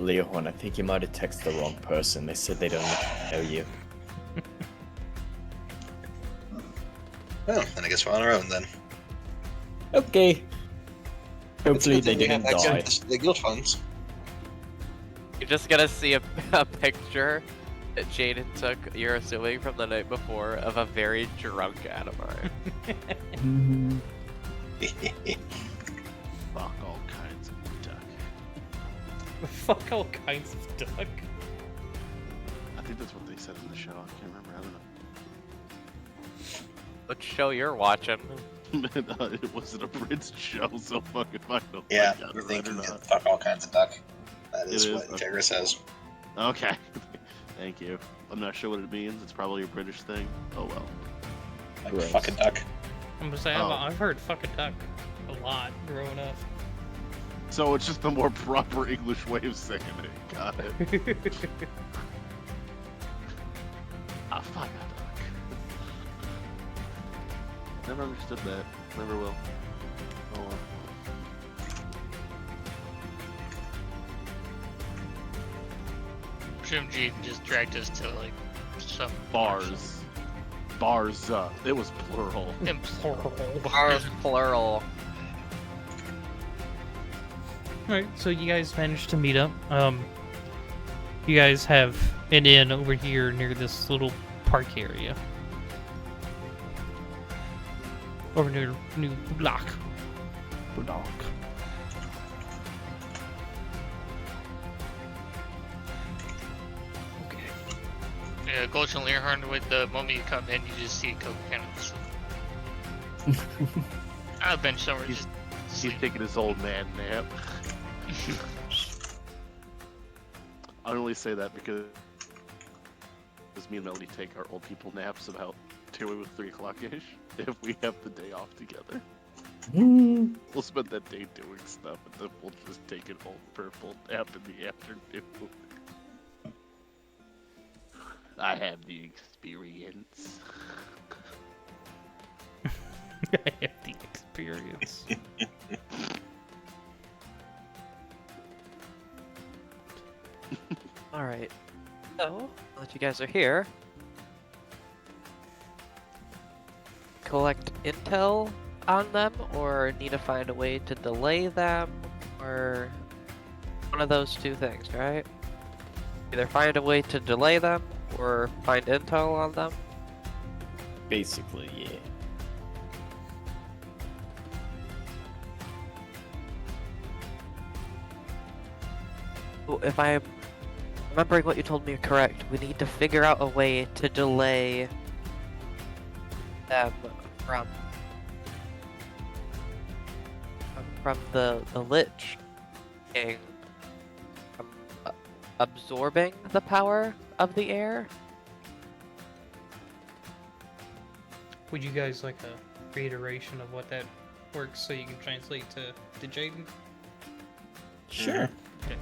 Leohorn, I think you might have texted the wrong person. They said they don't know you. Well, then I guess we're on our own then. Okay. Hopefully It's they good that we didn't have die. access to the guild funds. You're just gonna see a picture that Jaden took, you're assuming from the night before, of a very drunk Adamar. Fuck all kinds of duck. Fuck all kinds of duck. I think that's what they said in the show. I can't remember. I don't know. What show you're watching? It wasn't a Prince show, so fuck if I know. Yeah, if I got you're it right or thinking not. fuck all kinds of duck. That is It what is, okay. Integra says. Okay. Thank you. I'm not sure what it means. It's probably a British thing. Oh well. Like Gross. fucking duck. I'm gonna say, Oh. I've heard fucking duck a lot growing up. So it's just the more proper English way of saying it. Got it. Ah, fuck a duck. Never understood that. Never will. Oh well. Presume Jaden just dragged us to like some Bars. Bars. It was plural. Bars plural. Alright, so you guys managed to meet up. You guys have an inn over here near this little park area. Over near New Block. Block. Okay. Yeah, Gulch and Learhorn, with the moment you come in, you just see Coke cannons. I'll bench somewhere. He's- Just He's sleep. taking his old man nap. I only say that because me and Melody take our old people naps about 2 or 3 o'clock-ish if we have the day off together. We'll spend that day doing stuff and then we'll just take an old purple nap in the afternoon. I have the experience. I have the experience. Alright. So, now that you guys are here, collect intel on them, or need to find a way to delay them, or one of those two things, right? Either find a way to delay them, or find intel on them. Basically, yeah. if I'm remembering what you told me correct, we need to figure out a way to delay them from the Lich King from absorbing the power of the air. Would you guys like a reiteration of what that works so you can translate to Jaden? Sure. Okay.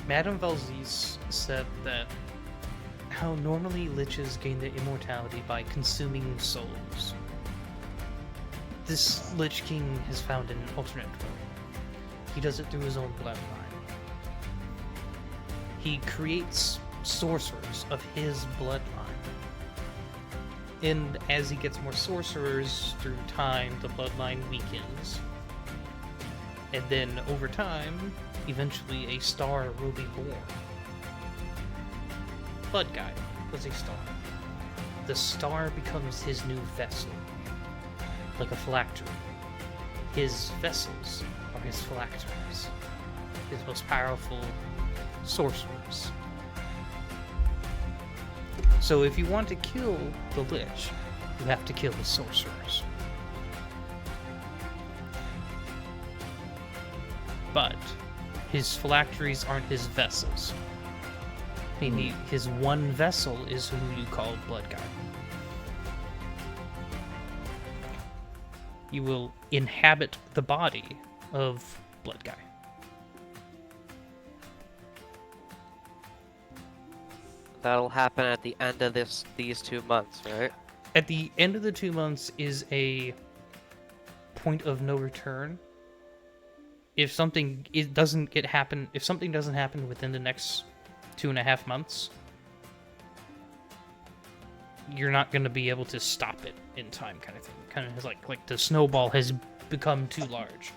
Madame Valzis said that how normally liches gain their immortality by consuming souls. This Lich King has found an alternate way. He does it through his own bloodline. He creates sorcerers of his bloodline. And as he gets more sorcerers through time, the bloodline weakens. And then over time, eventually a star will be born. Blood Guy was a star. The star becomes his new vessel, like a phylactery. His vessels are his phylacteries, his most powerful sorcerers. So if you want to kill the Lich, you have to kill the sorcerers. But his phylacteries aren't his vessels. His one vessel is who you call Blood Guy. You will inhabit the body of Blood Guy. That'll happen at the end of these 2 months, right? At the end of the 2 months is a point of no return. If something doesn't happen within the next 2.5 months, you're not going to be able to stop it in time, kind of thing. Kind of like the snowball has become too large.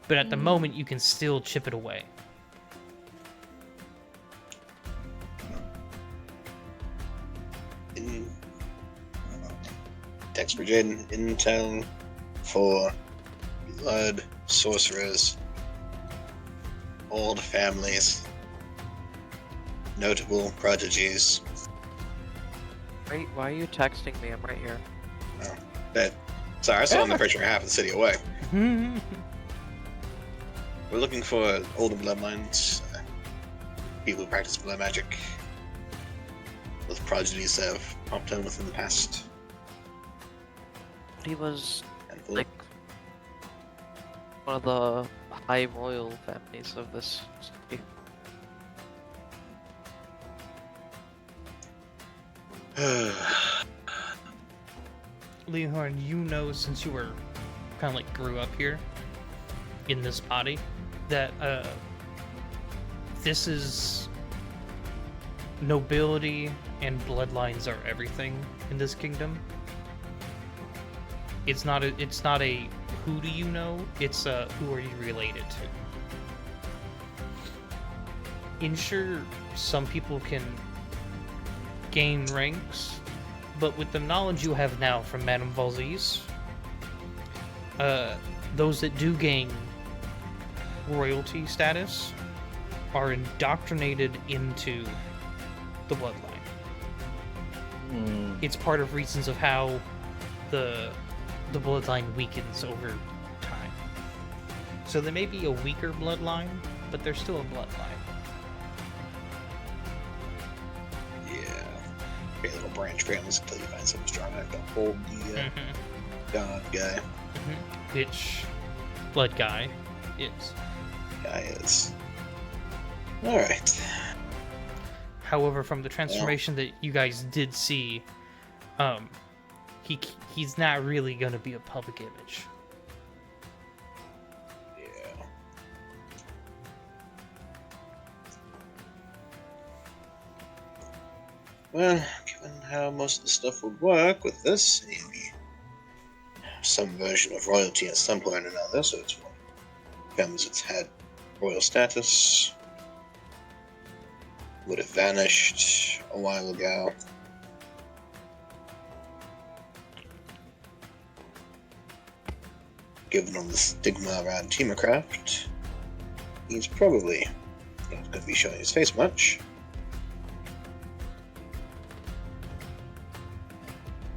But at the moment, you can still chip it away. Text for Jaden. Intel for blood sorcerers, old families, notable prodigies. Wait, why are you texting me? I'm right here. Oh, sorry, I saw in the picture half the city away. We're looking for older bloodlines, people who practice blood magic, with prodigies that have popped in within the past. He was handful. like one of the high royal families of this city. Leonhorn, you know, since you were kind of like grew up here in this body, that this is nobility and bloodlines are everything in this kingdom. It's not a who do you know, it's who are you related to. Sure, some people can gain ranks, but with the knowledge you have now from Madame Valzis, those that do gain royalty status are indoctrinated into the bloodline. It's part of reasons of how the bloodline weakens over time. So they may be a weaker bloodline, but they're still a bloodline. Yeah. Great little branch families until you find someone strong enough to hold the god guy. Which Blood Guy is. Alright. However, from the transformation that you guys did see, he's not really going to be a public image. Yeah. Well, given how most of the stuff would work with this, maybe some version of royalty at some point or another, so it's one families that's had royal status would have vanished a while ago. Given all the stigma around Teamcraft, he's probably not going to be showing his face much.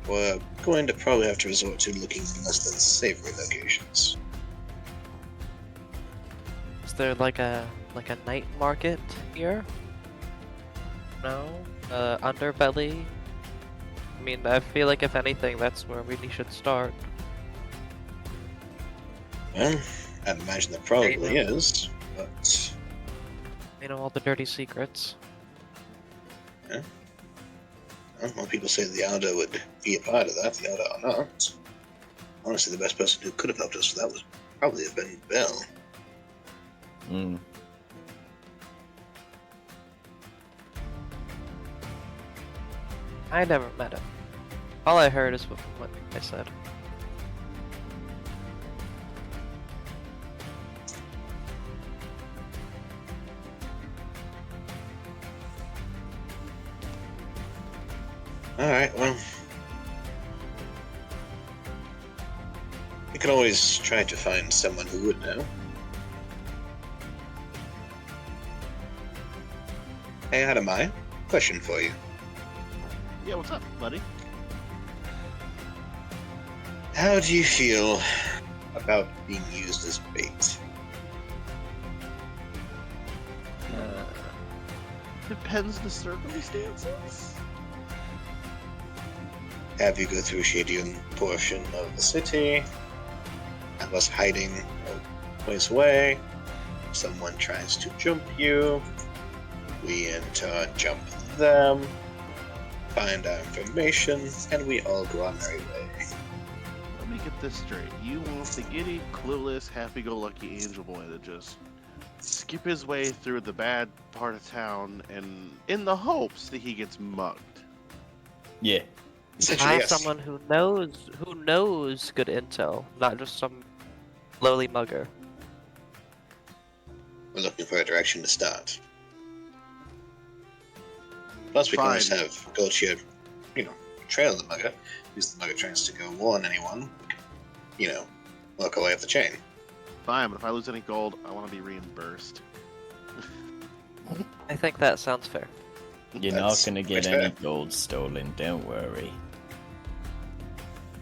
We're going to probably have to resort to looking in less than savory locations. Is there like a night market here? No? Underbelly? I mean, I feel like if anything, that's where we should start. Well, I'd imagine there probably is, but... You know, all the dirty secrets. Yeah. Well, people say the A.U.R.A would be a part of that. The A.U.R.A are not. Honestly, the best person who could have helped us with that would probably have been Bell. Mm. I never met him. All I heard is what I said. Alright, well... we could always try to find someone who would know. Hey, Adamai, question for you. Yeah, what's up, buddy? How do you feel about being used as bait? Depends on the circumstances. Have you go through a shady portion of the city, have us hiding a ways away, someone tries to jump you, we enter, jump them, find our information, and we all go our merry way. Let me get this straight. You want the giddy, clueless, happy-go-lucky angel boy to just skip his way through the bad part of town and in the hopes that he gets mugged. Yeah. I have someone who knows good intel, not just some lowly mugger. We're looking for a direction to start. Plus, we can always have Gulchia, trail the mugger. Use the mugger chance to go warn anyone. Work our way up the chain. Fine, but if I lose any gold, I want to be reimbursed. I think that sounds fair. You're not gonna get any gold stolen, don't worry.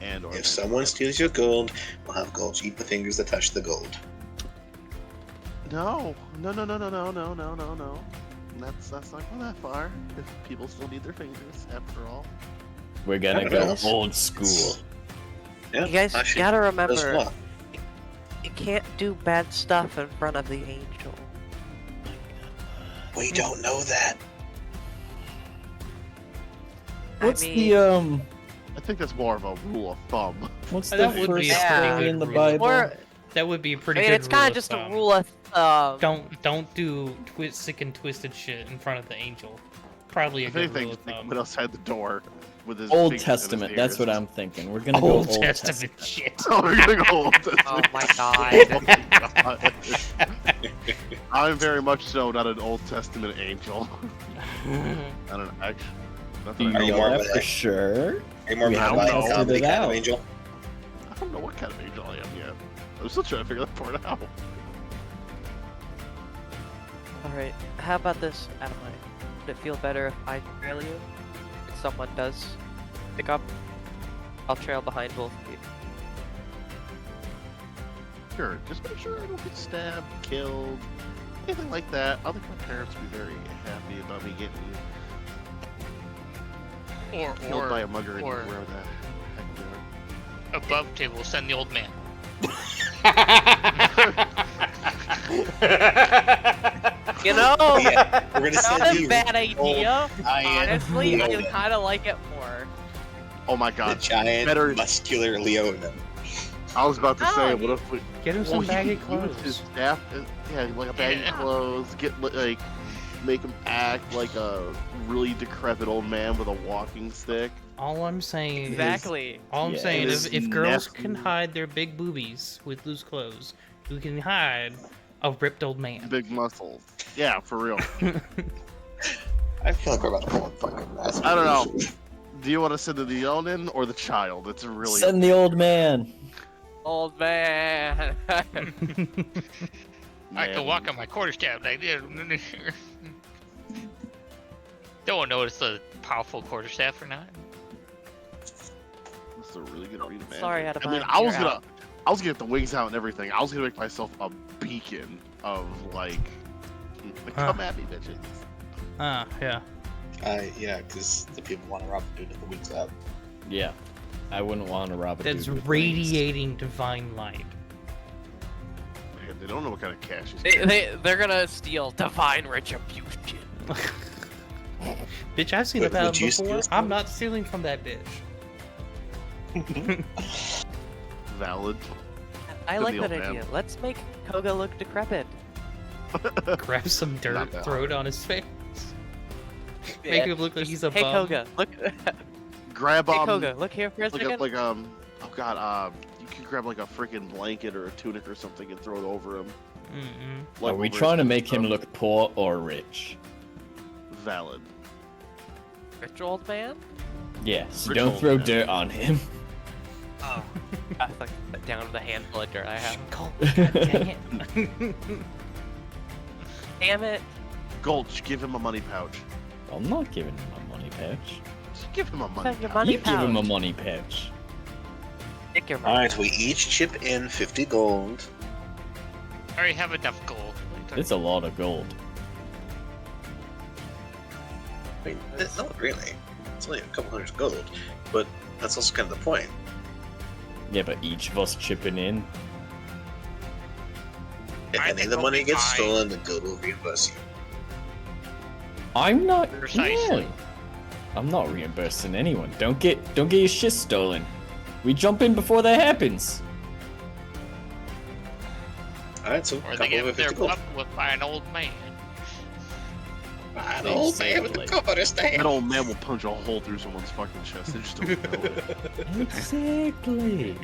If someone steals your gold, we'll have Gulch eat the fingers that touch the gold. No. That's not going that far. If people still need their fingers, after all. We're gonna go old school. Yeah, You guys actually, gotta there's remember, one. you can't do bad stuff in front of the angel. We don't know that. What's I think that's more of a rule of thumb. What's the That would be a first pretty thing good in the rule. Bible? Or, That would be a I pretty mean, good it's kind of rule just of a thumb. rule of thumb. Don't do sick and twisted shit in front of the angel. Probably a If good anything, rule of just thumb. put outside the door with his Old fingers in his Testament, that's what ears. I'm thinking. We're gonna Old go Old Testament shit. Oh, we're gonna go Old Testament. Oh my god. Oh my God. I'm very much so not an Old Testament angel. I don't know. Actually, not that Do I you know you know more of. of that a- for sure? Are you more of We a haven't divine tested comedy it kind out. of angel? I don't know what kind of angel I am yet. I'm still trying to figure that part out. Alright, how about this, Adamai? Would it feel better if I trail you? If someone does pick up, I'll trail behind both of you. Sure, just make sure I don't get stabbed, killed, anything like that. I think my parents would be very happy about me getting killed by a mugger or anywhere the heck they are. above table, send the old man. You know, Yeah, we're gonna not send a you bad idea. giant Honestly, I Leona. kind of like it more. Oh my The god. giant, Better- muscular Leona. I was about to Oh, say, you- what if we... Get him some Well, baggy you could use his clothes. staff, yeah, like a baggy Yeah. clothes, make him act like a really decrepit old man with a walking stick. All I'm saying Exactly. is, all I'm Yeah. saying His is, if girls nephew. can hide their big boobies with loose clothes, you can hide a ripped old man. Big muscles. Yeah, for real. I feel like we're about to pull a fucking mess. I don't know. Do you want to send the Yeonin or the child? It's really... Send the old man. Old man. I can walk on my quarterstaff like this. Don't want to know it's a powerful quarterstaff or not. That's a really good read, man. Sorry, I Adam. mean, I was gonna get the wings out and everything. I was gonna make myself a beacon of like, come at me, bitches. Yeah. Yeah, because the people want to rob the dude with the wings out. Yeah. I wouldn't want to rob a That's dude with radiating divine light. Man, they don't know what kind of cash is. They're gonna steal divine retribution. Bitch, I've seen Wait, a pattern would you before. steal I'm not stealing from that bitch. Valid. I To like the that old man. idea. Let's make Koga look decrepit. Grab some dirt, Not that throw hard. it on his face. Make him look like he's a Hey bum. Koga, look. Grab Hey Koga, look here for a like second. oh god, you can grab like a freaking blanket or a tunic or something and throw it over him. Mm-mm. Are we over trying to his make him stuff. look poor or rich? Valid? Rich old man? Yes, Rich don't old throw man. dirt on him. Oh. I like put down the handful of dirt I have. Dang it. Damn it. Gulch, give him a money pouch. I'm not giving him a money pouch. Just give him a money Take your pouch. money You give him a pouch. money pouch. Take your money. Alright, we each chip in 50 gold. I already have enough gold. What are you talking It's a lot of gold. I mean, not really. It's only a couple hundred gold, but that's also kind of the point. Yeah, but each of us chipping in. If I any think of the we'll money be gets fine. stolen, the gold will reimburse you. I'm not. Precisely. Yeah. I'm not reimbursing anyone. Don't get your shit stolen. We jump in before that happens. Alright, so a Or they couple of get their 50 gold. butt whipped by an old man. An old man with a quarterstaff. That old man will punch a hole through someone's fucking chest. They just don't know it. Exactly.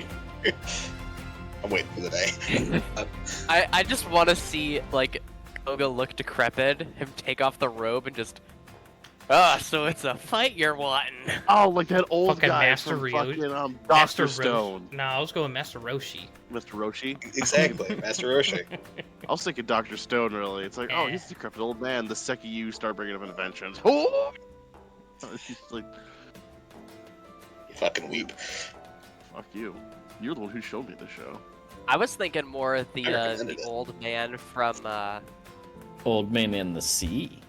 I'm waiting for the day. I just want to see, like, Koga look decrepit, him take off the robe and just... so it's a fight you're wanting. Oh, like that old Fucking guy Master from Ryo- fucking Master Dr. Stone. No, I was going Master Roshi. Mr. Roshi? Exactly, Master Roshi. I was thinking Dr. Stone, really. It's like, oh, he's a decrepit old man. The second you start bringing up inventions. Oh! He's like, You fucking weep. fuck you. You're the one who showed me the show. I was thinking more of I the recommended it. old man from Old man in the sea.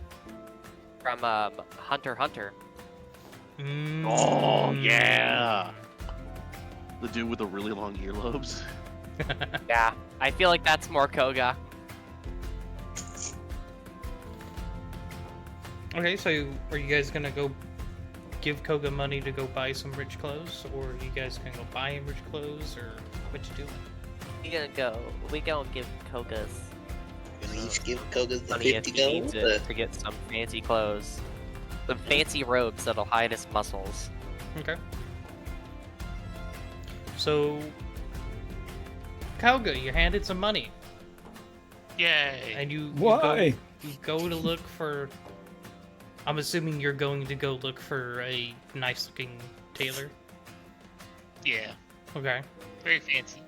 Hunter x Hunter. Oh, yeah. The dude with the really long earlobes. Yeah, I feel like that's more Koga. Okay, so are you guys gonna go give Koga money to go buy some rich clothes, or are you guys gonna go buy him rich clothes, or what you doing? We gonna give Koga's Gonna each give Koga the money if 50 he needs gold. it to get some fancy clothes. Some fancy robes that'll hide his muscles. Okay. So, Koga, you're handed some money, Yay. and you Why? you go to look for. I'm assuming you're going to go look for a nice-looking tailor. Yeah. Okay. Very fancy.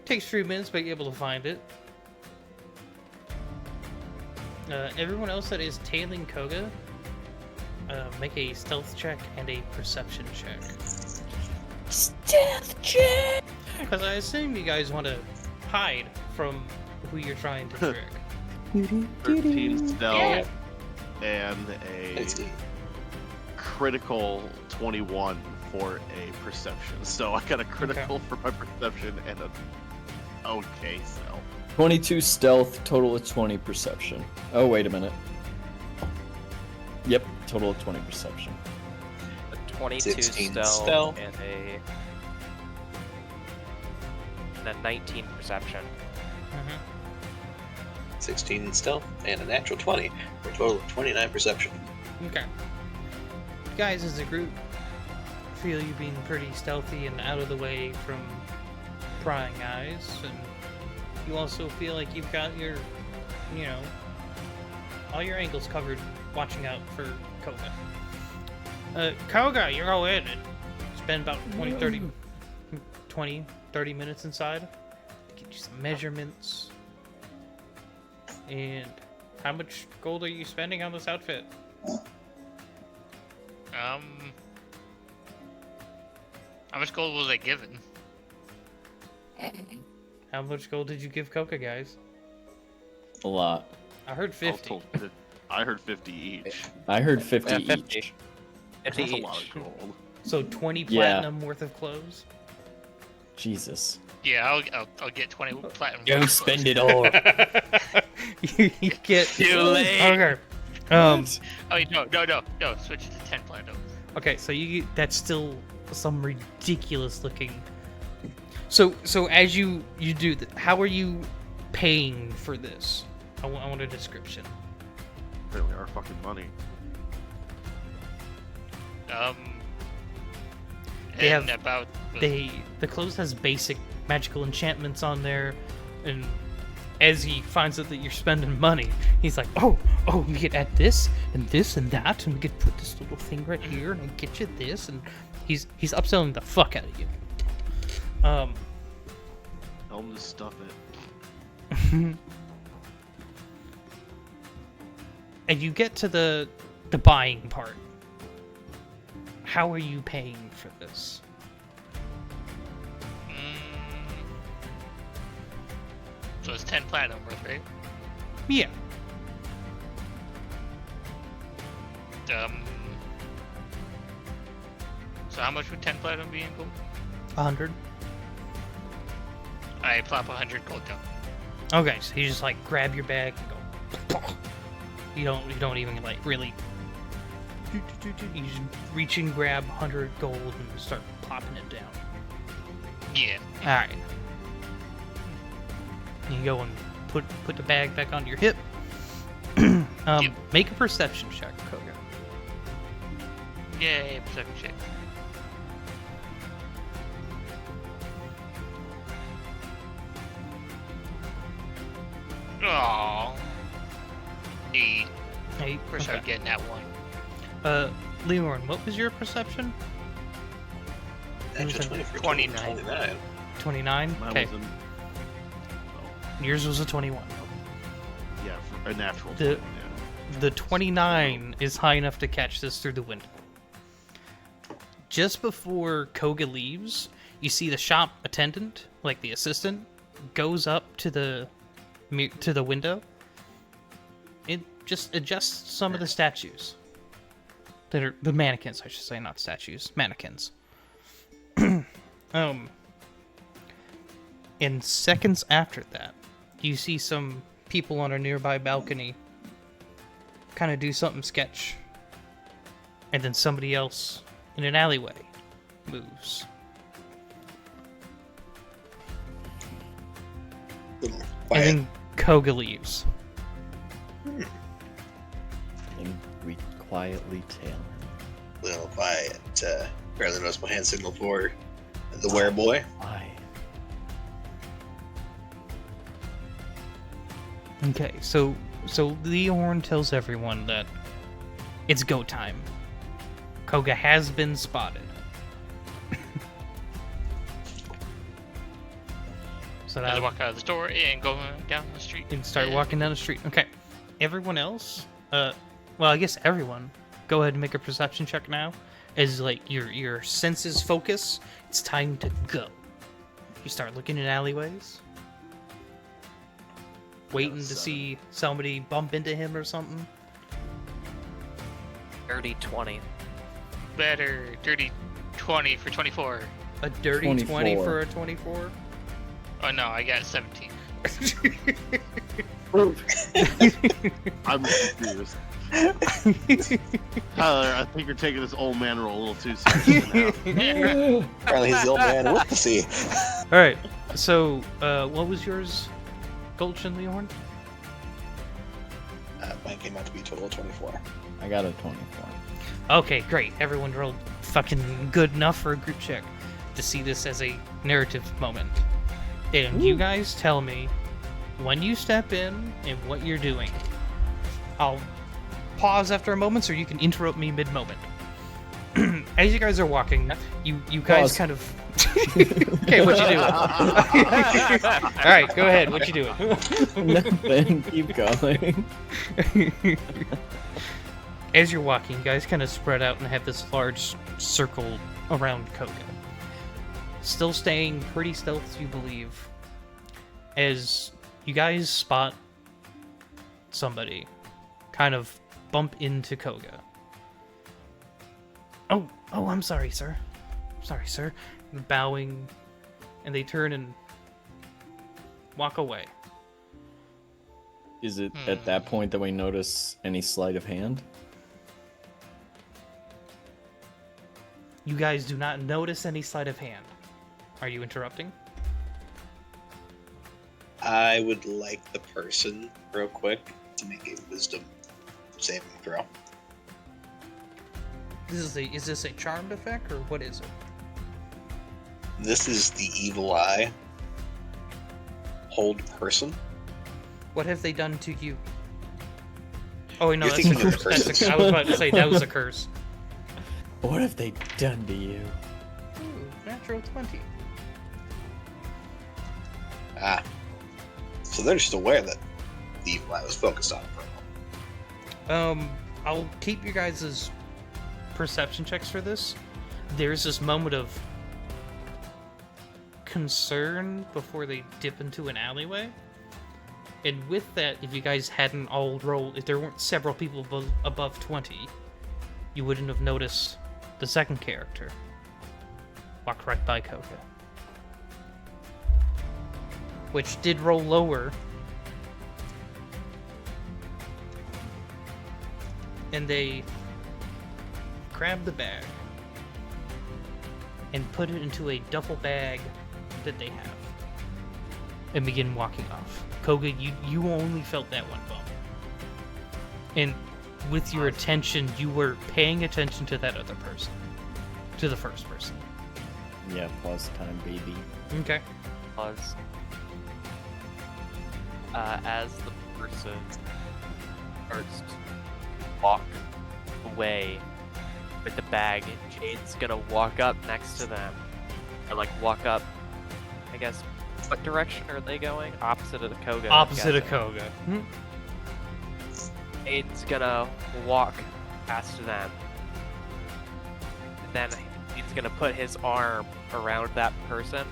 Takes 3 minutes, but you're able to find it. Everyone else that is tailing Koga, make a stealth check and a perception check. Stealth check. Because I assume you guys want to hide from who you're trying to trick. 13 stealth Yeah. and a Let's see. critical 21 for a perception. So I got a critical for my perception and a okay stealth. 22 stealth, total of 20 perception. Oh, wait a minute. Yep, total of 20 perception. A 22 16 stealth, stealth. and a 19 perception. Mhm. 16 stealth and a natural 20 for a total of 29 perception. Okay. You guys, as a group, feel you being pretty stealthy and out of the way from prying eyes, and you also feel like you've got your, all your angles covered, watching out for Koga. Koga, you're all in it. Spend about 20, 30 minutes inside. Get you some measurements. And how much gold are you spending on this outfit? How much gold was I given? How much gold did you give Coca, guys? A lot. I heard 50. I heard 50 each. I heard 50 Yeah, 50. each. 50 That's a each. lot of gold. So 20 Yeah. platinum worth of clothes? Jesus. Yeah, I'll get 20 platinum. Don't spend it all. you get... Too late. Okay. Oh, no. Switch it to 10 platinum. Okay, so that's still some ridiculous looking... So as you do that, how are you paying for this? I want a description. Apparently our fucking money. They and have- about The clothes has basic magical enchantments on there, and as he finds out that you're spending money, he's like, oh, we could add this and this and that, and we could put this little thing right here, and I'll get you this, and he's upselling the fuck out of you. Tell him to stuff it. And you get to the buying part. How are you paying for this? So it's 10 platinum worth, right? Yeah. So how much would 10 platinum be in gold? 100. I plop 100 gold down. Okay, so you just like grab your bag and go. You don't even like really. You just reach and grab 100 gold and start popping it down. Yeah. All right. You go and put the bag back on your hip. Yep. Make a perception check, Koga. Yay, perception check. Aww. 8. Hey, Of course okay. I'm getting that one. Leorn, what was your perception? Natural 20 for 29. 29. 29. Mine Okay. was in, Yours was a 21. yeah, for a natural. The- 20, yeah. The 29 is high enough to catch this through the window. Just before Koga leaves, you see the shop attendant, like the assistant, goes up to the window. It just adjusts some of the statues. That are the mannequins, I should say, not statues, mannequins. In seconds after that, you see some people on a nearby balcony kind of do something sketch, and then somebody else in an alleyway moves. Little And quiet. then Koga leaves. And we quietly tail him. Little quiet. Barely noticeable hand signal for the wereboy. Why? Okay, so Leorn tells everyone that it's go time. Koga has been spotted. So As I that walk out of the store and go down the street. and start walking down the street. Okay, everyone else. Well, I guess everyone. Go ahead and make a perception check now. As like your senses focus, it's time to go. You start looking in alleyways, waiting to see somebody bump into him or something. Dirty 20. Better. Dirty 20 for 24. A dirty 20 24. for a 24. Oh no, I got 17. I'm confused. Tyler, I think you're taking this old man role a little too seriously now. Apparently he's the old man with the sea. All right. So, what was yours, Gulch and Leorn? Mine came out to be total 24. I got a 24. Okay, great. Everyone rolled fucking good enough for a group check to see this as a narrative moment. And you guys tell me when you step in and what you're doing. I'll pause after a moment, so you can interrupt me mid-moment. As you guys are walking, you guys Pause. kind of Okay, what you doing? All right, go ahead. What you doing? Nothing. Keep going. As you're walking, you guys kind of spread out and have this large circle around Koga. Still staying pretty stealth, you believe. As you guys spot somebody kind of bump into Koga. Oh, I'm sorry, sir. Sorry, sir. Bowing, and they turn and walk away. Is it at that point that we notice any sleight of hand? You guys do not notice any sleight of hand. Are you interrupting? I would like the person, real quick, to make a wisdom saving throw. Is this a charmed effect, or what is it? This is the evil eye. Hold person. What have they done to you? Oh, wait, no, You're that's a thinking of curse. the curses. I was about to say, that was a curse. What have they done to you? Ooh, natural 20. Ah. So they're just aware that the evil eye was focused on for a moment. I'll keep you guys' perception checks for this. There's this moment of concern before they dip into an alleyway. And with that, if you guys hadn't all rolled, if there weren't several people above 20, you wouldn't have noticed the second character. Walked right by Koga. Which did roll lower. And they grab the bag and put it into a duffel bag that they have and begin walking off. Koga, you only felt that one bump. And with your attention, you were paying attention to that other person. To the first person. Yeah, pause time, baby. Okay. Pause. As the person starts to walk away with the bag, Jade's gonna walk up next to them. Or like walk up, I guess. What direction are they going? Opposite of the Koga. I'm Opposite of guessing. Koga. Jade's gonna walk past them. And then he's gonna put his arm around that person.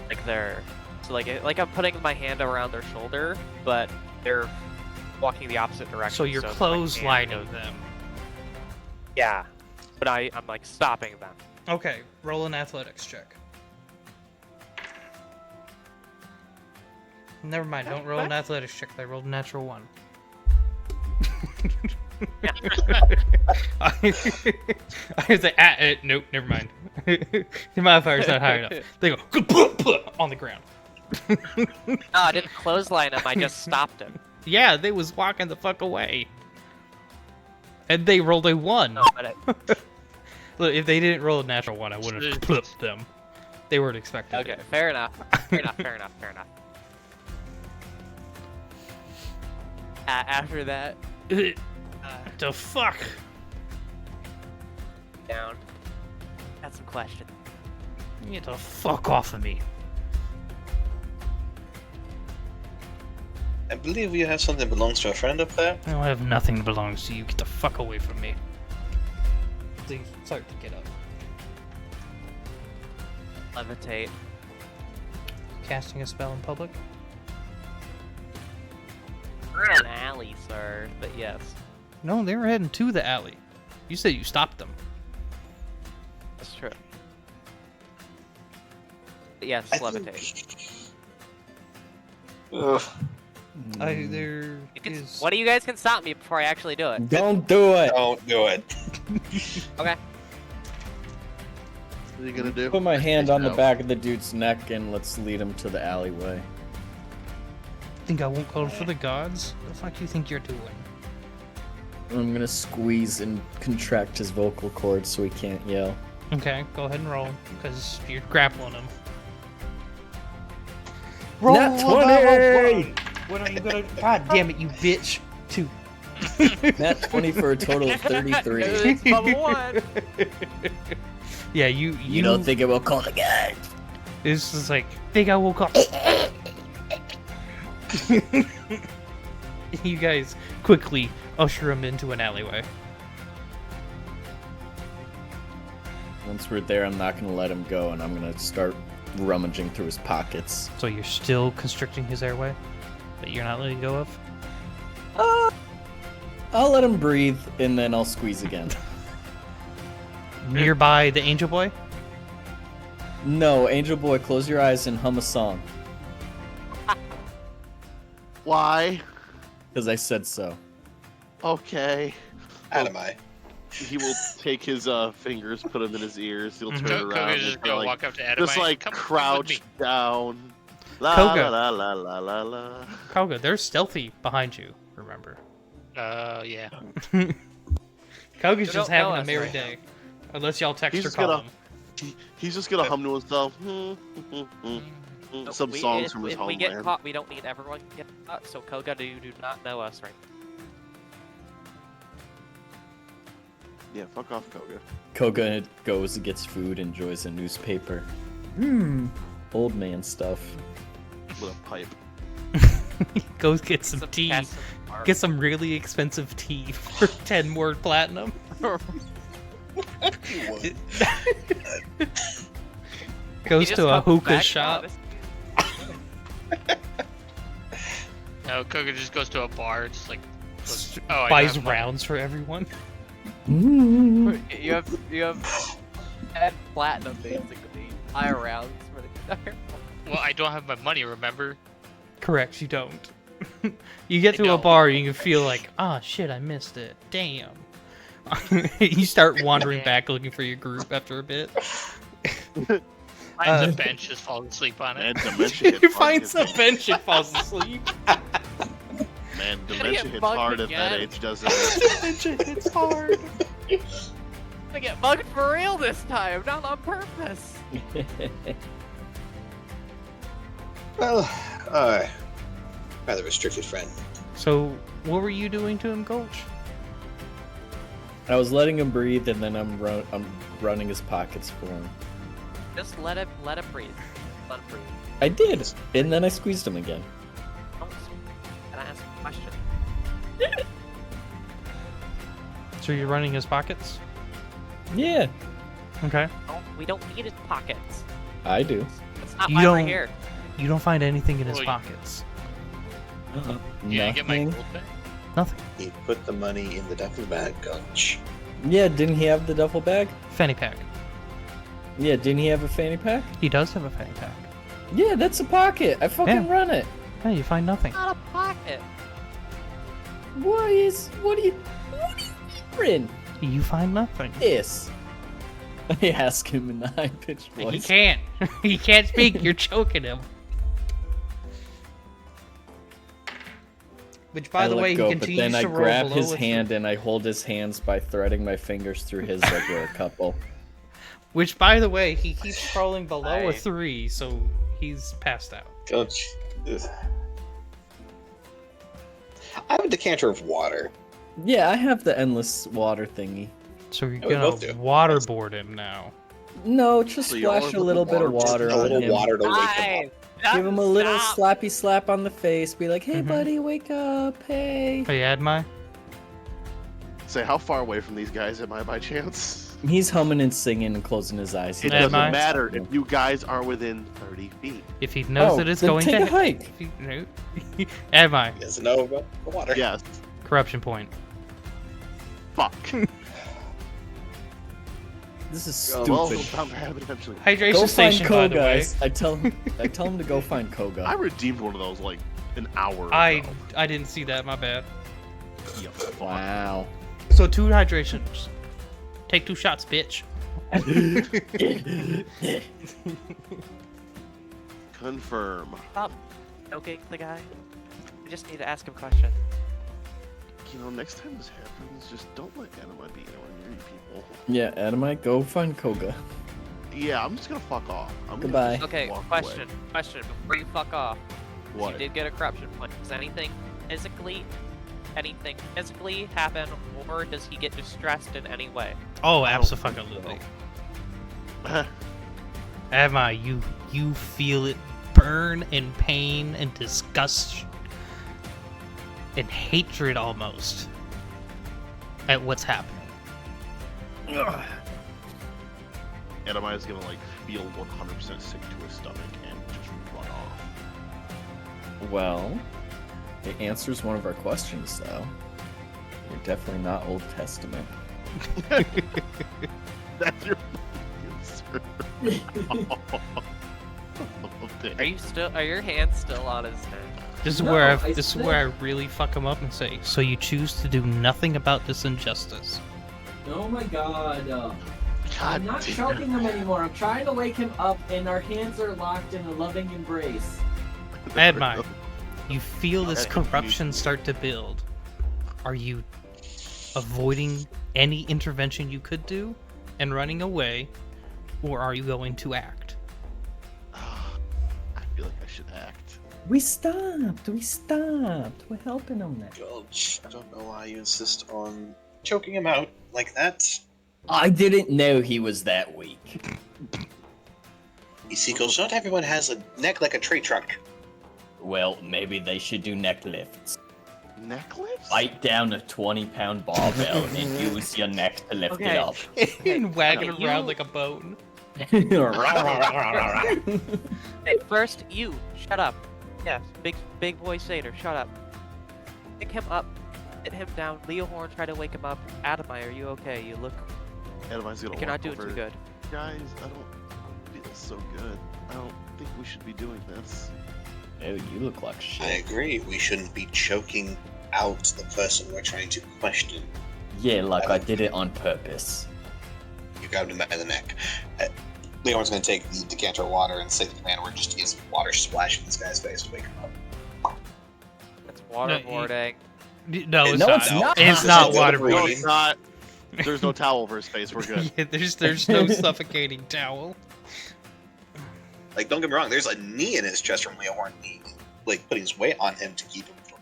Like they're... So like I'm putting my hand around their shoulder, but they're walking the opposite direction. So you're my clotheslining hand goes- them. Yeah. But I'm like stopping them. Okay, roll an athletics check. Never mind, don't roll an athletics check. I rolled a natural 1. I was like, nope, never mind. The modifier's not high enough. They go on the ground. No, I didn't clothesline him, I just stopped him. Yeah, they was walking the fuck away. And they rolled a 1. No, but Look, if they didn't roll a natural 1, I wouldn't have flipped them. They weren't expecting okay, it. fair enough. Fair enough. After that, The fuck? down. Got some questions. Get the fuck off of me. I believe you have something that belongs to a friend up there. I don't have nothing that belongs to you. Get the fuck away from me. They start to get up. Levitate. Casting a spell in public? We're in an alley, sir, but yes. No, they were heading to the alley. You said you stopped them. That's true. But yes, I levitate. Ugh. There You can- is... One of you guys can stop me before I actually do it. Don't do it! Don't do it. Okay. What are you gonna do? Put my hand on the No. back of the dude's neck and let's lead him to the alleyway. Think I won't call for the gods? What the fuck do you think you're doing? I'm gonna squeeze and contract his vocal cords so he can't yell. Okay, go ahead and roll, because you're grappling him. Roll Nat above a 20! one. What are you gonna... God damn it, you bitch. 2. Nat 20 for a total of 33. It's level 1. Yeah, you You don't think it will call the guy? It's just like, think I will call. You guys quickly usher him into an alleyway. Once we're there, I'm not gonna let him go, and I'm gonna start rummaging through his pockets. So you're still constricting his airway that you're not letting go of? I'll let him breathe, and then I'll squeeze again. Nearby the Angel Boy? No, Angel Boy, close your eyes and hum a song. Why? Because I said so. Okay. Adamai. He will take his fingers, put them in his ears. He'll turn Koga around just and go like, walk up to Adamai. just like "Come with crouch me." down. La Koga. la la la la la. Koga, they're stealthy behind you, remember. Yeah. Koga's You just don't know having a us, merry right? day. Unless y'all text He's or just call gonna- him. He's just gonna hum to himself. Some songs from his if we get homeland. caught, we don't need everyone to get caught. So Koga, you do not know us, right? Yeah, fuck off, Koga. Koga goes and gets food, enjoys a newspaper. Old man stuff. With a pipe. Go get some Some tea. cats in the park. Get some really expensive tea for 10 more platinum. What? Goes He to a just comes hookah back, shop. No, Koga just goes to a bar, just like goes, oh, I Buys have money." rounds for everyone. You have 10 platinum basically. High rounds for the guitar. Well, I don't have my money, remember? Correct, you don't. You get I to a don't. bar, you can feel like, ah, shit, I missed it. Damn. You start wandering back looking for your group after a bit. Finds a bench, just falls asleep on Man, it. dementia He hits hard. finds a bench and falls asleep. Man, Gonna dementia get hits mugged hard at that again. age, doesn't it? Dementia hits hard. I get mugged for real this time, not on purpose. Well, rather restricted friend. So, what were you doing to him, Gulch? I was letting him breathe, and then I'm running his pockets for him. Just let him breathe. Let him breathe. I did, and then I squeezed him again. Don't speak. Can I ask a question? So you're running his pockets? Yeah, Okay. We don't need his pockets. I do. That's not You why we're don't- here. You don't find anything in his Well, pockets. Yeah, I get my Nothing. gold back. Nothing. He put the money in the duffel bag, Gulch. Yeah, didn't he have the duffel bag? Fanny pack. Yeah, didn't he have a fanny pack? He does have a fanny pack. Yeah, that's a pocket. I fucking Yeah. run it. Hey, you find nothing. Not a pocket. What are you hearing? You find nothing. This. I ask him in the high-pitched He voice. can't. He can't speak. You're choking him. Which, by I the let way, go, he but continues then I to roll grab below his a hand and I hold his hands by threading my fingers through his like we're a couple. Which, by the way, he keeps crawling below a I- 3, so he's passed out. Gulch. Ugh. I have a decanter of water. Yeah, I have the endless water thingy. So you're Yeah, we both gonna do. waterboard him now. No, just So you always splash a put little the bit of water- water a on little him. water to wake him up. Give him a little Stop. slappy slap on the face. Be like, hey, Mhm. buddy, wake up. Hey. Hey, Admai? Say, how far away from these guys am I by chance? He's humming and singing and closing his eyes. It Am doesn't I? matter if you guys are within 30 feet. If he knows Oh, that it's then going take to a hike. If he, no. Admai, He doesn't know about the water. Yes. corruption point. Fuck. This is Well, stupid. bound to happen eventually. Hydration Go find station, by the Koga. way. I tell him to go find I Koga. redeemed one of those like an hour ago. I didn't see that, my bad. You fuck. Wow. So 2 hydrations. Take 2 shots, bitch. Confirm. Okay, the guy. We just need to ask him a question. You know, next time this happens, just don't let Anima be anywhere near you people. Yeah, Adamite, go find Koga. Yeah, I'm just gonna fuck off. I'm gonna Goodbye. just Okay, walk question. away. Question. Before you fuck off, What? you did get a corruption point. Is anything physically anything physically happen, or does he get distressed in any way? Oh, I don't think absolutely. so. Emma, you feel it burn in pain and disgust and hatred almost at what's happening. Adamiah's gonna like feel 100% sick to his stomach and just run off. Well, it answers one of our questions, though. You're definitely not Old Testament. That's your answer. Are your hands still on his neck? This is No, where I this is where I really fuck him up and say, so you choose to do nothing about this injustice. Oh my god. I'm God not damn. choking him anymore. I'm trying to wake him up, and our hands are locked in a loving embrace. Admire, you feel this Okay. corruption start to build. Are you avoiding any intervention you could do and running away, or are you going to act? I feel like I should act. We stopped. We're helping him now. Gulch, I don't know why you insist on choking him out like that. I didn't know he was that weak. You see, Gulch, not everyone has a neck like a tree trunk. Well, maybe they should do neck lifts. Necklace? Bite down a 20-pound barbell and use your neck to lift Okay. it up. And wagging Okay, around you- like a bone. Hey, first, you shut up. Yes, big boy Satyr, shut up. Pick him up, hit him down. Leo Horn, try to wake him up. Adamai, are you okay? You look Adamiah's gonna like you're not walk doing over. too good. Guys, I don't feel so good. I don't think we should be doing this. Oh, you look like shit. I agree, we shouldn't be choking out the person we're trying to question. Yeah, like I did it on purpose. You grabbed him by the neck. Leon's going to take the decanter of water and say to the command word just to get some water splash in this guy's face to wake him up. That's waterboarding. No, it's No, not. it's not. It's not It's No, waterboarding. it's not. There's no towel over his face. We're good. Yeah, there's no suffocating towel. Like, don't get me wrong, there's a knee in his chest from Leonhorn, like, putting his weight on him to keep him from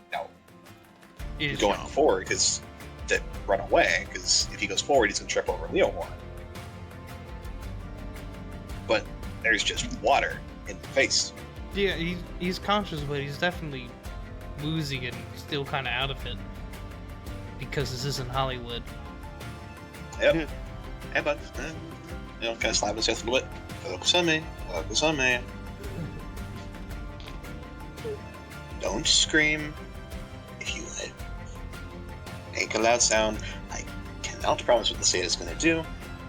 going forward, because to run away, because if he goes forward, he's going to trip over Leonhorn. But there's just water in the face. Yeah, he's conscious, but he's definitely woozy and still kind of out of it. Because this isn't Hollywood. Yep. Hey, bud. Kind of slap his chest a little bit. Focus on me. Focus on me. Don't scream. If you make a loud sound, I cannot promise what the state is going to do.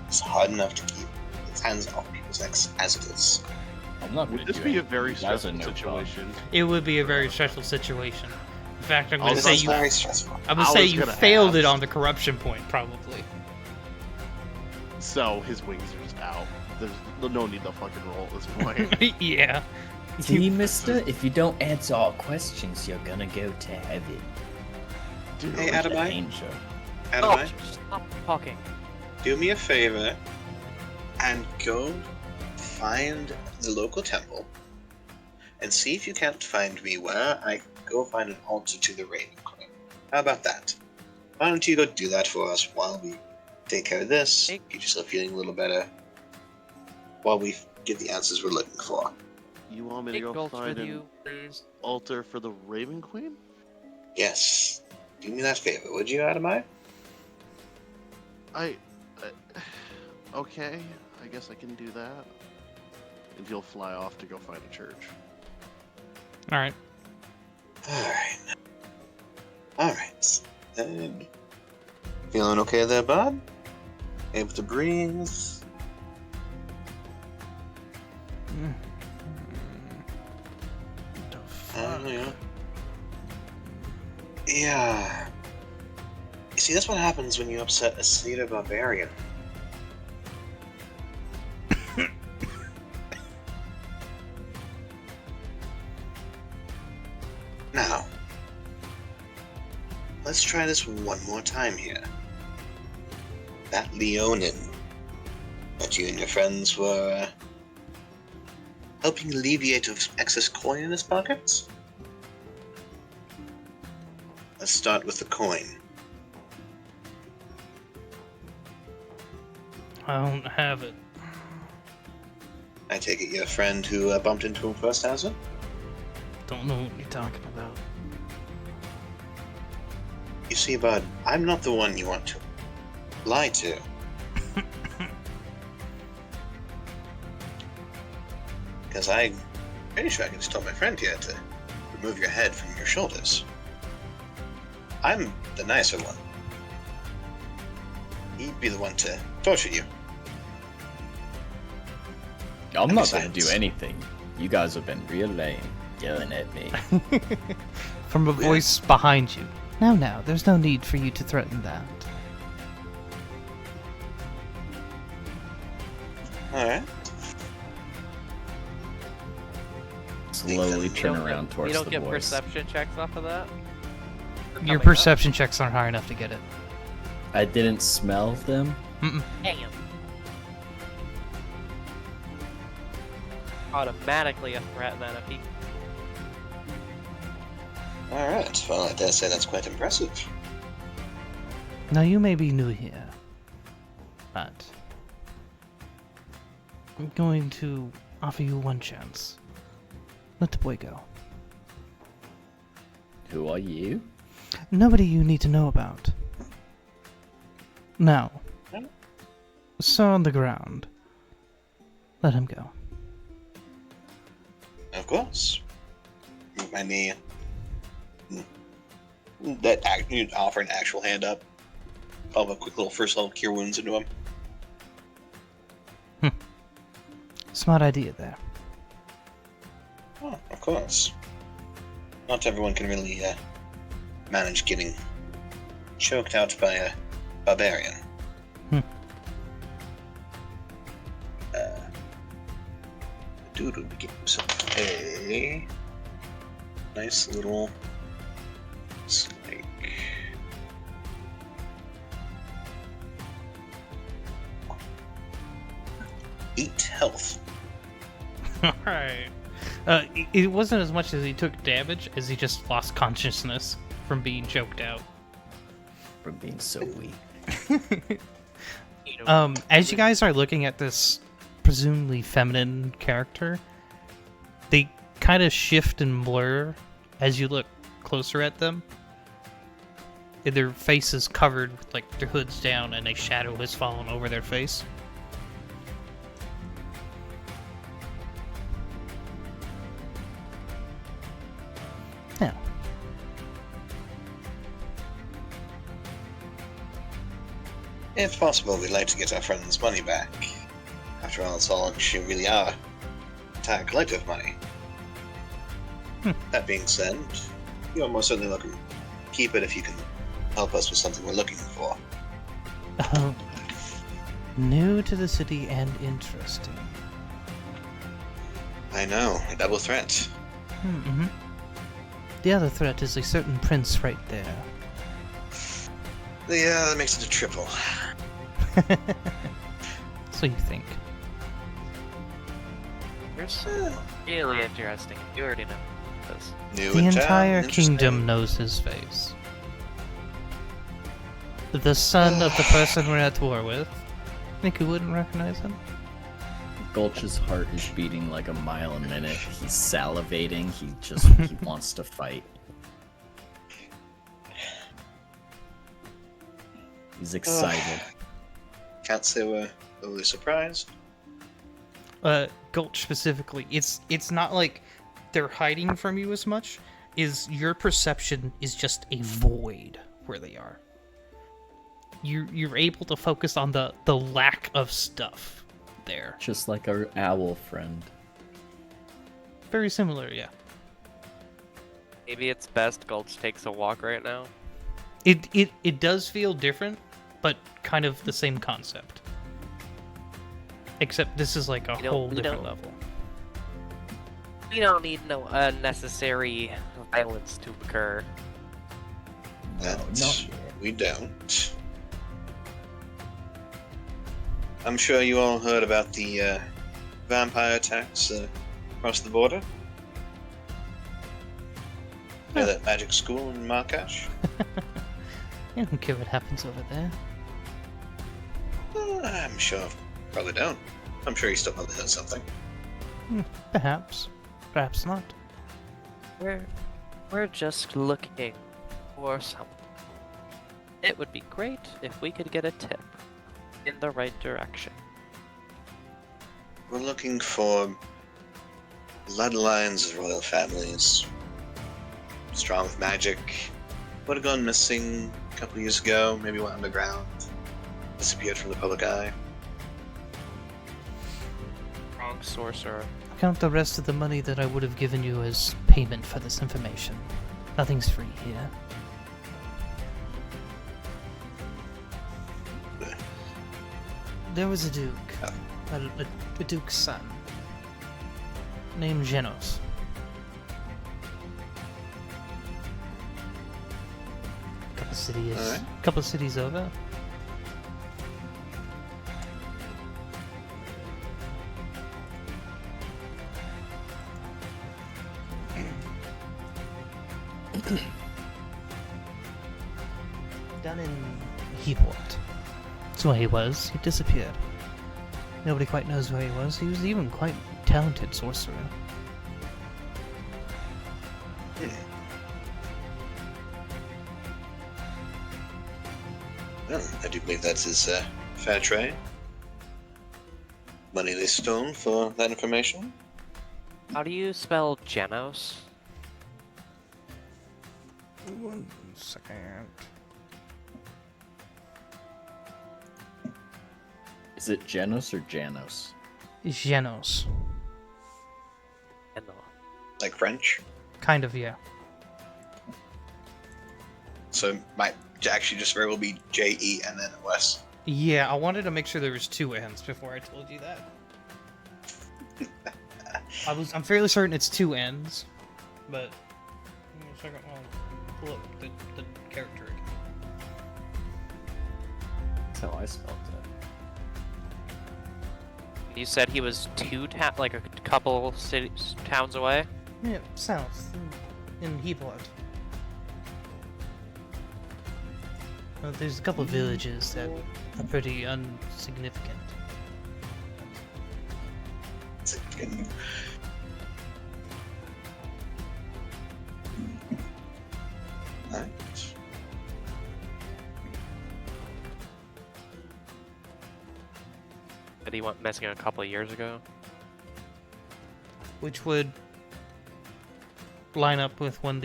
It's hard enough to keep its hands off people's necks as it is. I'm not Would gonna this do be a anything. very You guys are stressful no problem. situation? It would be a very stressful situation. In fact, I'm Oh, gonna this say is you. very stressful. I'm gonna I say was you gonna failed it ask. on the corruption point, probably. So his wings are just out. There's no need to fucking roll at this point. Yeah. See, mister, if you don't answer our questions, you're gonna go to heaven. Dude, Hey, Adamai. Danger. Adamai, Stop talking. do me a favor and go find the local temple and see if you can't find me where I can go find an altar to the Raven Queen. How about that? Why don't you go do that for us while we take care of this, Hey. get yourself feeling a little better, while we get the answers we're looking for. you want me to Take go Gulch find with an you, please. altar for the Raven Queen? Yes. Do me that favor, would you, Adamai? Okay, I guess I can do that. And he'll fly off to go find a church. All right. Alright. Alright. Feeling okay there, bud? Able to breathe? Yeah. Yeah. You see, that's what happens when you upset a Cedar Barbarian. Now, let's try this one more time here. That Leonin that you and your friends were helping alleviate of excess coin in his pockets? Let's start with the coin. I don't have it. I take it your friend who bumped into him first has it? Don't know what you're talking about. You see, bud, I'm not the one you want to lie to. Because I'm pretty sure I can just tell my friend here to remove your head from your shoulders. I'm the nicer one. He'd be the one to torture you. I'm And not gonna do besides- anything. You guys have been real lame, yelling at me. From a voice behind you. Now, there's no need for you to threaten that. Alright. Slowly turn don't around get, towards you don't the get voice. perception checks off of that? For Your coming up? perception checks aren't high enough to get it. I didn't smell them. Mm-mm. Damn. Automatically a threat, then, if he... Alright, well, I dare say that's quite impressive. Now, you may be new here, but I'm going to offer you one chance. Let the boy go. Who are you? Nobody you need to know about. Now, sir on the ground, let him go. Of course. Mind me you'd offer an actual hand up. I'll have a quick little first level cure wounds into him. Smart idea there. Oh, of course. Not everyone can really manage getting choked out by a barbarian. Dude would give himself a nice little snake. Eight health. Alright. It wasn't as much as he took damage as he just lost consciousness from being choked out. From being so weak. As you guys are looking at this presumably feminine character, they kind of shift and blur as you look closer at them. Their face is covered with like their hoods down and a shadow has fallen over their face. Now, If possible, we'd like to get our friend's money back. After all, it's all she really are. Entire collective money. That being said, you're most certainly welcome to keep it if you can help us with something we're looking for. New to the city and interesting. I know, a double threat. Mm-hmm. The other threat is a certain prince right there. Yeah, that makes it a triple. So you think. You're so really interesting. You already know this. New The in town, entire interesting. kingdom knows his face. The son of the person we're at war with. Think you wouldn't recognize him? Gulch's heart is beating like a mile a minute. He's salivating. He wants to fight. He's excited. Can't say we're overly surprised. Gulch specifically. It's not like they're hiding from you as much. Is your perception is just a void where they are. You're able to focus on the lack of stuff there. Just like our owl friend. Very similar, yeah. Maybe it's best Gulch takes a walk right now. It does feel different, but kind of the same concept. Except this is like a whole different level. We don't need no unnecessary violence to occur. That we don't. I'm sure you all heard about the vampire attacks across the border. Know that magic school in Markash? I don't care what happens over there. I'm sure. Probably don't. I'm sure you still probably heard something. Perhaps. Perhaps not. We're just looking for someone. It would be great if we could get a tip in the right direction. We're looking for bloodlines of royal families. Strong with magic. Would have gone missing a couple years ago, maybe went underground. Disappeared from the public eye. Wrong sorcerer. Count the rest of the money that I would have given you as payment for this information. Nothing's free here. There was a duke, a duke's son, named Genos. Couple cities over. Down in Heaport. That's where he was. He disappeared. Nobody quite knows where he was. He was even quite talented sorcerer. Well, I do believe that's his fair trade. Money they stole for that information. How do you spell Genos? 1 second. Is it Genos or Janos? Genos. Like French? Kind of, yeah. So it might actually just very well be J-E-N-N-O-S. Yeah, I wanted to make sure there was 2 N's before I told you that. I'm fairly certain it's 2 N's, but give me a second, I'll pull up the character again. That's how I spelled it. You said he was like a couple cities, towns away? Yeah, south, in Heaport. There's a couple villages that are pretty insignificant. Alright. That he went missing a couple of years ago? Which would line up with when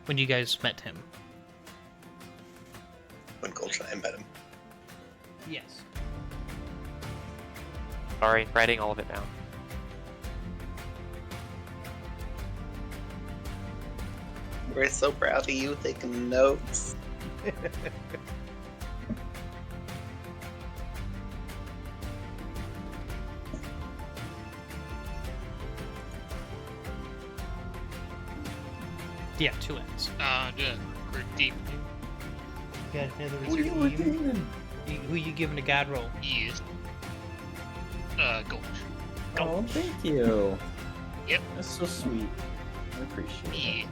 when you guys met him. When Gold and I met him. Yes. Sorry, writing all of it down. We're so proud of you taking notes. Yeah, 2 N's. Redeem. Yeah, who are you redeeming? Who you giving a god roll? Yes. Gold. Oh, thank you. Yep. That's so sweet. I appreciate it. Yeah.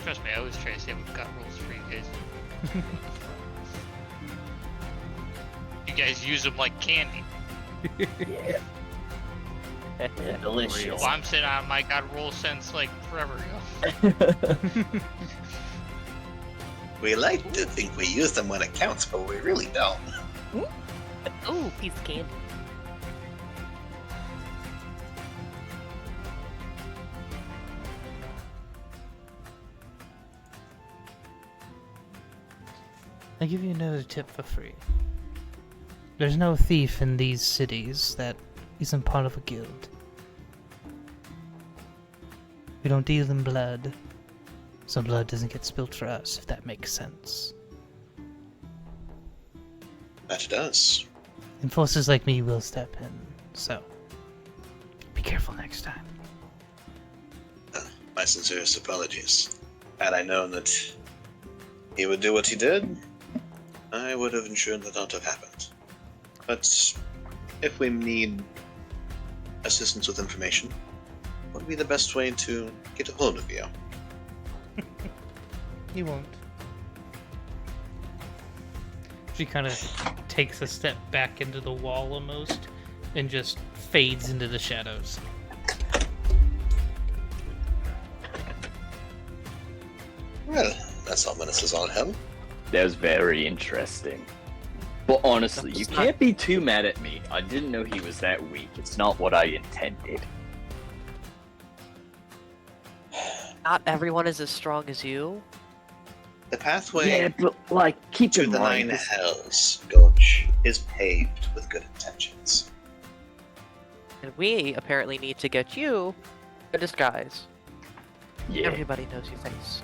Trust me, I always try to save God rolls for you guys. You guys use them like candy. Yeah. Delicious. Well, I'm sitting on my God roll since like forever ago. We like to think we use them when it counts, but we really don't. Ooh, piece of candy. I'll give you another tip for free. There's no thief in these cities that isn't part of a guild. We don't deal in blood, so blood doesn't get spilled for us, if that makes sense. That does. Enforcers like me will step in, so be careful next time. My sincerest apologies. Had I known that he would do what he did, I would have ensured that not to have happened. But if we need assistance with information, what would be the best way to get a hold of you? He won't. She kind of takes a step back into the wall almost, and just fades into the shadows. Well, that's ominous as all hell. That was very interesting. But honestly, you can't be too mad at me. I didn't know he was that weak. It's not what I intended. Not everyone is as strong as you. The pathway Yeah, but like, keep to in the mind. Nine Hells, Gulch, is paved with good intentions. And we apparently need to get you a disguise. Yeah, Everybody knows your face.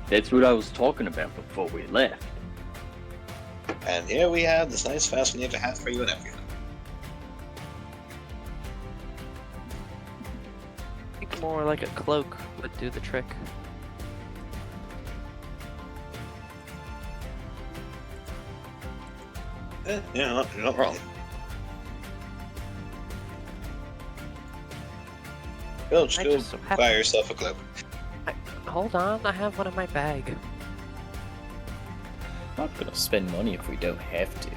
that's what I was talking about before we left. And here we have this nice fascinator hat for you and everything. I think more like a cloak would do the trick. Yeah, you're not wrong. Gulch, I go just so buy happen- yourself a cloak. Hold on, I have one in my bag. Not gonna spend money if we don't have to.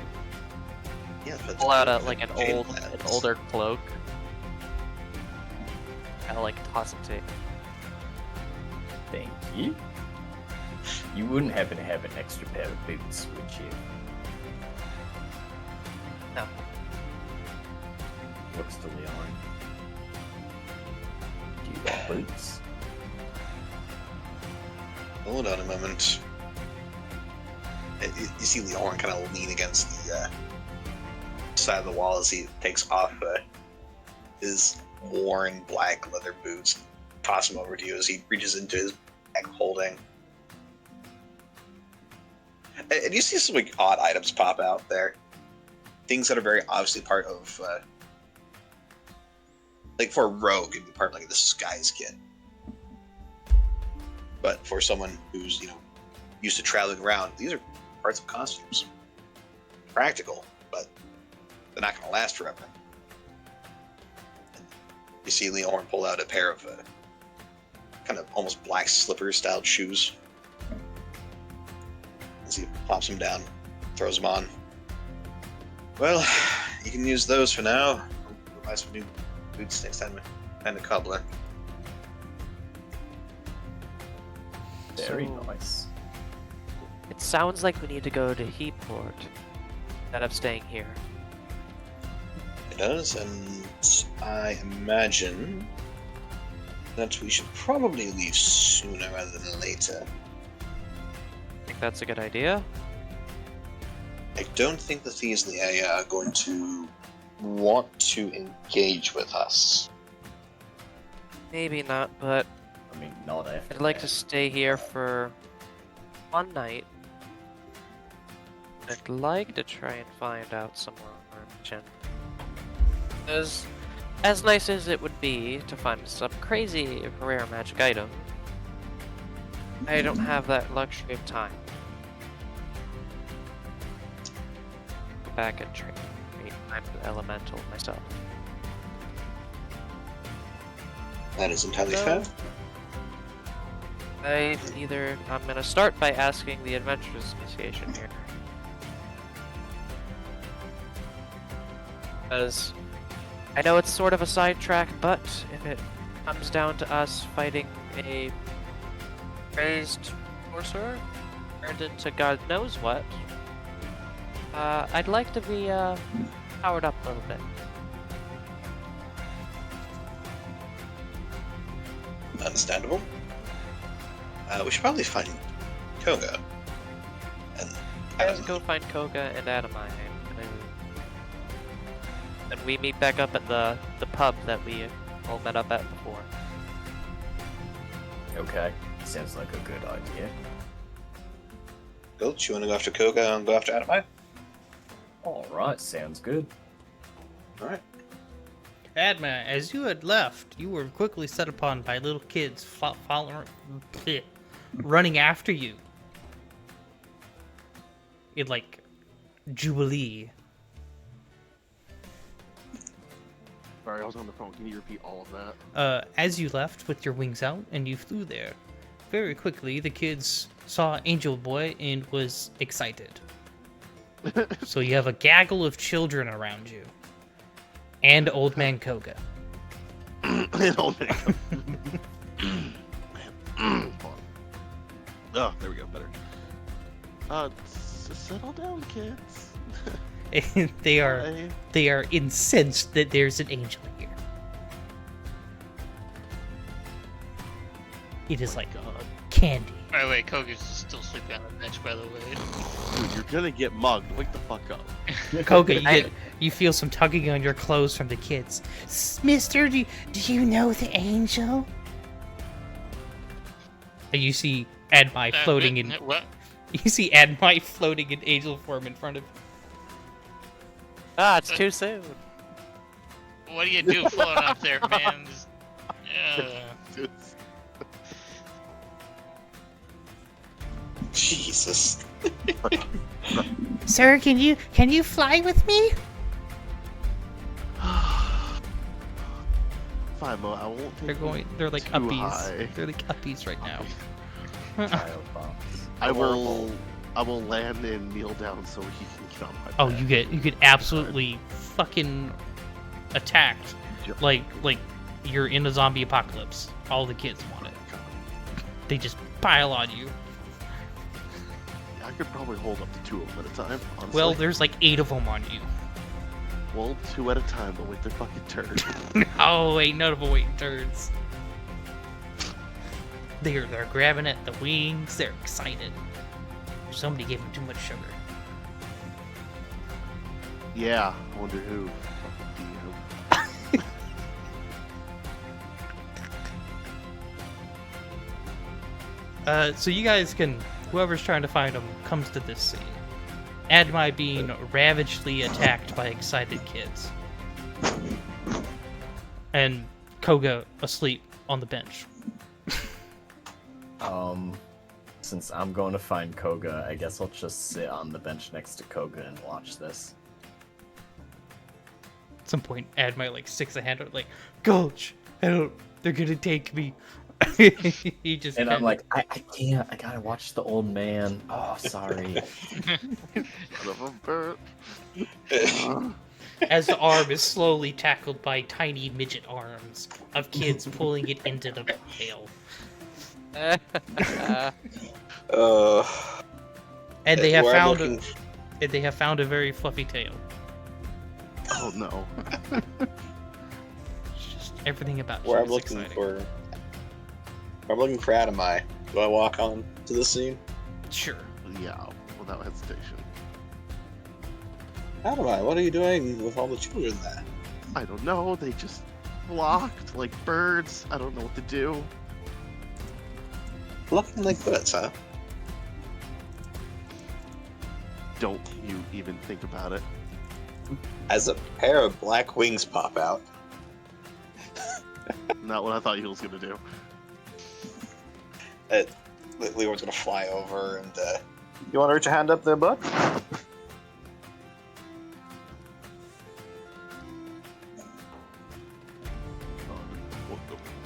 Yeah, but Pull out an Jade older cloak. I'll like toss it to you. Thank you. You wouldn't happen to have an extra pair of boots, would you? No. Looks to Leon. Do you want boots? Hold on a moment. You see Leon kind of lean against the side of the wall as he takes off his worn black leather boots, toss him over to you as he reaches into his bag holding. And you see some like odd items pop out there. Things that are very obviously part of, like for a rogue, it'd be part of like the disguise kit. But for someone who's, used to traveling around, these are parts of costumes. Practical, but they're not going to last forever. You see Leon pull out a pair of kind of almost black slipper-styled shoes. As he pops them down, throws them on. Well, you can use those for now. We'll buy some new boots next time and a cobbler. Very So- nice. It sounds like we need to go to Heatport instead of staying here. It does, and I imagine that we should probably leave sooner rather than later. Think that's a good idea? I don't think the thieves in the area are going to want to engage with us. Maybe not, but I mean, not after I'd like to that. stay here for one night. I'd like to try and find out some more information. As nice as it would be to find some crazy rare magic item, I don't have that luxury of time. Go back and train the elemental myself. That is entirely So- fair. I'm gonna start by asking the Adventurers Association here. Because I know it's sort of a sidetrack, but if it comes down to us fighting a raised sorcerer turned into God knows what, I'd like to be powered up a little bit. Understandable. We should probably find Koga. And Let's go find Koga and Adamine. And we meet back up at the pub that we all met up at before. Okay, sounds like a good idea. Gulch, you want to go after Koga and go after Adamite? Alright, sounds good. Alright. Adma, as you had left, you were quickly set upon by little kids running after you. In like Jubilee. Sorry, I was on the phone. Can you repeat all of that? As you left with your wings out and you flew there, very quickly the kids saw Angel Boy and was excited. So you have a gaggle of children around you. And Old Man Koga. And Old Man Koga. Hold on. Oh, there we go. Better. Settle down, kids. And they are incensed that there's an angel here. It is like candy. By the way, Koga's still sleeping on the bench, by the way. Dude, you're gonna get mugged. Wake the fuck up. Koga, you feel some tugging on your clothes from the kids. Mister, do you know the angel? And you see Admai floating in. What? You see Admai floating in angel form in front of. Ah, it's too soon. What do you do floating up there, man? Jesus. Sir, can you fly with me? Fine, Mo, I won't take They're like too uppies. high. They're like uppies right now. Child box. I will land and kneel down so he can get on my back. Oh, you get absolutely fucking attacked. Like you're in a zombie apocalypse. All the kids want it. They just pile on you. I could probably hold up to 2 of them at a time, honestly. Well, there's like 8 of them on you. Well, 2 at a time, but wait their fucking turn. Oh, ain't none of them waiting turns. They're grabbing at the wings. They're excited. Somebody gave them too much sugar. Yeah, I wonder who. So you guys can, whoever's trying to find them comes to this scene. Admai being ravagely attacked by excited kids. And Koga asleep on the bench. Since I'm going to find Koga, I guess I'll just sit on the bench next to Koga and watch this. At some point, Admai like sticks a hand out, like, Gulch, they're gonna take me. He just and I'm like, I can't. I gotta watch the old man. Oh, sorry. As the arm is slowly tackled by tiny midget arms of kids pulling it into the tail. And they have found a very fluffy tail. Oh no. It's just everything about Where you I'm is looking exciting. I'm looking for Adamai. Do I walk on to the scene? Sure. Yeah, without hesitation. Adamai, what are you doing with all the children there? I don't know, they just flocked like birds. I don't know what to do. Looking like birds, huh? Don't you even think about it. As a pair of black wings pop out. Not what I thought he was gonna do. Leor's gonna fly over and, you wanna reach your hand up there, bud?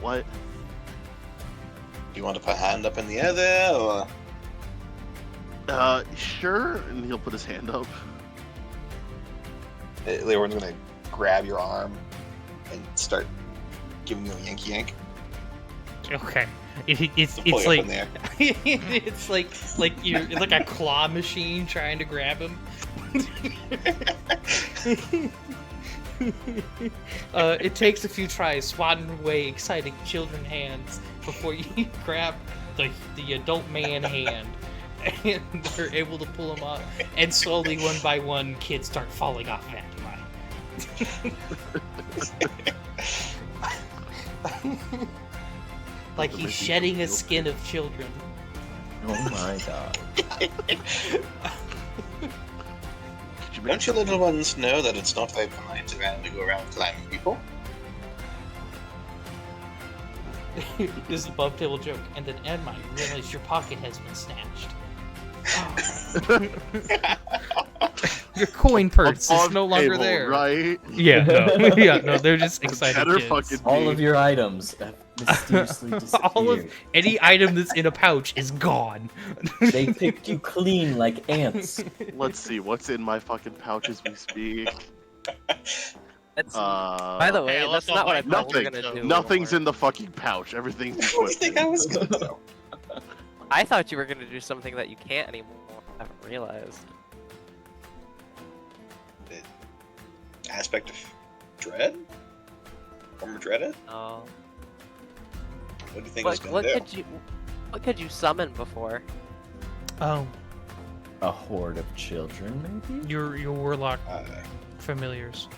What? You want to put a hand up in the air there, or? Sure, and he'll put his hand up. Leor's gonna grab your arm and start giving you a yanky yank. Okay. It's Pull you up like in the air. it's like you're it's like a claw machine trying to grab him. It takes a few tries swatting away excited children hands before you grab the adult man hand, and they're able to pull him up. And slowly, one by one, kids start falling off of Adamai. Like he's shedding a skin of children. Oh my god. Don't you little ones know that it's not very polite to go around climbing people? This is a above table joke, and then Admai, you realize your pocket has been snatched. Your coin purse Above is no longer table, there. right? Yeah, no, yeah, no, they're just It excited better kids. fucking All be. of your items have mysteriously disappeared. All of any item that's in a pouch is gone. They picked you clean like ants. Let's see what's in my fucking pouch as we speak. That's, by the way, Hey, I that's left all not what my I thought we were Nothing. gonna do. Nothing's anymore. in the fucking pouch. Everything's What do you think I equipped. was gonna do? I thought you were gonna do something that you can't anymore. I haven't realized. Aspect of Dread? Former Dreaded? Oh. What do you think I was What gonna do? could you? What could you summon before? Oh, A horde of children, maybe? your warlock Uh, familiars.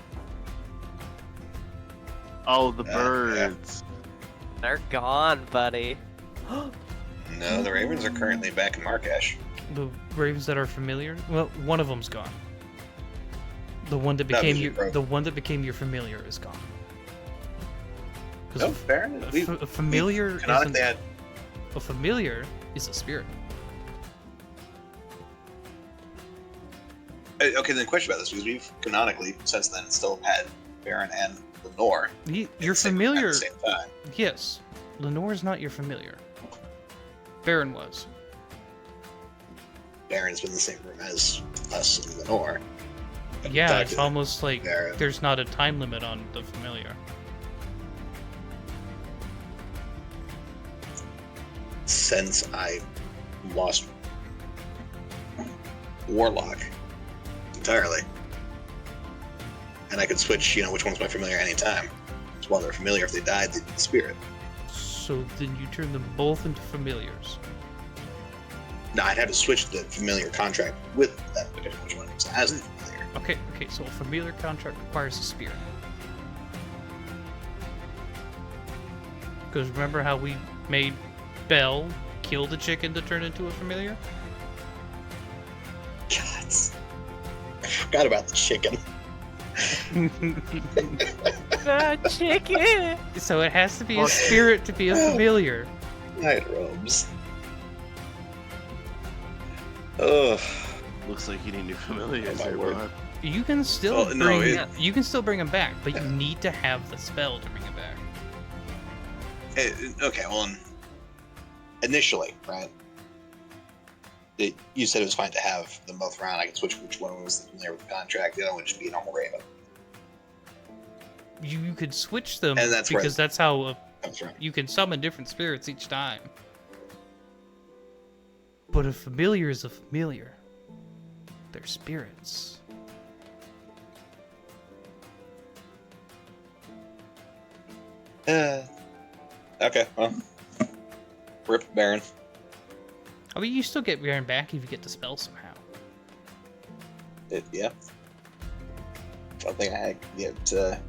Oh, the Yeah. birds. They're gone, buddy. no, the Ravens are currently back in Marrakesh. The ravens that are familiar. Well, one of them's gone. The one that No, became these are your broken. the one that became your familiar is gone. No, Because fair. a familiar Canonically isn't, had a familiar is a spirit. okay. Then the question about this because we've canonically since then still had Baron and Lenore. Your at familiar, the same time. yes. Lenore is not your familiar. Baron was. Baron's been in the same room as us and Lenore. Yeah, Talk it's to almost like Baron. there's not a time limit on the familiar. Since I lost Warlock entirely, and I could switch, which one's my familiar anytime. So while they're familiar, if they died, they'd be the spirit. So then you turn them both into familiars. No, I'd have to switch the familiar contract with that, depending on which one has the familiar. Okay, so a familiar contract requires a spirit. Because remember how we made Belle kill the chicken to turn into a familiar? God, I forgot about the chicken. Chicken. So it has to be a spirit to be a familiar. Night robes. Ugh. Looks like you need new familiars Oh, my here, word. bud. You can still Oh, no, bring it- you can still bring them back, but you need to have the spell to bring them back. Okay, well, initially, right? You said it was fine to have them both around. I could switch which one was the familiar with the contract. The other one would just be a normal Raven. You could switch them And that's because right. that's how That's right. you can summon different spirits each time. But a familiar is a familiar. They're spirits. Okay, well, rip Baron. I mean, you still get Baron back if you get the spell somehow. Yeah. I don't think I could get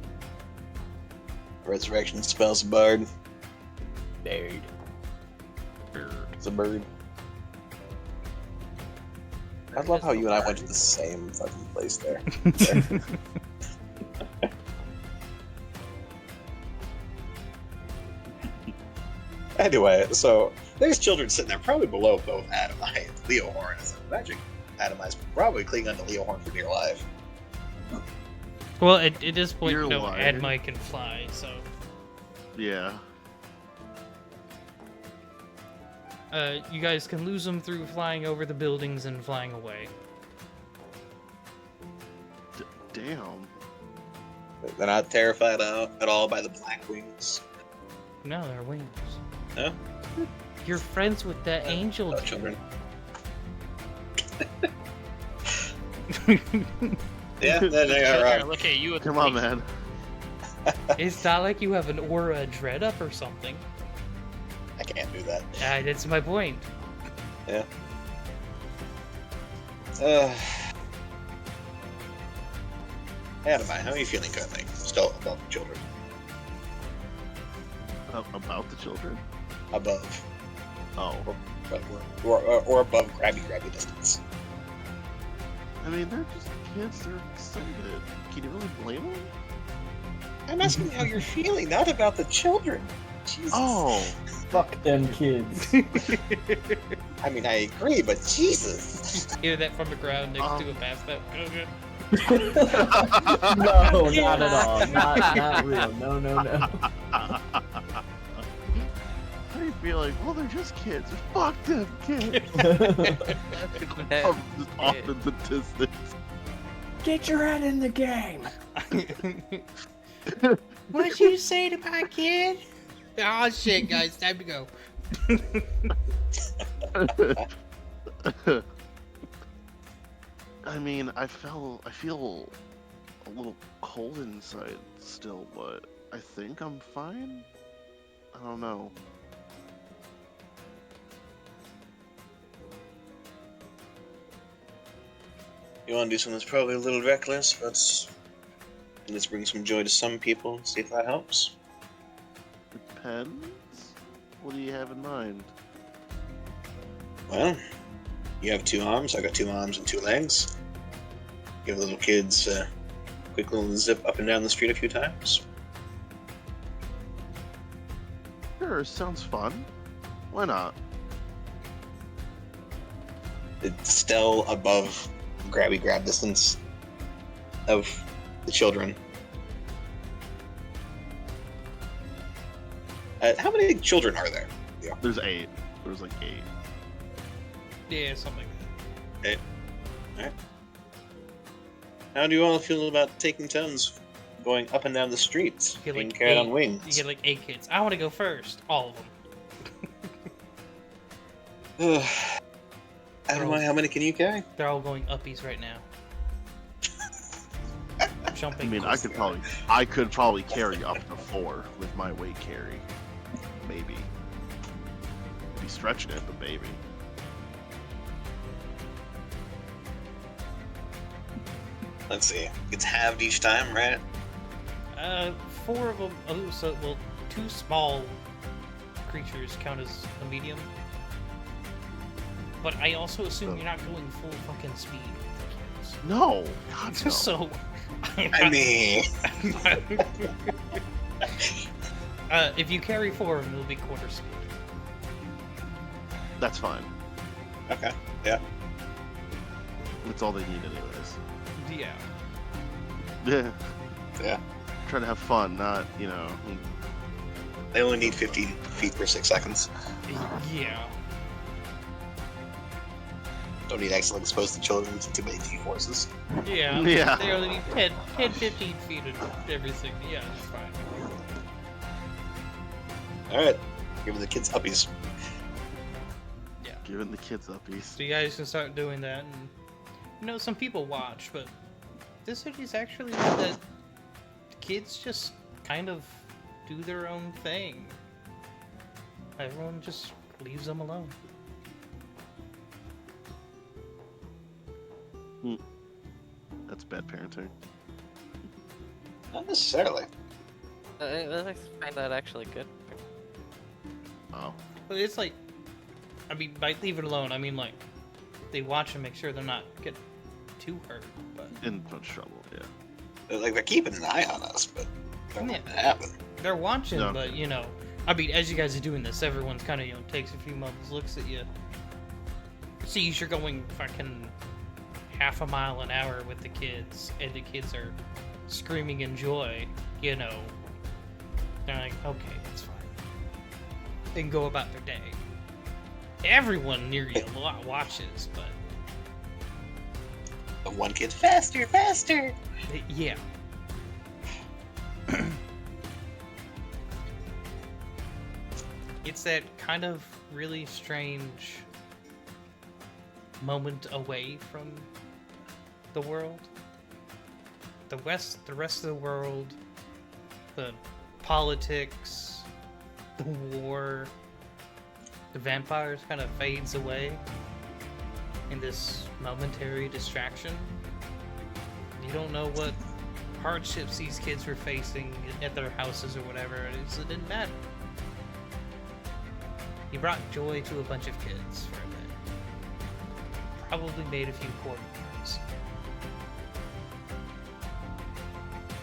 resurrection spells bard. Nerd. It's a bird. I love how you and I went to the same fucking place there. Anyway, so there's children sitting there, probably below both Adamite and Leo Horn. As I imagine Adamite's probably clinging onto Leo Horn for dear life. Well, at this point, You're no, lying. Admai can fly, so. Yeah. You guys can lose them through flying over the buildings and flying away. Damn. They're not terrified at all by the black wings. No, they're wings. No? You're friends with that angel. No children. Yeah, they are Here, wrong. look at you. Come on, man. It's not like you have an aura dread up or something. I can't do that. That's my point. Yeah. Adamite, how are you feeling currently? Still above the children. About the children? Above. Oh. Or above grabby distance. I mean, they're just kids. They're excited. Can you really blame them? I'm asking how you're feeling, not about the children. Jesus. Oh. Fuck them kids. I mean, I agree, but Jesus. Hear that from the ground next to a bathtub. No, not at all. Not real. No. How do you feel like? Well, they're just kids. Fuck them kids. I'm just off in the distance. Get your head in the game. What'd you say to my kid? Oh shit, guys, time to go. I mean, I feel a little cold inside still, but I think I'm fine. I don't know. You want to do something that's probably a little reckless, but let's bring some joy to some people. See if that helps. Depends. What do you have in mind? Well, you have 2 arms. I got 2 arms and 2 legs. Give the little kids a quick little zip up and down the street a few times. Sure, sounds fun. Why not? It's still above grab distance of the children. How many children are there? Yeah. There's 8. There's like 8. Yeah, something like that. 8. Alright. How do you all feel about taking turns going up and down the streets, You get being like carried 8, on wings? You get like 8 kids. I want to go first. All of them. I don't know, how many can you carry? They're all going uppies right now. Jumping. I mean, I could probably carry up to 4 with my weight carry. Maybe. Be stretching it, but maybe. Let's see. It's halved each time, right? 4 of them. Oh, so well, 2 small creatures count as a medium. But I also assume you're not going full fucking speed with the kids. No, God, no. So, I mean, if you carry 4 of them, it'll be quarter speed. That's fine. Okay. Yeah. That's all they need, anyways. Yeah. Yeah. Yeah. Trying to have fun, not, you know. They only need 15 feet per 6 seconds. Yeah. Don't need accidentally expose the children to too many G-forces. Yeah. Yeah. They only need 10, 15 feet and everything. Yeah, it's fine. Alright. Giving the kids uppies. Yeah. Giving the kids uppies. So you guys can start doing that, and you know, some people watch, but this city's actually one that kids just kind of do their own thing. Everyone just leaves them alone. That's bad parenting. Not necessarily. I find that actually good. Oh. But it's like, I mean, by leave it alone, I mean like, they watch and make sure they're not getting too hurt. But In much trouble, yeah. Like, they're keeping an eye on us, but don't let that happen. they're watching, No. but you know, I mean, as you guys are doing this, everyone's kind of, you know, takes a few moments, looks at you, sees you're going fucking half a mile an hour with the kids, and the kids are screaming in joy, you know. They're like, okay, that's fine. They can go about their day. Everyone near you watches, but The one kid, faster, faster! yeah. It's that kind of really strange moment away from the world. The rest of the world, the politics, the war, the vampires kind of fades away in this momentary distraction. You don't know what hardships these kids were facing at their houses or whatever. It didn't matter. He brought joy to a bunch of kids for a bit. Probably made a few poor moves.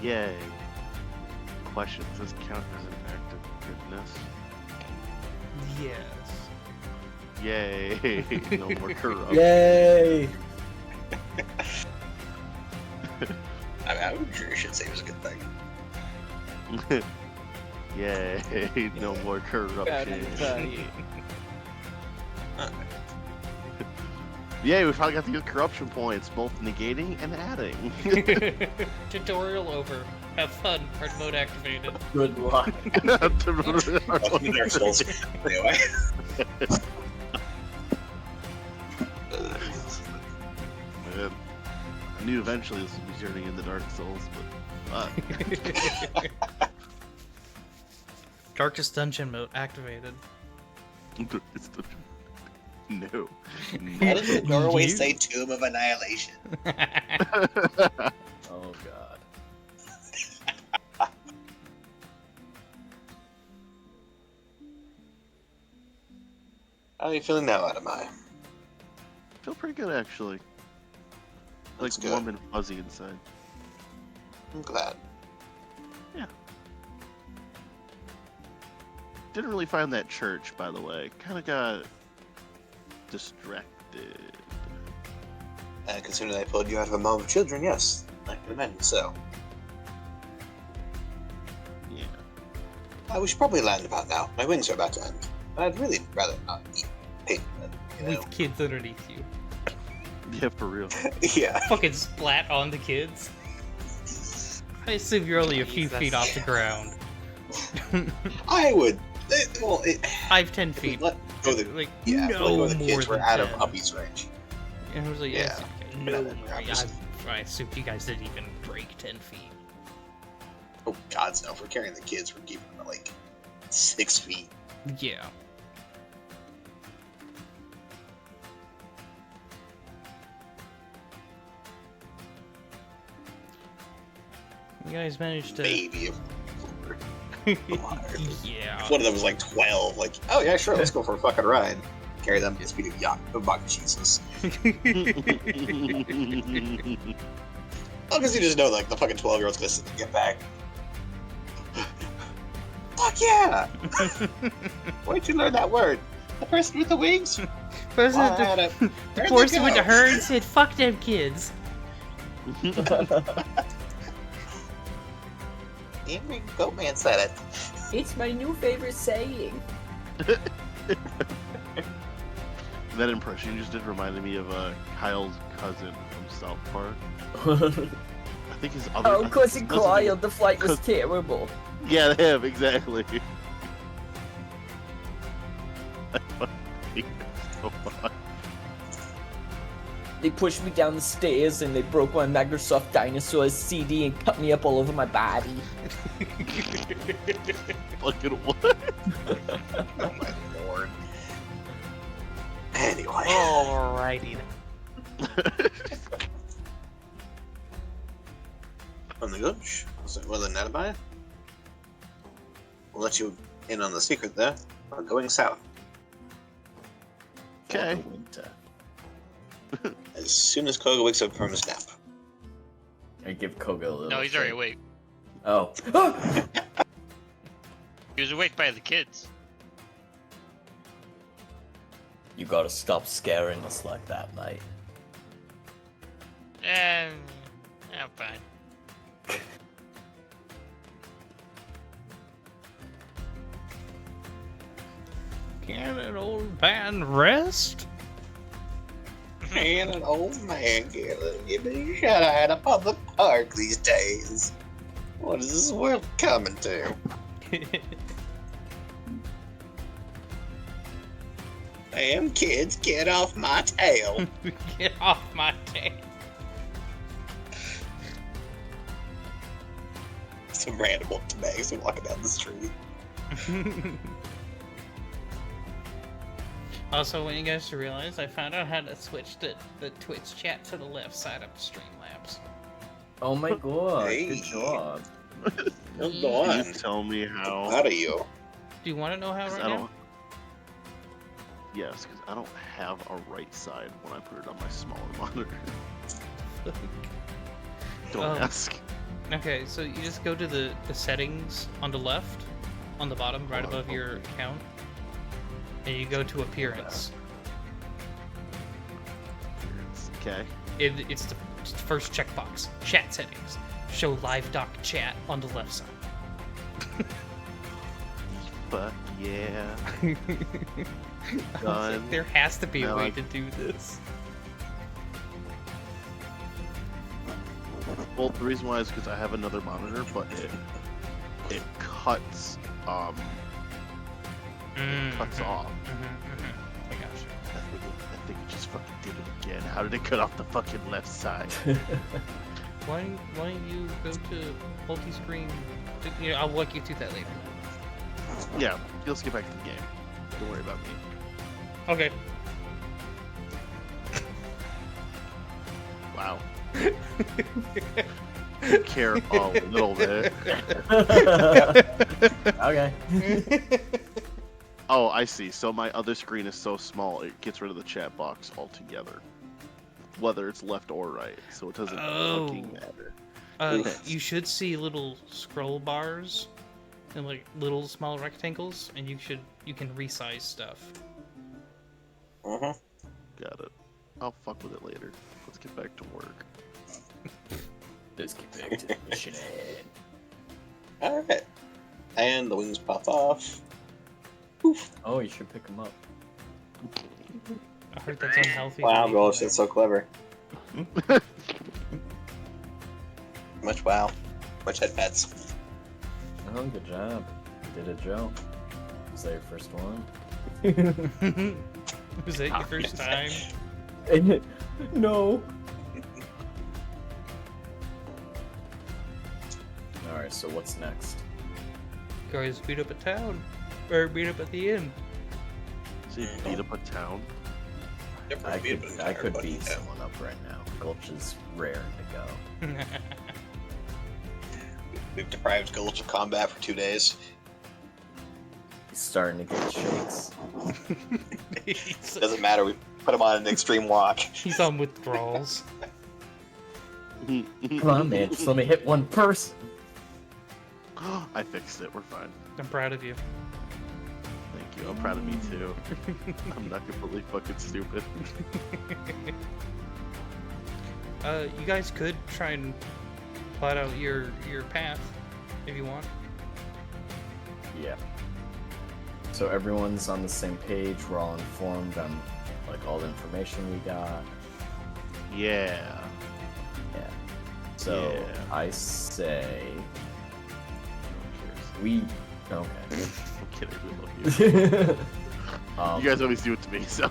Yay. Question, does this count as an act of goodness? Yes. Yay! No more corruption. Yay! I'm sure you should say it was a good thing. Yay! No more corruption. Yay! We finally got the good corruption points, both negating and adding. Tutorial over. Have fun. Hard mode activated. Good luck. Welcome to Dark Souls. Anyway. Man, I knew eventually this would be turning into Dark Souls, but Darkest dungeon mode activated. it's the no. Why does the doorway You? say Tomb of Annihilation? Oh god. How are you feeling now, Adamai? Feel pretty good actually. That's Like good. warm and fuzzy inside. I'm glad. Didn't really find that church, by the way. Kind of got distracted. And considering I pulled you out of a mob of children, yes, I can imagine so. Yeah. We should probably land about now. My wings are about to end. I'd really rather not eat pig, you know. With kids underneath you. Yeah, for real. Yeah. Fucking splat on the kids. I assume you're only a few Jesus. feet off the ground. I would. Well, 5-10 feet. Let go the, Like, yeah, no let go the more kids were than out 10. of Uppy's range. And I was like, yes, Yeah. no Yeah, more. I assumed you guys didn't even break 10 feet. Oh, God, no. If we're carrying the kids, we're keeping them at like 6 feet. Yeah. You guys managed to. Maybe if Yeah. one of them was like 12, like, oh yeah, sure, let's go for a fucking ride. Carry them at the speed of Bach Jesus. Oh, because you just know, like, the fucking 12-year-old's gonna sit and get back. Fuck yeah! Where'd you learn that word? The person with the wings? The Where'd they person with go? the herd said, "Fuck them kids." Angry Goat Man said it. It's my new favorite saying. That impression you just did reminded me of Kyle's cousin from South Park. I think his other. Oh, cousin his Kyle, the flight was terrible. Yeah, him exactly. So much. They pushed me down the stairs and they broke my Microsoft Dinosaurs CD and cut me up all over my body. Fucking what? Oh my lord. Anyway. Alrighty then. On the gooch. Well, then, Netabai, we'll let you in on the secret there. We're going south. Okay. Winter. As soon as Koga wakes up from his nap. I give Koga a little. No, he's already awake. Oh. He was awake by the kids. You gotta stop scaring us like that, mate. And I'm fine. Can an old man rest? And an old man give me a shut eye at a public park these days. What is this world coming to? Damn kids, get off my tail. Get off my tail. Some random old bags walking down the street. Also, I want you guys to realize I found out how to switch the Twitch chat to the left side of Streamlabs. Oh my god, Hey. good job. Oh, go on. Please tell me how. Proud of you. Do you want to know how 'Cause right I now? don't. Yes, because I don't have a right side when I put it on my smaller monitor. Don't Oh. ask. Okay, so you just go to the settings on the left, on the bottom, right above your account. and you go to appearance. Okay. It's the first checkbox. Chat settings. Show live doc chat on the left side. Fuck yeah. I was Done. like, there has to be a Now way I- to do this. Well, the reason why is because I have another monitor, but it cuts cuts off. I got you. I think it just fucking did it again. How did it cut off the fucking left side? Why don't you go to multi-screen? I'll walk you through that later. Yeah, let's get back to the game. Don't worry about me. Okay. Wow. You care a little bit. Okay. Oh, I see. So my other screen is so small, it gets rid of the chat box altogether. Whether it's left or right, so it doesn't fucking matter. You should see little scroll bars and like little small rectangles, and you can resize stuff. Uh-huh. Got it. I'll fuck with it later. Let's get back to work. Let's get back to the mission. Alright. And the wings pop off. Oh, you should pick them up. I heard that's unhealthy. Wow, for you. Gulch, that's so clever. Much wow. Much head pets. Oh, good job. You did it, Joe. Was that your first one? Was that your first time? No. Alright, so what's next? Guys, beat up a town, or beat up at the inn. So you beat up a town? I could beat someone up right now. Gulch is rare to go. We've deprived Gulch of combat for 2 days. He's starting to get shakes. Doesn't matter, we put him on an extreme walk. He's on withdrawals. Come on, man, just let me hit one person. I fixed it. We're fine. I'm proud of you. Thank you. I'm proud of me too. I'm not completely fucking stupid. You guys could try and plot out your path if you want. Yeah. So everyone's on the same page. We're all informed on like all the information we got. Yeah. Yeah. So Yeah. I say we. Okay. I'm kidding. We love you. You guys always do it to me, so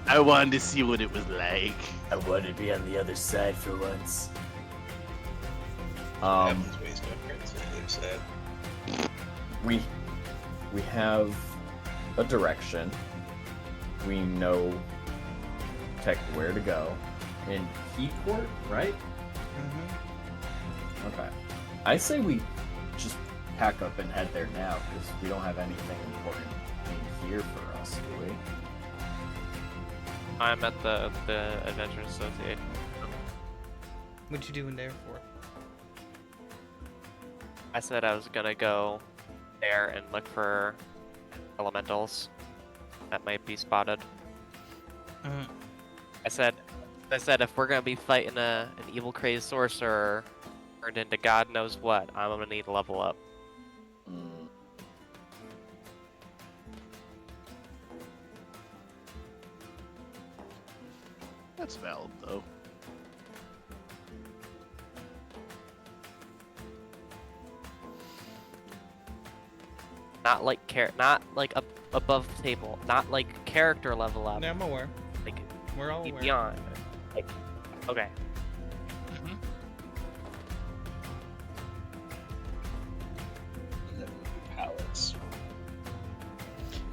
I wanted to see what it was like. I wanted to be on the other side for once. Heaven's ways different, so they've said. We have a direction. We know where to go. In Keyport, right? Mm-hmm. Okay. I say we just pack up and head there now, because we don't have anything important in here for us, do we? I'm at the Adventure Association. What you doing there for? I said I was gonna go there and look for elementals that might be spotted. Mhm. I said if we're gonna be fighting an evil crazed sorcerer turned into God knows what, I'm gonna need to level up. That's valid, though. Not like above the table, not like character level up. Yeah, I'm aware. Like We're all aware. beyond. Like okay. Pallets.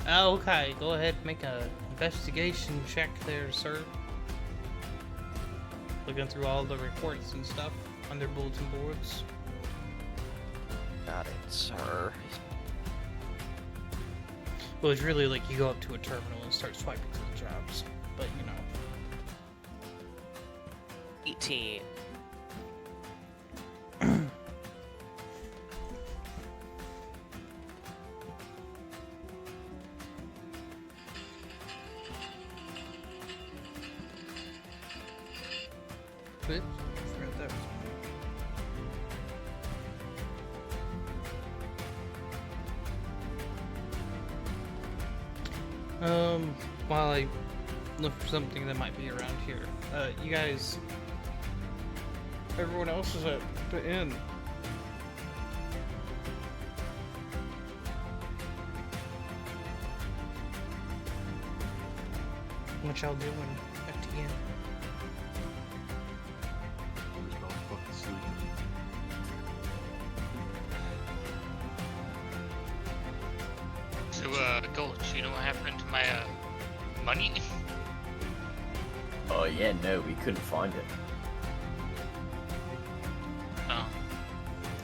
Okay, go ahead, make a investigation check there, sir. Looking through all the reports and stuff on their bulletin boards. Got it, sir. Well, it's really like you go up to a terminal and start swiping through the jobs, but you know. 18. Whoops, forgot that was while I look for something that might be around here, you guys, everyone else is at the inn. What y'all doing at the inn? Just all fucking sleeping. So, Gulch, you know what happened to my, money? Oh yeah, no, we couldn't find it. Oh.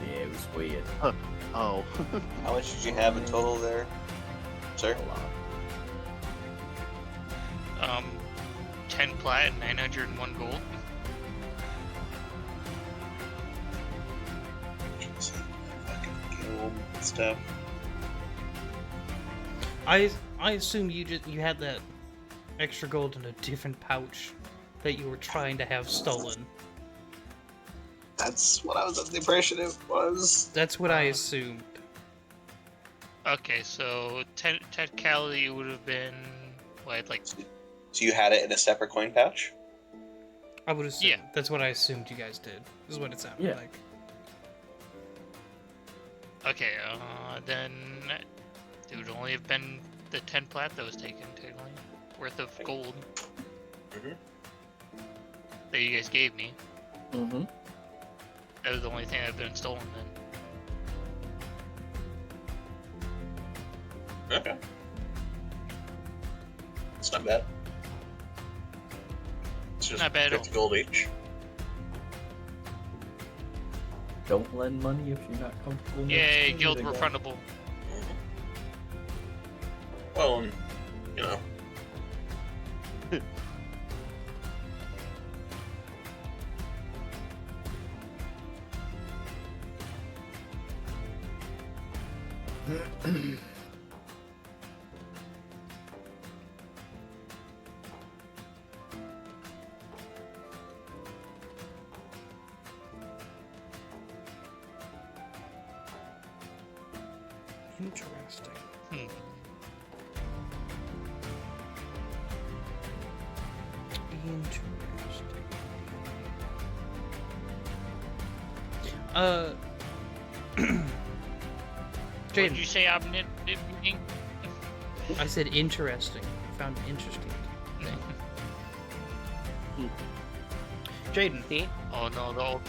Yeah, it was weird. Oh. How much did you have in total there, sir? A lot. 10 plat and 901 gold. Fucking guild and stuff. I assume you had that extra gold in a different pouch that you were trying to have stolen. That's what I was under the impression it was. That's what I assumed. Okay, so technicality it would have been what, like, So you had it in a separate coin pouch? I would assume. Yeah. That's what I assumed you guys did. This is what it sounded Yeah. like. okay, then it would only have been the 10 plat that was taken, technically, worth of gold Mhm. that you guys gave me. Mm-hmm. That was the only thing that had been stolen then. Okay. It's not bad. It's just Not bad at 50 gold each. Don't lend money if you're not comfortable. next Yay, to guild it again. refundable. Well, and, you know. Interesting. Hmm. Interesting. What did you Jaden, say, Abnit? I said interesting. Found it interesting. Jaden, See? Oh no, the old...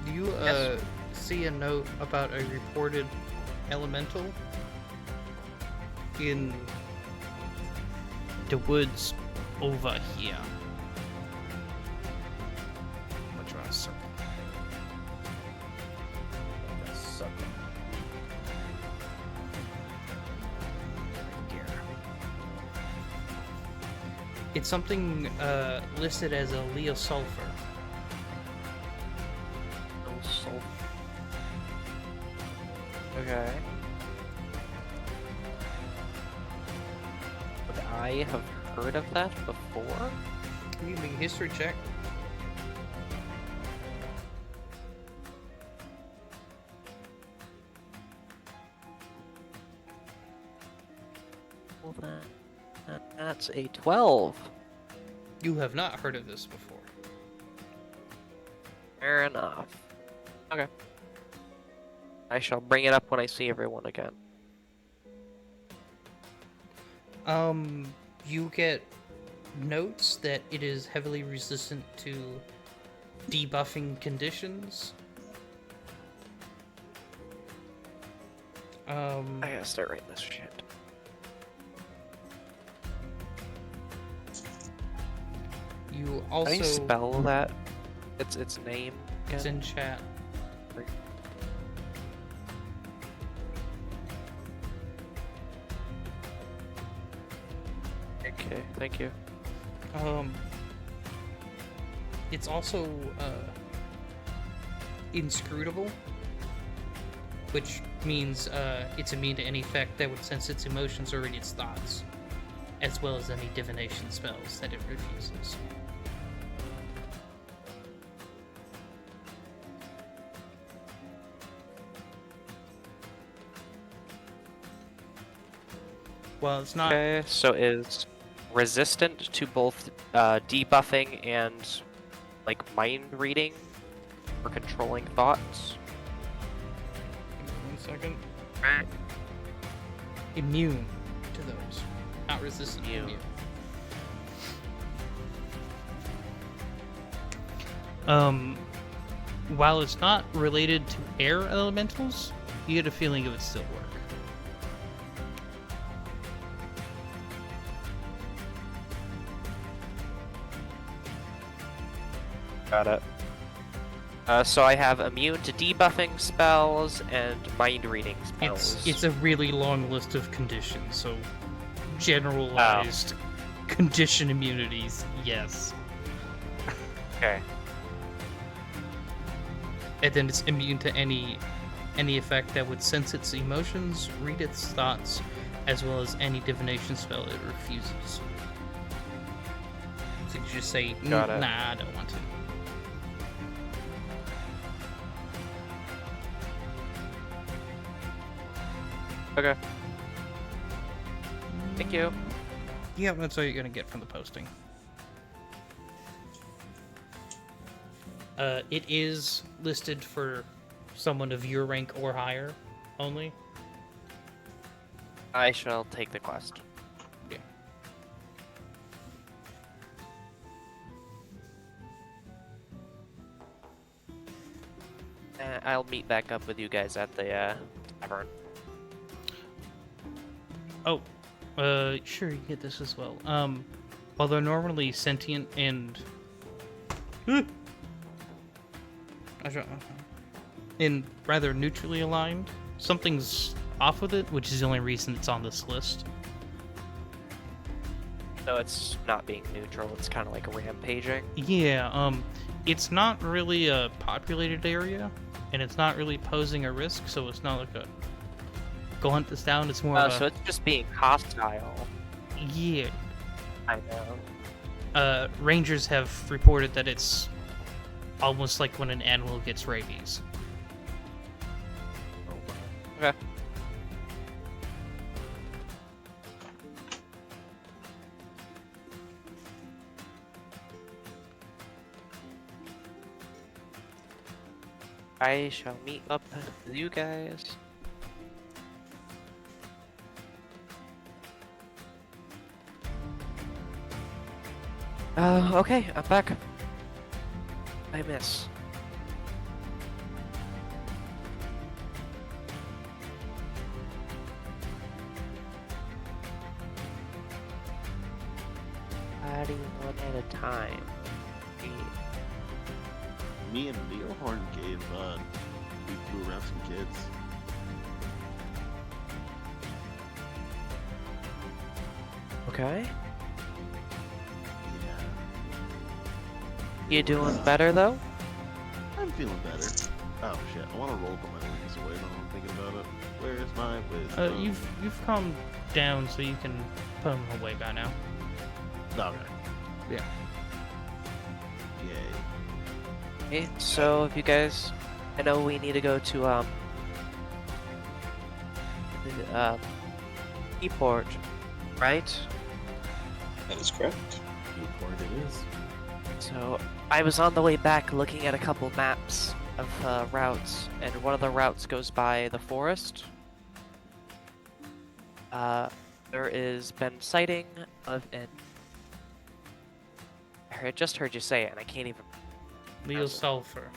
do you Yes. see a note about a reported elemental in the woods over here? I'm gonna draw a circle. That sucker. Here. It's something listed as a Leosulfur. Okay. Would I have heard of that before? Can you make a history check? Well, that's a 12. You have not heard of this before. Fair enough. Okay. I shall bring it up when I see everyone again. You get notes that it is heavily resistant to debuffing conditions. I gotta start writing this shit. You How do you also spell that? Its name it's again? in chat. Okay, thank you. It's also inscrutable, which means it's immune to any effect that would sense its emotions or read its thoughts, as well as any divination spells that it refuses. Well, it's not. Okay, so is resistant to both debuffing and like mind reading or controlling thoughts. Give me 1 second. Right. Immune to those, not resistant. Immune. While it's not related to air elementals, you get a feeling it would still work. Got it. So I have immune to debuffing spells and mind reading spells. It's a really long list of conditions, so generalized condition immunities, yes. Okay. And then it's immune to any effect that would sense its emotions, read its thoughts, as well as any divination spell it refuses. So you just say, Got it. nah, I don't want to. Okay. Thank you. Yeah, that's all you're gonna get from the posting. It is listed for someone of your rank or higher only. I shall take the quest. Yeah. I'll meet back up with you guys at the tavern. Oh, sure, you get this as well. While they're normally sentient and in rather neutrally aligned, something's off with it, which is the only reason it's on this list. So it's not being neutral, it's kind of like rampaging. Yeah, it's not really a populated area, and it's not really posing a risk, so it's not like a go hunt this down. It's more of so it's just being hostile. yeah. I know. Rangers have reported that it's almost like when an animal gets rabies. Okay. I shall meet up with you guys. Okay, I'm back. I miss. Adding one at a time. Me and Leohorn gave, we flew around some kids. Okay. Yeah. You doing better though? I'm feeling better. Oh shit, I want to roll, but my wings away now I'm thinking about it. Where's my wisdom? You've calmed down, so you can put them away by now. Okay. Yeah. Yay. Okay, so if you guys, I know we need to go to Seaport, right? That is correct. Newport it is. So I was on the way back looking at a couple maps of routes, and one of the routes goes by the forest. There is been sighting of an. I just heard you say it, and I can't even. Leo Sulfur.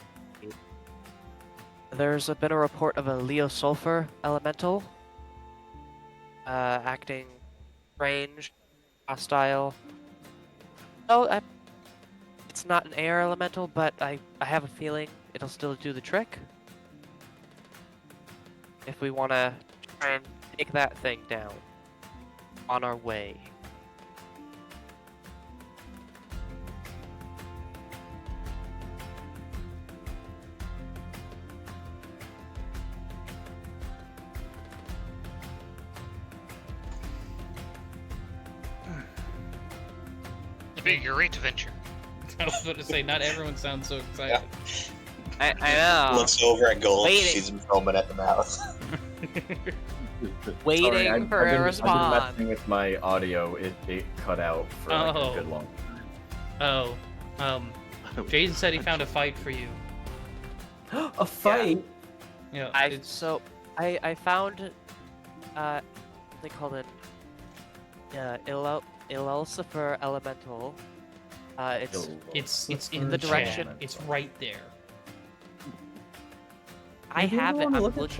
There's been a report of a Leo Sulfur elemental acting strange, hostile. Oh, it's not an air elemental, but I have a feeling it'll still do the trick. If we want to try and take that thing down on our way. It'd be a great adventure. I was about to say, not everyone sounds so excited. I know. Looks over at Gold, Waiting. sees him foaming at the mouth. waiting Sorry, I've for a been response. messing with my audio. It cut out for like Oh. a good long Oh, Jaden said he found a fight for you. time. A fight? Yeah, I it's found they call it Illucifer Elemental. it's in the direction. It's right there. I Maybe have you it. wanna I'm look at looking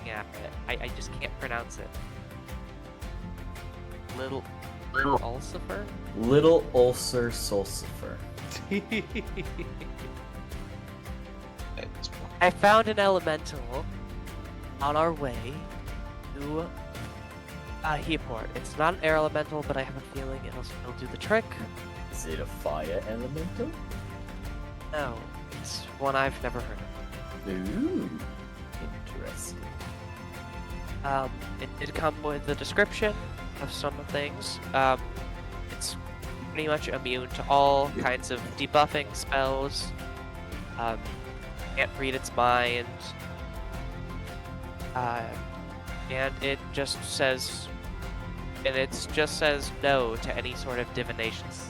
chat. at it. I just can't pronounce it. Little Ulcifer? Little Ulcer Sulcifer. I found an elemental on our way to Heaport. It's not an air elemental, but I have a feeling it'll still do the trick. Is it a fire elemental? No, it's one I've never heard of. Ooh, interesting. It did come with a description of some things. It's pretty much immune to all kinds of debuffing spells. Can't read its mind. And it just says no to any sort of divinations.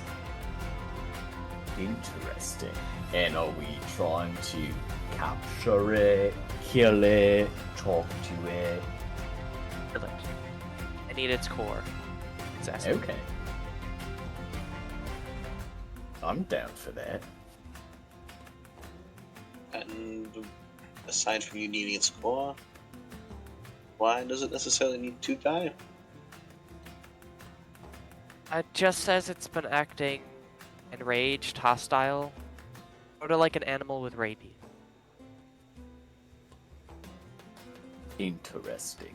Interesting. And are we trying to capture it, kill it, talk to it? Kill it. I need its core. Its essence. Okay. I'm down for that. And aside from you needing its core, why does it necessarily need to die? It just says it's been acting enraged, hostile, sort of like an animal with rabies. Interesting.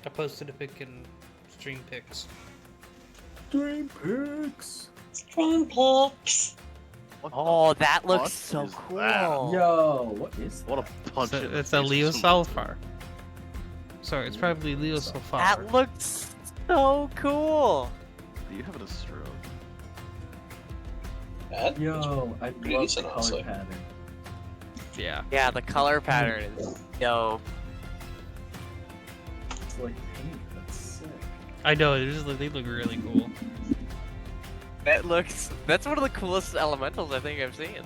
I posted a pic in Stream Pics. Dream Pigs. Strong blocks. Oh, that looks fuck so is cool. that? Yo, what is What a punch! in the It's a face Leo of some- Sulfar. Sorry, it's probably Leo Sulfar. That looks so cool. You having a stroke? That Yo, I pretty love decent, the honestly. color pattern. Yeah. Yeah, the color pattern is dope. It's like pink. That's sick. I know, they look really cool. That's one of the coolest elementals I think I've seen.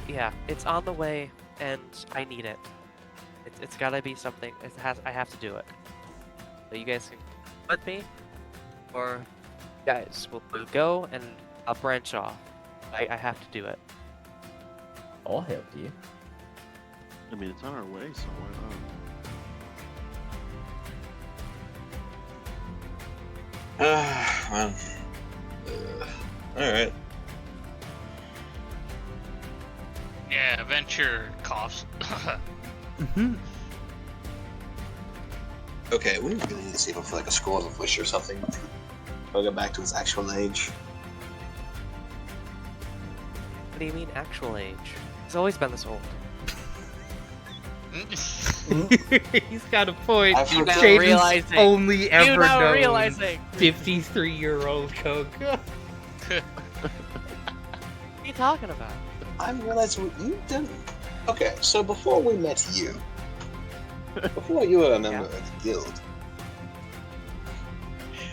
Yeah, it's on the way, and I need it. It's gotta be something. I have to do it. So you guys can with me, or guys, we'll go and I'll branch off. I have to do it. I'll help you. I mean, it's on our way, so why not? Well. Alright. Yeah, venture coughs. Okay, we really need to see if I feel like a score of wish or something. I'll go back to his actual age. What do you mean actual age? He's always been this old. He's got a point. I forgot- Jaden's realizing. only ever now known realizing. 53-year-old Koga. What are you talking about? I realized what you did. Okay, so before we met you, before you were a member of the guild,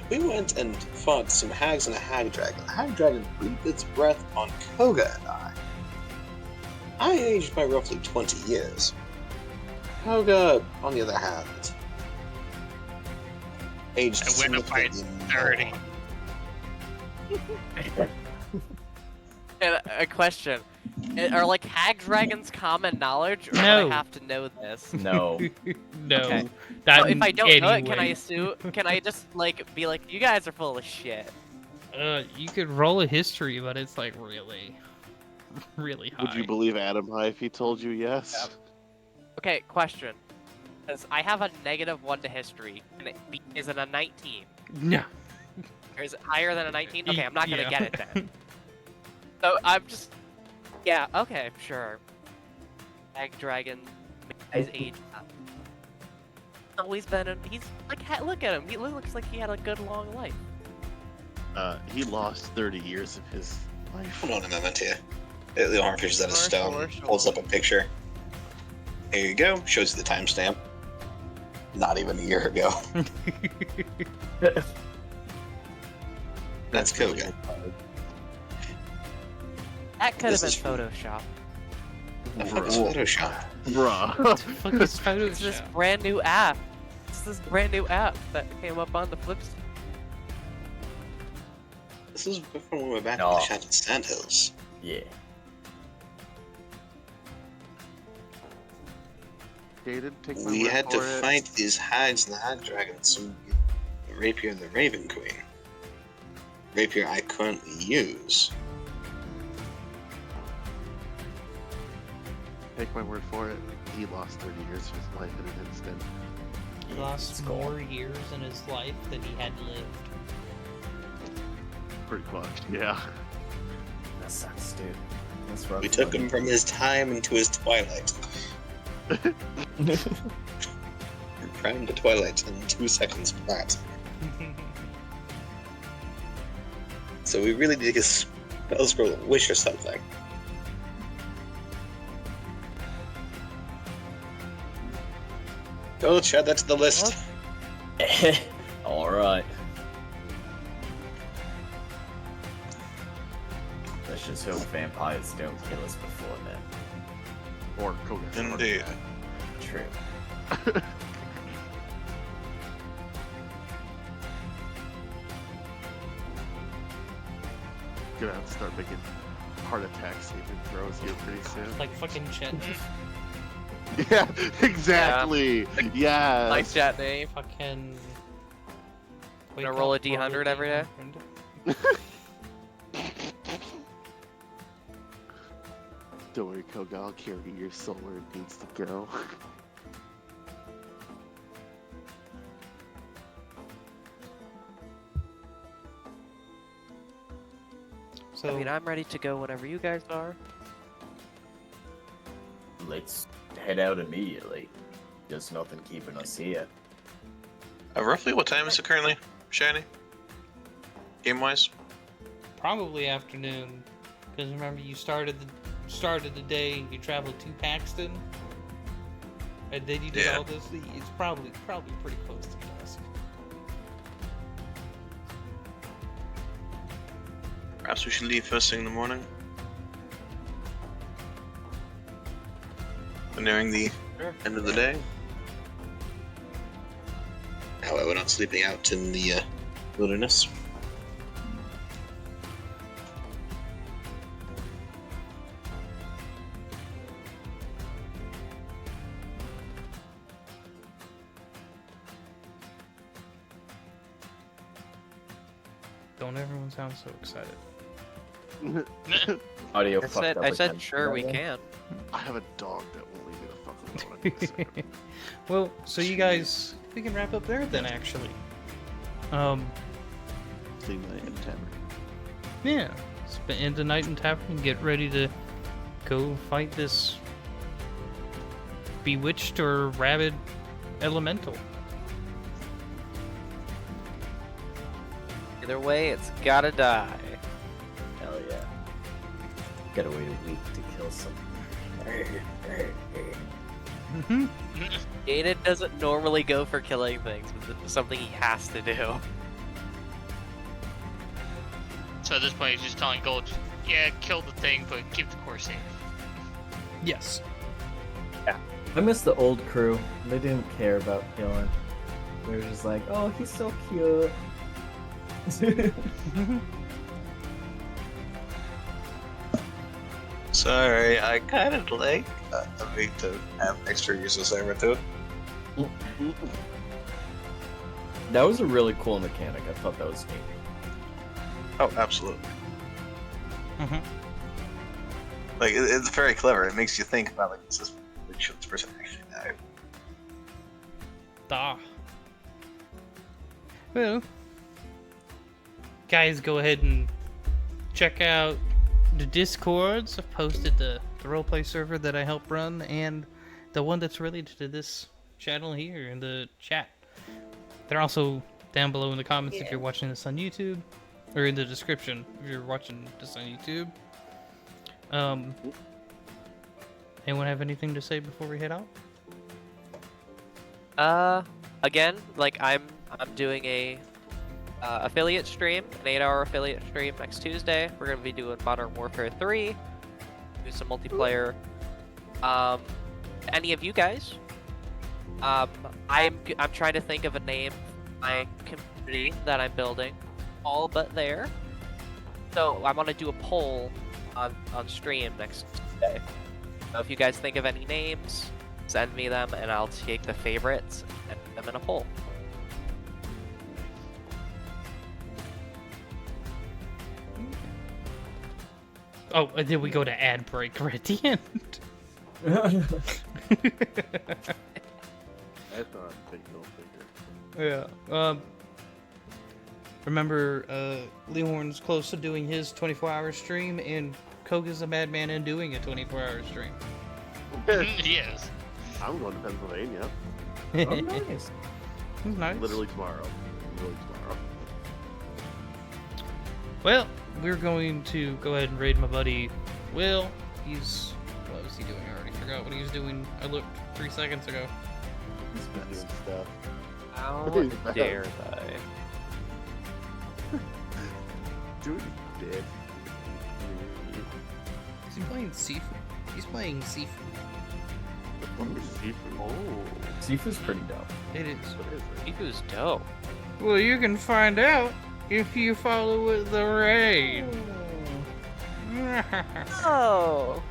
we went and fought some hags and a hag dragon. The hag dragon breathed its breath on Koga and I. I aged by roughly 20 years. Koga, on the other hand, aged I win a fight significantly 30. more. And a question: are like hag dragons common knowledge, or do No. I have to know this? No. No. Okay. Not So if I don't know it, can I anyway. assume? Can I just like be like, you guys are full of shit? You could roll a history, but it's like really, really high. Would you believe Adam High if he told you yes? Okay, question. Because I have a -1 to history, and is it a 19? No. Or is it higher than a 19? Okay, I'm not gonna Yeah. get it then. So I'm just, yeah, okay, sure. Hag dragon, his age. Always been, he's like, look at him. He looks like he had a good long life. He lost 30 years of his life. Hold on a moment here. The arm fishes out a Sure, stone, sure, holds sure. up a picture. Here you go. Shows you the timestamp. Not even a year ago. That's Koga. That could have This been is- Photoshop. The fuck is Photoshop? Bruh. Fuck is It's this Photoshop? brand new app. It's this brand new app that came up on the Flips. This is before we were back No. in the Shattered Sandhills. Yeah. Dated, take my We word had to for it. fight these hags and the hag dragons, so the rapier and the Raven Queen. Rapier I currently use. Take my word for it. He lost 30 years of his life in an instant. He lost more years in his life than he had lived. Pretty much, yeah. That sucks, dude. That's rough. We took him from his time into his twilight. We primed the twilight in 2 seconds flat. So we really need to spell scroll a wish or something. Go, add that to the list. Alright. Let's just hope vampires don't kill us before then. Or Koga's Indeed. True. Gonna have to start making heart attack saving throws here pretty soon. Like fucking Chet. Yeah, exactly. Yeah. Nice chat name. Fucking. Gonna roll a D100 every day? Don't worry, Koga. I'll carry your soul where it needs to go. So I mean, I'm ready to go whenever you guys are. Let's head out immediately. There's nothing keeping us here. Roughly what time is it currently, Shiny? Game-wise? probably afternoon, because remember you started the day. You traveled to Paxton, and then you did Yeah. all this. It's probably pretty close to dusk. Perhaps we should leave first thing in the morning. We're nearing the end of the day. That way we're not sleeping out in the wilderness. Don't everyone sound so excited. Audio I fucked said, up I said again. sure we can. I have a dog that won't leave me the fuck alone. I need to sit him. Well, so you guys, we can wrap up there then. Actually, Clean night in the tavern. yeah, spend the night in tavern and get ready to go fight this bewitched or rabid elemental. Either way, it's gotta die. Hell yeah. Gotta wait a week to kill some. Mm-hmm. Gated doesn't normally go for killing things, but it's something he has to do. So at this point, he's just telling Gulch, yeah, kill the thing, but keep the core safe. Yes. I miss the old crew. They didn't care about killing. They were just like, oh, he's so cute. Sorry, I kind of like a week to have extra use of Cybertooth. That was a really cool mechanic. I thought that was neat. Oh, absolutely. Mm-hmm. Like, it's very clever. It makes you think about, like, should this person actually die? Well, guys, go ahead and check out the Discords. I've posted the roleplay server that I help run and the one that's related to this channel here in the chat. They're also down below in the comments if you're watching this on YouTube. or in the description if you're watching this on YouTube. Anyone have anything to say before we head out? Again, like I'm doing a affiliate stream, an 8-hour affiliate stream next Tuesday. We're gonna be doing Modern Warfare 3, do some multiplayer. Any of you guys? I'm trying to think of a name for my community that I'm building. All but there. So I'm gonna do a poll on stream next Tuesday. So if you guys think of any names, send me them and I'll take the favorites and put them in a poll. Oh, and then we go to ad break right at the end. That's not a big deal figure. Yeah. Remember, Leehorn's close to doing his 24-hour stream, and Koga's a madman in doing a 24-hour stream. Yes. I'm going to Pennsylvania. Oh, nice. That's nice. Literally tomorrow. Well, we're going to go ahead and raid my buddy Will. What was he doing? I already forgot what he was doing. I looked 3 seconds ago. He's been doing stuff. How dare they? Dude, dead. Is he playing Sifu? He's playing Sifu. Oh. Sifu's pretty dope. It is. Sifu's dope. Well, you can find out if you follow with the raid. Oh.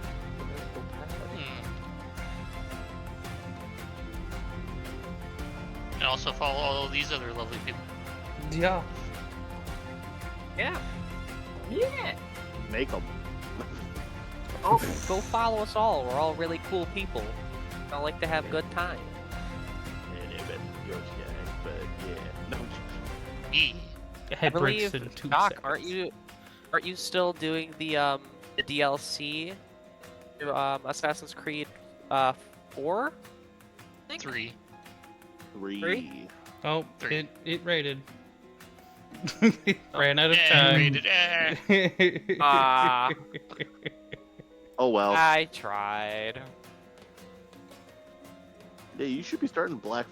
And also follow all these other lovely people. Yeah. Yeah. Yeah. Make them. Oh, go follow us all. We're all really cool people. I like to have good time. But yeah. No. Head I breaks believe, in 2 Doc, seconds. aren't you still doing the DLC to Assassin's Creed 4? 3. Three. Oh, 3. it raided. Ran out of time. Rated. Ah, Oh well. I tried. Yeah, you should be starting Black